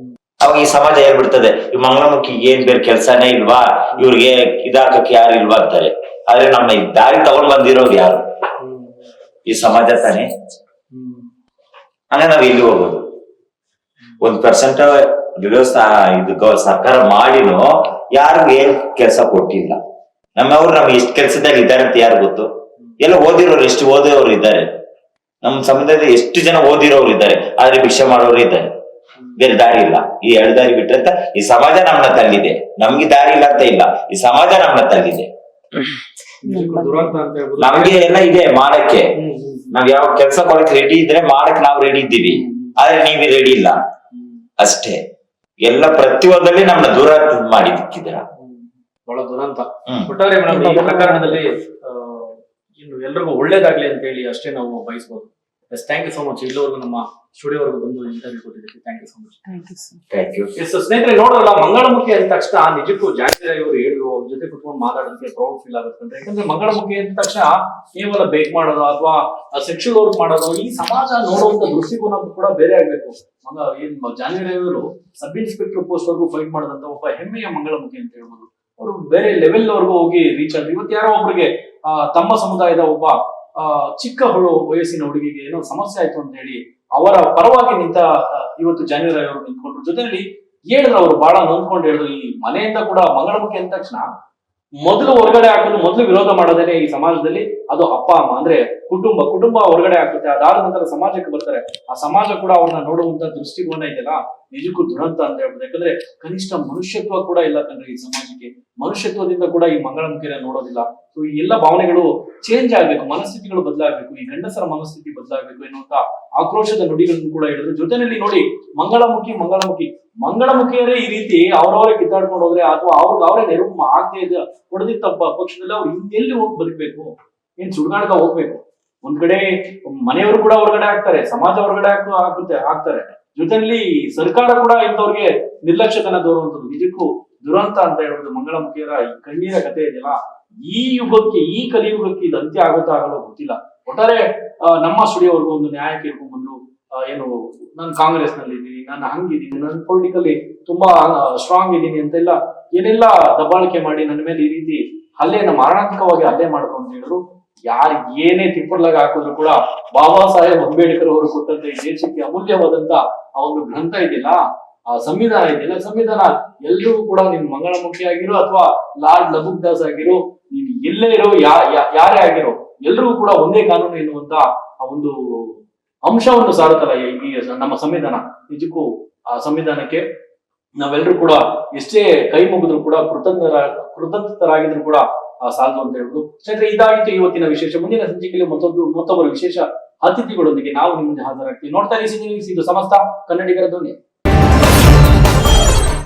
ಅವಾಗ ಈ ಸಮಾಜ ಹೇಳ್ಬಿಡ್ತದೆ, ಈ ಮಂಗಳಮುಖಿ ಏನ್ ಬೇರೆ ಕೆಲ್ಸನೇ ಇಲ್ವಾ, ಇವ್ರಿಗೆ ಇದಾಕಕ್ಕೆ ಯಾರು ಇಲ್ವಾ ಅಂತಾರೆ. ಆದ್ರೆ ನಮ್ಮ ದಾರಿ ತಗೊಂಡ್ ಬಂದಿರೋರು ಯಾರು? ಈ ಸಮಾಜ ತಾನೆ. ಹಂಗ ನಾವ್ ಎಲ್ಲಿ ಹೋಗೋದು? 1% ಇದು ಸರ್ಕಾರ ಮಾಡಿನೂ ಯಾರಿಗೂ ಏನ್ ಕೆಲ್ಸ ಕೊಟ್ಟಿಲ್ಲ. ನಮ್ಮವ್ರು ನಮ್ಗೆ ಎಷ್ಟು ಕೆಲ್ಸದಲ್ಲಿ ಇದ್ದಾರೆ ಅಂತ ಯಾರು ಗೊತ್ತು? ಎಲ್ಲ ಓದಿರೋರು, ಎಷ್ಟು ಓದಿರೋರು ಇದ್ದಾರೆ ನಮ್ ಸಮುದಾಯದಲ್ಲಿ, ಎಷ್ಟು ಜನ ಓದಿರೋರು ಇದ್ದಾರೆ, ಆದ್ರೆ ಭಿಕ್ಷೆ ಮಾಡೋರು ಇದ್ದಾರೆ. ಬೇರೆ ದಾರಿ ಇಲ್ಲ. ಈ 2 ದಾರಿ ಬಿಟ್ರಂತ ಈ ಸಮಾಜ ನಮ್ನ ತಲ್ಲಿದೆ. ನಮ್ಗೆ ದಾರಿ ಇಲ್ಲ ಅಂತ ಇಲ್ಲ, ಈ ಸಮಾಜ ನಮ್ನ ತಲ್ಲಿದೆ. ನಮ್ಗೆ ಎಲ್ಲ ಇದೆ ಮಾಡಕ್ಕೆ. ನಾವ್ ಯಾವ ಕೆಲ್ಸ ಕೊಡಕ್ ರೆಡಿ ಇದ್ರೆ ಮಾಡಕ್ ನಾವ್ ರೆಡಿ ಇದ್ದೀವಿ, ಆದ್ರೆ ನೀವೇ ರೆಡಿ ಇಲ್ಲ ಅಷ್ಟೇ. ಎಲ್ಲ ಪ್ರತಿಯೊಂದಲ್ಲಿ ನಮ್ನ ದೂರ ಮಾಡಿ ದಿಕ್ಕಿದ್ದೀರ. ಬಹಳ ದುರಂತ. ಒಟ್ಟಾರೆ ಮೇಡಮ್, ಈ ಪ್ರಕರಣದಲ್ಲಿ ಇನ್ನು ಎಲ್ರಿಗೂ ಒಳ್ಳೇದಾಗ್ಲಿ ಅಂತ ಹೇಳಿ ಅಷ್ಟೇ ನಾವು ಬಯಸ್ಬೋದು. Yes, thank you so much. ಇಲ್ಲಿವರೆಗೂ ನಮ್ಮ ಸ್ಟುಡಿಯೋವರೆಗೂ ಬಂದು ಇಂಟರ್ವ್ಯೂ ಕೊಟ್ಟಿದ್ದಕ್ಕೆ thank you so much. Thank you. Yes ಸ್ನೇಹಿತರೆ, ನೋಡೋಲ್ಲ, ಮಂಗಳಮುಖಿ ಅಂದ ತಕ್ಷಣ ನಿಜಕ್ಕೂ ಜಾನಕಿ ಅವರು ಹೇಳಿದ್ರು, ಅವ್ರ ಜೊತೆ ಕುತ್ಕೊಂಡು ಮಾತಾಡೋದಕ್ಕೆ ಪ್ರೌಡ್ ಫೀಲ್ ಆಗುತ್ತೆ. ಯಾಕಂದ್ರೆ ಮಂಗಳಮುಖಿ ಅಂದ ತಕ್ಷಣ ಕೇವಲ ಬೇಕ್ ಮಾಡೋದು ಅಥವಾ ಸೆಕ್ಷುವಲ್ ವರ್ಕ್ ಮಾಡೋದು, ಈ ಸಮಾಜ ನೋಡುವಂತ ದೃಷ್ಟಿಕೋನ ಕೂಡ ಬೇರೆ ಆಗ್ಬೇಕು. ಜಾನಕಿ ಅವರು ಸಬ್ ಇನ್ಸ್ಪೆಕ್ಟರ್ ಪೋಸ್ಟ್ ವರ್ಗೂ ಫೈಟ್ ಮಾಡಿದಂತ ಒಬ್ಬ ಹೆಮ್ಮೆಯ ಮಂಗಳಮುಖಿ ಅಂತ ಹೇಳ್ಬೋದು. ಅವರು ಬೇರೆ ಲೆವೆಲ್ ವರ್ಗೂ ಹೋಗಿ ರೀಚ್ ಆದ್ರು. ಇವತ್ತು ಯಾರೋ ಒಬ್ರಿಗೆ ತಮ್ಮ ಸಮುದಾಯದ ಒಬ್ಬ ಚಿಕ್ಕ ವಯಸ್ಸಿನ ಹುಡುಗಿಗೆ ಏನೋ ಸಮಸ್ಯೆ ಆಯ್ತು ಅಂತ ಹೇಳಿ ಅವರ ಪರವಾಗಿ ನಿಂತ ಇವತ್ತು ಜಾನಕಿ ಅವರು ನಿಂತ್ಕೊಂಡ್ರು. ಜೊತೆಯಲ್ಲಿ ಹೇಳಿದ್ರು, ಅವರು ಬಹಳ ನೊಂದ್ಕೊಂಡು ಹೇಳಿದ್ರು, ಈ ಮನೆಯಿಂದ ಕೂಡ ಮಂಗಳಮುಖಿ ಅಂದ ತಕ್ಷಣ ಮೊದಲು ಹೊರಗಡೆ ಹಾಕೋದು, ಮೊದಲು ವಿರೋಧ ಮಾಡೋದೇನೆ ಈ ಸಮಾಜದಲ್ಲಿ ಅದು ಅಪ್ಪ ಅಮ್ಮ, ಅಂದ್ರೆ ಕುಟುಂಬ ಹೊರಗಡೆ ಹಾಕುತ್ತೆ. ಅದಾದ ನಂತರ ಸಮಾಜಕ್ಕೆ ಬರ್ತಾರೆ. ಆ ಸಮಾಜ ಕೂಡ ಅವ್ರನ್ನ ನೋಡುವಂತ ದೃಷ್ಟಿಕೋನ ಇದೆಯಲ್ಲ, ನಿಜಕ್ಕೂ ದುರಂತ ಅಂತ ಹೇಳ್ಬೋದು. ಯಾಕಂದ್ರೆ ಕನಿಷ್ಠ ಮನುಷ್ಯತ್ವ ಕೂಡ ಇಲ್ಲ ಕಣ್ರಿ ಈ ಸಮಾಜಕ್ಕೆ. ಮನುಷ್ಯತ್ವದಿಂದ ಕೂಡ ಈ ಮಂಗಳಮುಖಿನ ನೋಡೋದಿಲ್ಲ. ಸೊ ಈ ಎಲ್ಲ ಭಾವನೆಗಳು ಚೇಂಜ್ ಆಗ್ಬೇಕು, ಮನಸ್ಥಿತಿಗಳು ಬದಲಾಗಬೇಕು, ಈ ಗಂಡಸರ ಮನಸ್ಥಿತಿ ಬದಲಾಗಬೇಕು ಎನ್ನುವಂತ ಆಕ್ರೋಶದ ನುಡಿಗಳನ್ನು ಕೂಡ ಹೇಳಿದ್ರು. ಜೊತೆಯಲ್ಲಿ ನೋಡಿ, ಮಂಗಳಮುಖಿಯರೇ ಈ ರೀತಿ ಅವ್ರವರೇ ಕಿತ್ತಾಡ್ಕೊಂಡು ಹೋದ್ರೆ ಅಥವಾ ಅವರೇ ನೆರವು ಆಗದೆ ಇದೆ ಹೊಡೆದಿದ್ದ ಪಕ್ಷದಲ್ಲಿ ಅವ್ರು ಇನ್ನೆಲ್ಲಿ ಹೋಗಿ ಬದುಕಬೇಕು? ಏನ್ ಸುಡ್ಗಾಡ್ಕ ಹೋಗ್ಬೇಕು? ಒಂದ್ ಕಡೆ ಮನೆಯವರು ಕೂಡ ಹೊರಗಡೆ ಹಾಕ್ತಾರೆ, ಸಮಾಜ ಹೊರಗಡೆ ಹಾಕ್ತಾರೆ. ಜೊತೆಯಲ್ಲಿ ಸರ್ಕಾರ ಕೂಡ ಇಂಥವ್ರಿಗೆ ನಿರ್ಲಕ್ಷ್ಯತನ ತೋರುವಂಥದ್ದು ನಿಜಕ್ಕೂ ದುರಂತ ಅಂತ ಹೇಳ್ಬೋದು. ಮಂಗಳಮುಖಿಯರ ಈ ಕಣ್ಣೀರ ಕಥೆ ಇದೆಯಲ್ಲ, ಈ ಯುಗಕ್ಕೆ, ಈ ಕಲಿಯುಗಕ್ಕೆ ಇದು ಅಂತ್ಯ ಆಗುತ್ತಾ ಆಗಲ್ಲ ಗೊತ್ತಿಲ್ಲ. ಒಟ್ಟಾರೆ ನಮ್ಮ ಸ್ಟುಡಿಯೋವರೆಗೂ ಒಂದು ನ್ಯಾಯ ಕೇಳ್ಕೊಂಡ್ ಬಂದ್ರು. ಏನು, ನಾನು ಕಾಂಗ್ರೆಸ್ ನಲ್ಲಿ ಇದ್ದೀನಿ, ನಾನು ಹಂಗಿದ್ದೀನಿ, ನಾನು ಪೊಲಿಟಿಕಲಿ ತುಂಬಾ ಸ್ಟ್ರಾಂಗ್ ಇದ್ದೀನಿ ಅಂತೆಲ್ಲ ಏನೆಲ್ಲ ದಬ್ಬಾಳಿಕೆ ಮಾಡಿ ನನ್ನ ಮೇಲೆ ಈ ರೀತಿ ಮಾರಣಾಂತಿಕವಾಗಿ ಹಲ್ಲೆ ಮಾಡಿದ್ರು ಅಂತ ಹೇಳಿದ್ರು. ಯಾರು ಏನೇ ತಿಪ್ಪರ್ಲಾಗ ಹಾಕಿದ್ರು ಕೂಡ ಬಾಬಾ ಸಾಹೇಬ್ ಅಂಬೇಡ್ಕರ್ ಅವರು ಕೊಟ್ಟಂತ ಈ ದೇಶಕ್ಕೆ ಅಮೂಲ್ಯವಾದಂತ ಆ ಒಂದು ಗ್ರಂಥ ಇದೆಯಲ್ಲ, ಆ ಸಂವಿಧಾನ ಇದೆಯಲ್ಲ, ಸಂವಿಧಾನ ಎಲ್ರಿಗೂ ಕೂಡ ನೀನ್ ಮಂಗಳಮುಖಿ ಆಗಿರೋ ಅಥವಾ ಲಾರ್ಡ್ ಲಬುಕ್ ದಾಸ್ ಆಗಿರೋ, ನೀನ್ ಎಲ್ಲೇ ಇರೋ, ಯಾರೇ ಆಗಿರೋ, ಎಲ್ರಿಗೂ ಕೂಡ ಒಂದೇ ಕಾನೂನು ಎನ್ನುವಂತ ಆ ಒಂದು ಅಂಶವನ್ನು ಸಾರುತ್ತಲ್ಲ ಈ ನಮ್ಮ ಸಂವಿಧಾನ. ನಿಜಕ್ಕೂ ಆ ಸಂವಿಧಾನಕ್ಕೆ ನಾವೆಲ್ಲರೂ ಕೂಡ ಎಷ್ಟೇ ಕೈ ಮುಗಿದ್ರು ಕೂಡ ಕೃತಜ್ಞರಾಗಿದ್ರು ಕೂಡ ಸಾಲದು ಅಂತ ಹೇಳ್ಬೋದು. ಸ್ನೇಹಿತರೆ, ಇದಾಗಿತ್ತು ಇವತ್ತಿನ ವಿಶೇಷ. ಮುಂದಿನ ಸಂಚಿಕೆಯಲ್ಲಿ ಮತ್ತೊಬ್ಬರು ವಿಶೇಷ ಅತಿಥಿಗಳೊಂದಿಗೆ ನಾವು ನಿಮ್ಮ ಮುಂದೆ ಹಾಜರಾಗ್ತೀವಿ. ನೋಡ್ತಾ ಇರಿ, ಇದು ಸಮಸ್ತ ಕನ್ನಡಿಗರ ಧ್ವನಿ.